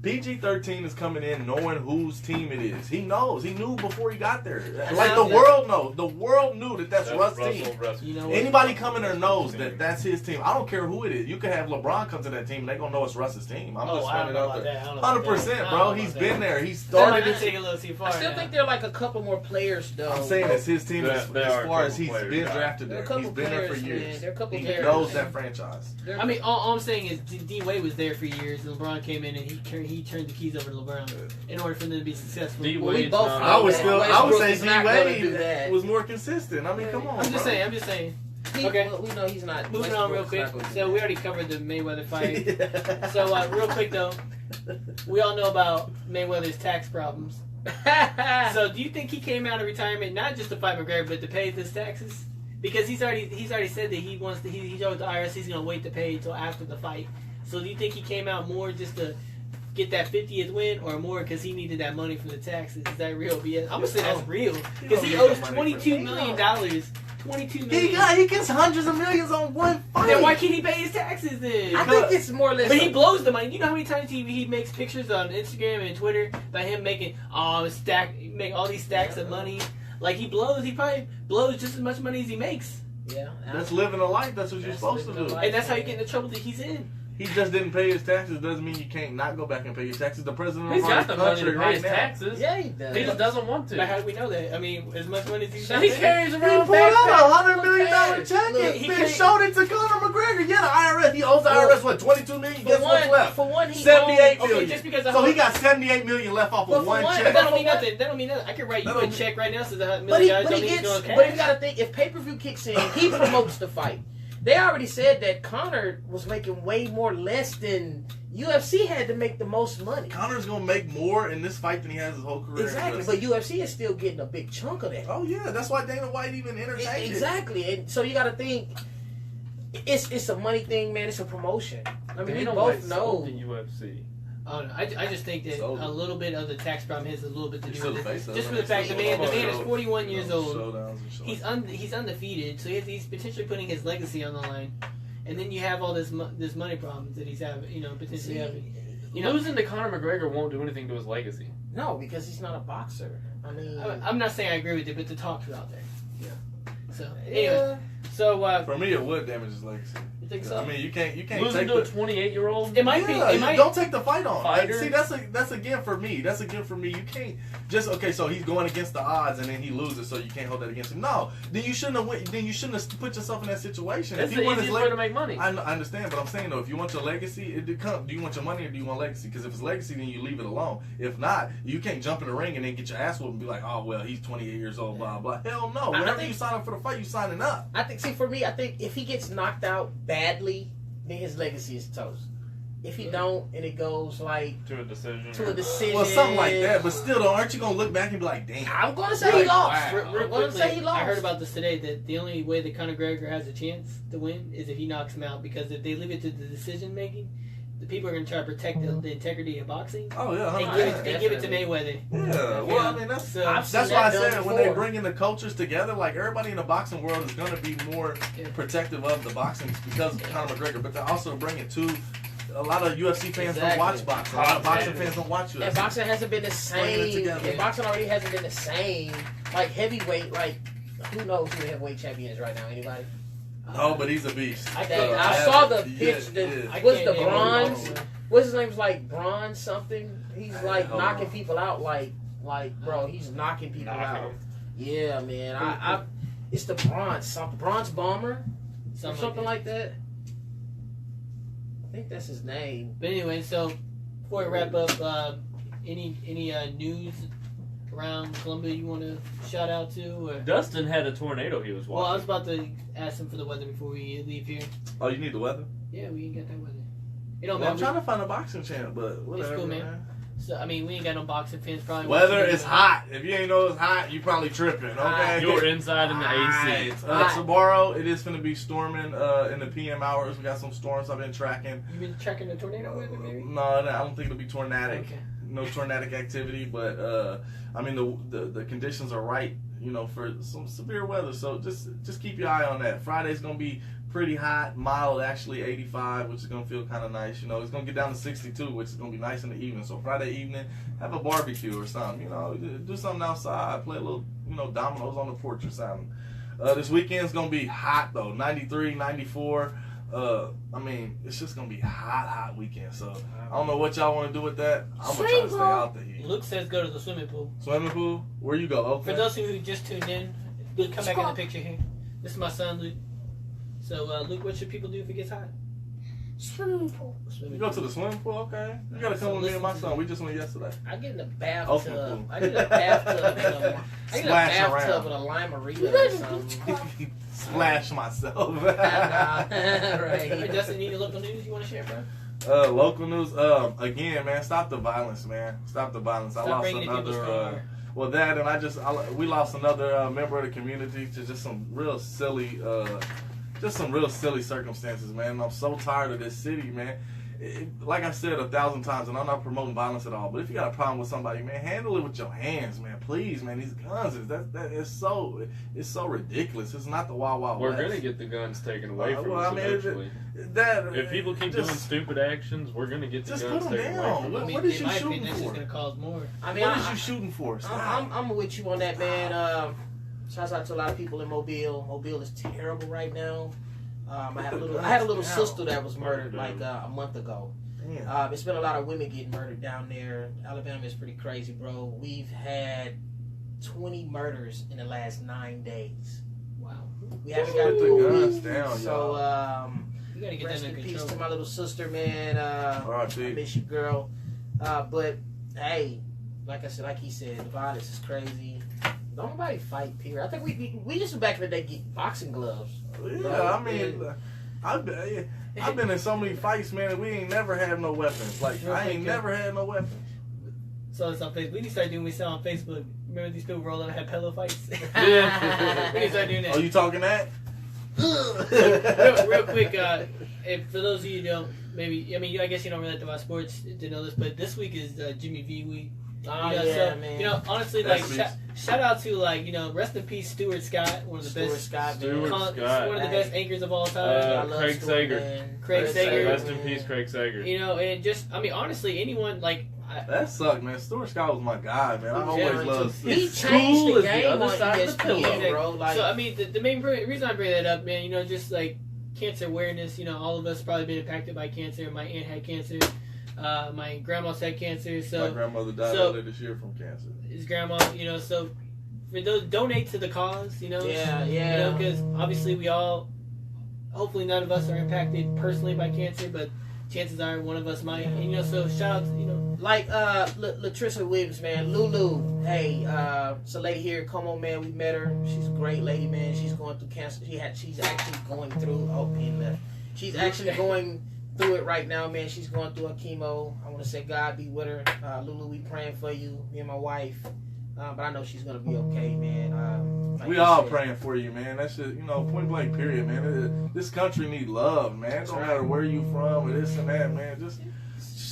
PG-13 is coming in knowing whose team it is. He knows. He knew before he got there. Like the world knows. The world knew that that's Russ' team. You know what? Anybody coming there knows that that's his team. I don't care who it is. You could have LeBron come to that team, and they gonna know it's Russ's team. I'm just I throwing don't it know out about there. that. I don't know about 100%, that. bro. I don't know He's about been that. there. He That started might it. take a little too far. I still now. think they're like a couple more players though. I'm saying it's his team as There are a far as couple he's players, been yeah. drafted There are there. a couple He's been there for players, years. man. There are a couple He players. knows that franchise. They're- I mean, all I'm saying is D Wade was there for years, and LeBron came in and he turned the keys over to LeBron in order for them to be successful. D Well, we Wade's both not- know I would that say Westbrook is D not gonna do Wade that. was more consistent. I mean, come on. I'm just bro. saying. He- Okay. well, we know he's not. Moving on real Westbrook's quick. not gonna do So that. we already covered the Mayweather fight. So real quick though, we all know about Mayweather's tax problems. So do you think he came out of retirement not just to fight McGregor, but to pay his taxes? Because he's already said that he wants to. He told the IRS he's gonna wait to pay until after the fight. So do you think he came out more just to get that 50th win, or more because he needed that money from the taxes? Is that real BS? I'm gonna say that's real because he owes $22 million. $22 million. He gets hundreds of millions on one fight. Then why can't he pay his taxes then? I think it's more or less. But he blows the money. You know how many times he makes pictures on Instagram and Twitter about him making make all these stacks of money. Like he probably blows just as much money as he makes. Yeah. That's living a life. That's what you're That's supposed to living a do. life. And that's how you get in the trouble that he's in. He just didn't pay his taxes. Doesn't mean you can't not go back and pay your taxes. The president He's of our got the money to country pay right his now. taxes. Yeah, he does. He just doesn't want But to. how do we know that? I mean, as much money as he's So he carries He around pulled out backpacks. $100 million check Look, and he then can't- showed it to Conor McGregor. Yeah, the IRS. He owes the IRS what, $22 million? Guess what's left? For one, he 78 owns- million. just because So he got $78 million left off But of for one one- But check. that don't mean nothing. That don't mean nothing. I could write you That a don't- check right now so the But million he, dollars but don't he need to go in gets. cash. But you got to think if pay-per-view kicks in, he promotes the fight. They already said that Conor was making way more less than UFC had to make the most money. Conor's gonna make more in this fight than he has his whole career. Exactly, but UFC is still getting a big chunk of that. Oh yeah, that's why Dana White even entertained it. Exactly, and so you got to think it's a money thing, man. It's a promotion. I mean, we Dana both White know. sold the UFC. Oh, no, I just think that Sold it. a little bit of the tax problem has a little bit to He's do still with the it. face of Just it. for the fact the man is 41 years old. Showdowns and shit like that. He's undefeated, so he's potentially putting his legacy on the line. And then you have all this money problems that he's having, potentially having. Losing to Conor McGregor won't do anything to his legacy. No, because he's not a boxer. I mean, I'm not saying I agree with it, but the talks are out there. Yeah. So anyway, so For me, it would damage his legacy. you think so? I mean, you can't Losing take to a the 28-year-old? It might be. Yeah, It you might. don't take the fight on. Like, Fighter. see, that's a gift for me. That's a gift for me. You can't just so he's going against the odds and then he loses, so you can't hold that against him. No, then you shouldn't have went. Then you shouldn't have put yourself in that situation. That's If the you want easiest his way to make money. I understand, but I'm saying though, if you want your legacy, do you want your money or do you want legacy? Because if it's legacy, then you leave it alone. If not, you can't jump in the ring and then get your ass whooped and be like, oh well, he's 28 years old, blah blah. Hell no. I Whenever think- you sign up for the fight, you signing up. I think. See, for me, I think if he gets knocked out badly, then his legacy is toast. If he don't, and it goes like To a decision. to a decision, Well, something like that. But still, though, aren't you gonna look back and be like, damn? I'm gonna say he lost. Real I'm gonna quickly, say he lost. I heard about this today that the only way that Conor McGregor has a chance to win is if he knocks him out, because if they leave it to the decision making, the people are going to try to protect the integrity of boxing Oh yeah, and 100%. give it to Mayweather. Yeah, well, I mean, that's So, I've seen that's why I that done said when they before. bring in the cultures together, like everybody in the boxing world is going to be more Yeah. protective of the boxing because of Conor McGregor, but they also bring it to a lot of UFC fans don't watch boxing. A lot of boxing fans don't watch UFC. And boxing hasn't been the same. And boxing already hasn't been the same. Like heavyweight, like who knows who the heavyweight champion is right now? Anybody? No, but he's a beast. I saw the pitch. What's the bronze? What's his name's like bronze something? He's like knocking people out. Like bro, he's knocking people out. Yeah, man. I it's the bronze bomber, something like that. I think that's his name. But anyway, so before we wrap up, any news around Columbia you want to shout out to? Or? Dustin had a tornado he was watching. Well, I was about to ask him for the weather before we leave here. Oh, you need the weather? Yeah, we ain't got that weather. You know, well, I'm trying to find a boxing channel, but whatever. It's cool, man. So, I mean, we ain't got no boxing fans probably. Weather is hot. If you ain't know it's hot, you probably tripping, okay? You're inside in the AC. Tomorrow, it is going to be storming in the PM hours. We got some storms I've been tracking. You been tracking the tornado weather, maybe? No, I don't think it'll be tornadic. Okay. No tornadic activity, but, I mean, the conditions are right, you know, for some severe weather. So just keep your eye on that. Friday's going to be pretty hot, mild, actually 85, which is going to feel kind of nice. You know, it's going to get down to 62, which is going to be nice in the evening. So Friday evening, have a barbecue or something. You know, do something outside, play a little, you know, dominoes on the porch or something. This weekend's going to be hot, though, 93, 94. I mean, it's just going to be hot weekend. So I don't know what y'all want to do with that. I'm going to try to stay out the heat. Luke says go to the swimming pool. Swimming pool? Where you go? Okay. For those who just tuned in, Luke, come back in the picture here. This is my son, Luke. So, Luke, what should people do if it gets hot? Swimming pool. You go to the swimming pool? Okay. You got to come with me and my son. We just went yesterday. I get in the bathtub. I get in the bathtub with a limerita or something. Splash myself. Right. Hey, Justin, any local news you want to share, bro? Local news. Again, man, stop the violence, man. Stop the violence. Stop I lost bringing people's another. car. Well, that and we lost another member of the community to just some real silly circumstances, man. And I'm so tired of this city, man. Like I said 1,000 times, and I'm not promoting violence at all, but if you got a problem with somebody, man, handle it with your hands, man. Please, man. These guns, it's so ridiculous. It's not the Wild Wild We're West. gonna get the guns taken away from well, us I mean, eventually. If people keep doing stupid actions, we're gonna get the just guns put them taken down. away from us. What is in you my shooting opinion, that's just for? going to cause more. I mean, What is you shooting for? I'm with you on that, man. Shouts out to a lot of people in Mobile. Mobile is terrible right now. I had a little sister that was murdered like a month ago. It's been a lot of women getting murdered down there. Alabama is pretty crazy, bro. We've had 20 murders in the last 9 days. Wow. We haven't got Put the guns down, so You got to get rest that in under peace control. to my little sister, man. I miss you, girl. But hey, like I said, like he said, the violence is crazy. Don't nobody fight, period. I think we used to back in the day get boxing gloves. Yeah, I mean, I've been in so many fights, man, and we ain't never had no weapons. Like, I ain't never had no weapons. So it's on Facebook. We need to start doing what we saw on Facebook. Remember these people rolling and had pillow fights? Yeah. We need to start doing that. Oh, you talking that? real quick, if for those of you who don't, maybe, I mean, I guess you don't really have to watch sports to know this, but this week is Jimmy V week. Oh, You know, yeah, so, man. you know, honestly, That's like, shout out to, like, you know, rest in peace, Stuart Scott, one of the best, Scott, Stuart man. Scott. one of the best anchors of all time. I love Craig Stuart, Sager. man. Craig Sager. Rest in peace, Craig Sager. You know, and just, I mean, honestly, anyone, like, That sucked, man. Stuart Scott was my guy, man. I always loved He School changed the is the game other on side of the ESPN, pillow. bro. Like, so, I mean, the main reason I bring that up, man, you know, just, like, cancer awareness, you know, all of us probably been impacted by cancer. My aunt had cancer. My grandma's had cancer. So my grandmother died earlier this year from cancer. His grandma, you know, so for those, donate to the cause, you know. Yeah. You know, because obviously we all, hopefully none of us are impacted personally by cancer, but chances are one of us might. And, you know, so shout out to, you know. Like Latricia Williams, man. Lulu, hey, it's a lady here. Come on, man. We met her. She's a great lady, man. She's going through cancer. She's actually going through. Oh, he left. She's actually going through it right now, man. She's going through a chemo. I want to say God be with her. Lulu, we praying for you, me and my wife. But I know she's gonna be okay, man. Like We all praying for you, man. That's just, you know, point blank period, man. This country need love, man. It don't matter where you from or this and that, man. Just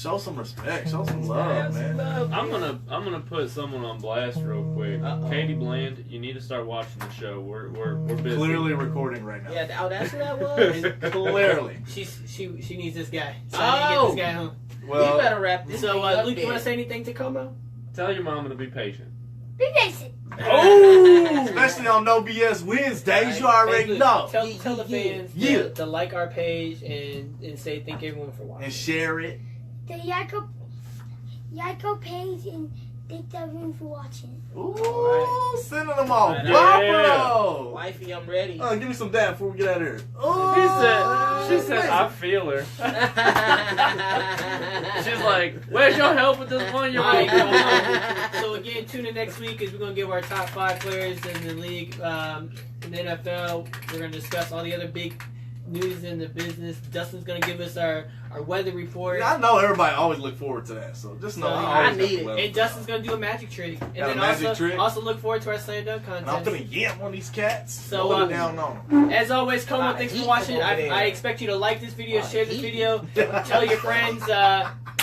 show some respect. Show some love, man. I'm gonna put someone on blast real quick. Uh-oh. Katie Bland, you need to start watching the show. We're busy. Clearly recording right now. Yeah, that's who that was. Clearly. She needs this guy. So Oh. I need to get this guy home. You Well, better wrap this So thing up Luke, you then. want to say anything to Como? Tell your mama to be patient. Be basic. oh, especially on No BS Wednesdays, you already Hey, Luke, know. Tell the fans Yeah. to like our page and say thank everyone for watching. And share it. The Yako page and thank everyone for watching. Ooh, Alright. sending them off. Yeah. Bopper. Wifey, I'm ready. Give me some dab before we get out of here. She said, I feel her. She's like, where's your help with this one? Alright, so again, tune in next week as we're gonna give our top 5 players in the league. In the NFL, we're gonna discuss all the other big news in the business. Dustin's gonna give us our weather report. I know everybody always look forward to that, so just know So, I I always got need the it. weather. And Dustin's gonna do a magic trick, and Got a then magic also trick? also look forward to our slam dunk And I'm contest. finna yamp on these cats. So, Hold it down on them. As always, Como, Wow, thanks heat for watching. over there. I expect you to like this video, Wow, share this heat. video, tell your friends.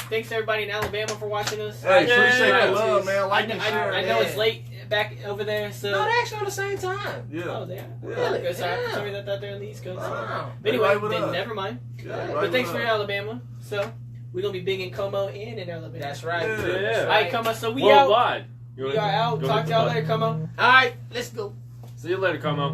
Thanks to everybody in Alabama for watching us. Hey, Yeah. appreciate the love, man. I, Like know, and share. I know it's late back over there, so. No, they're actually on the same time. Yeah. Oh, they are. Really? Okay, sorry, Yeah. sorry that they're on the East Coast. Wow. But anyway, Right with then us. never mind. Yeah, But right But thanks with for us. Alabama. So we're gonna be big in Como and in Alabama. That's right. Yeah. That's All right, right. Como. So we out. Worldwide. We are out. Go Talk hit to the y'all button. later, Como. All right, let's go. See you later, Como.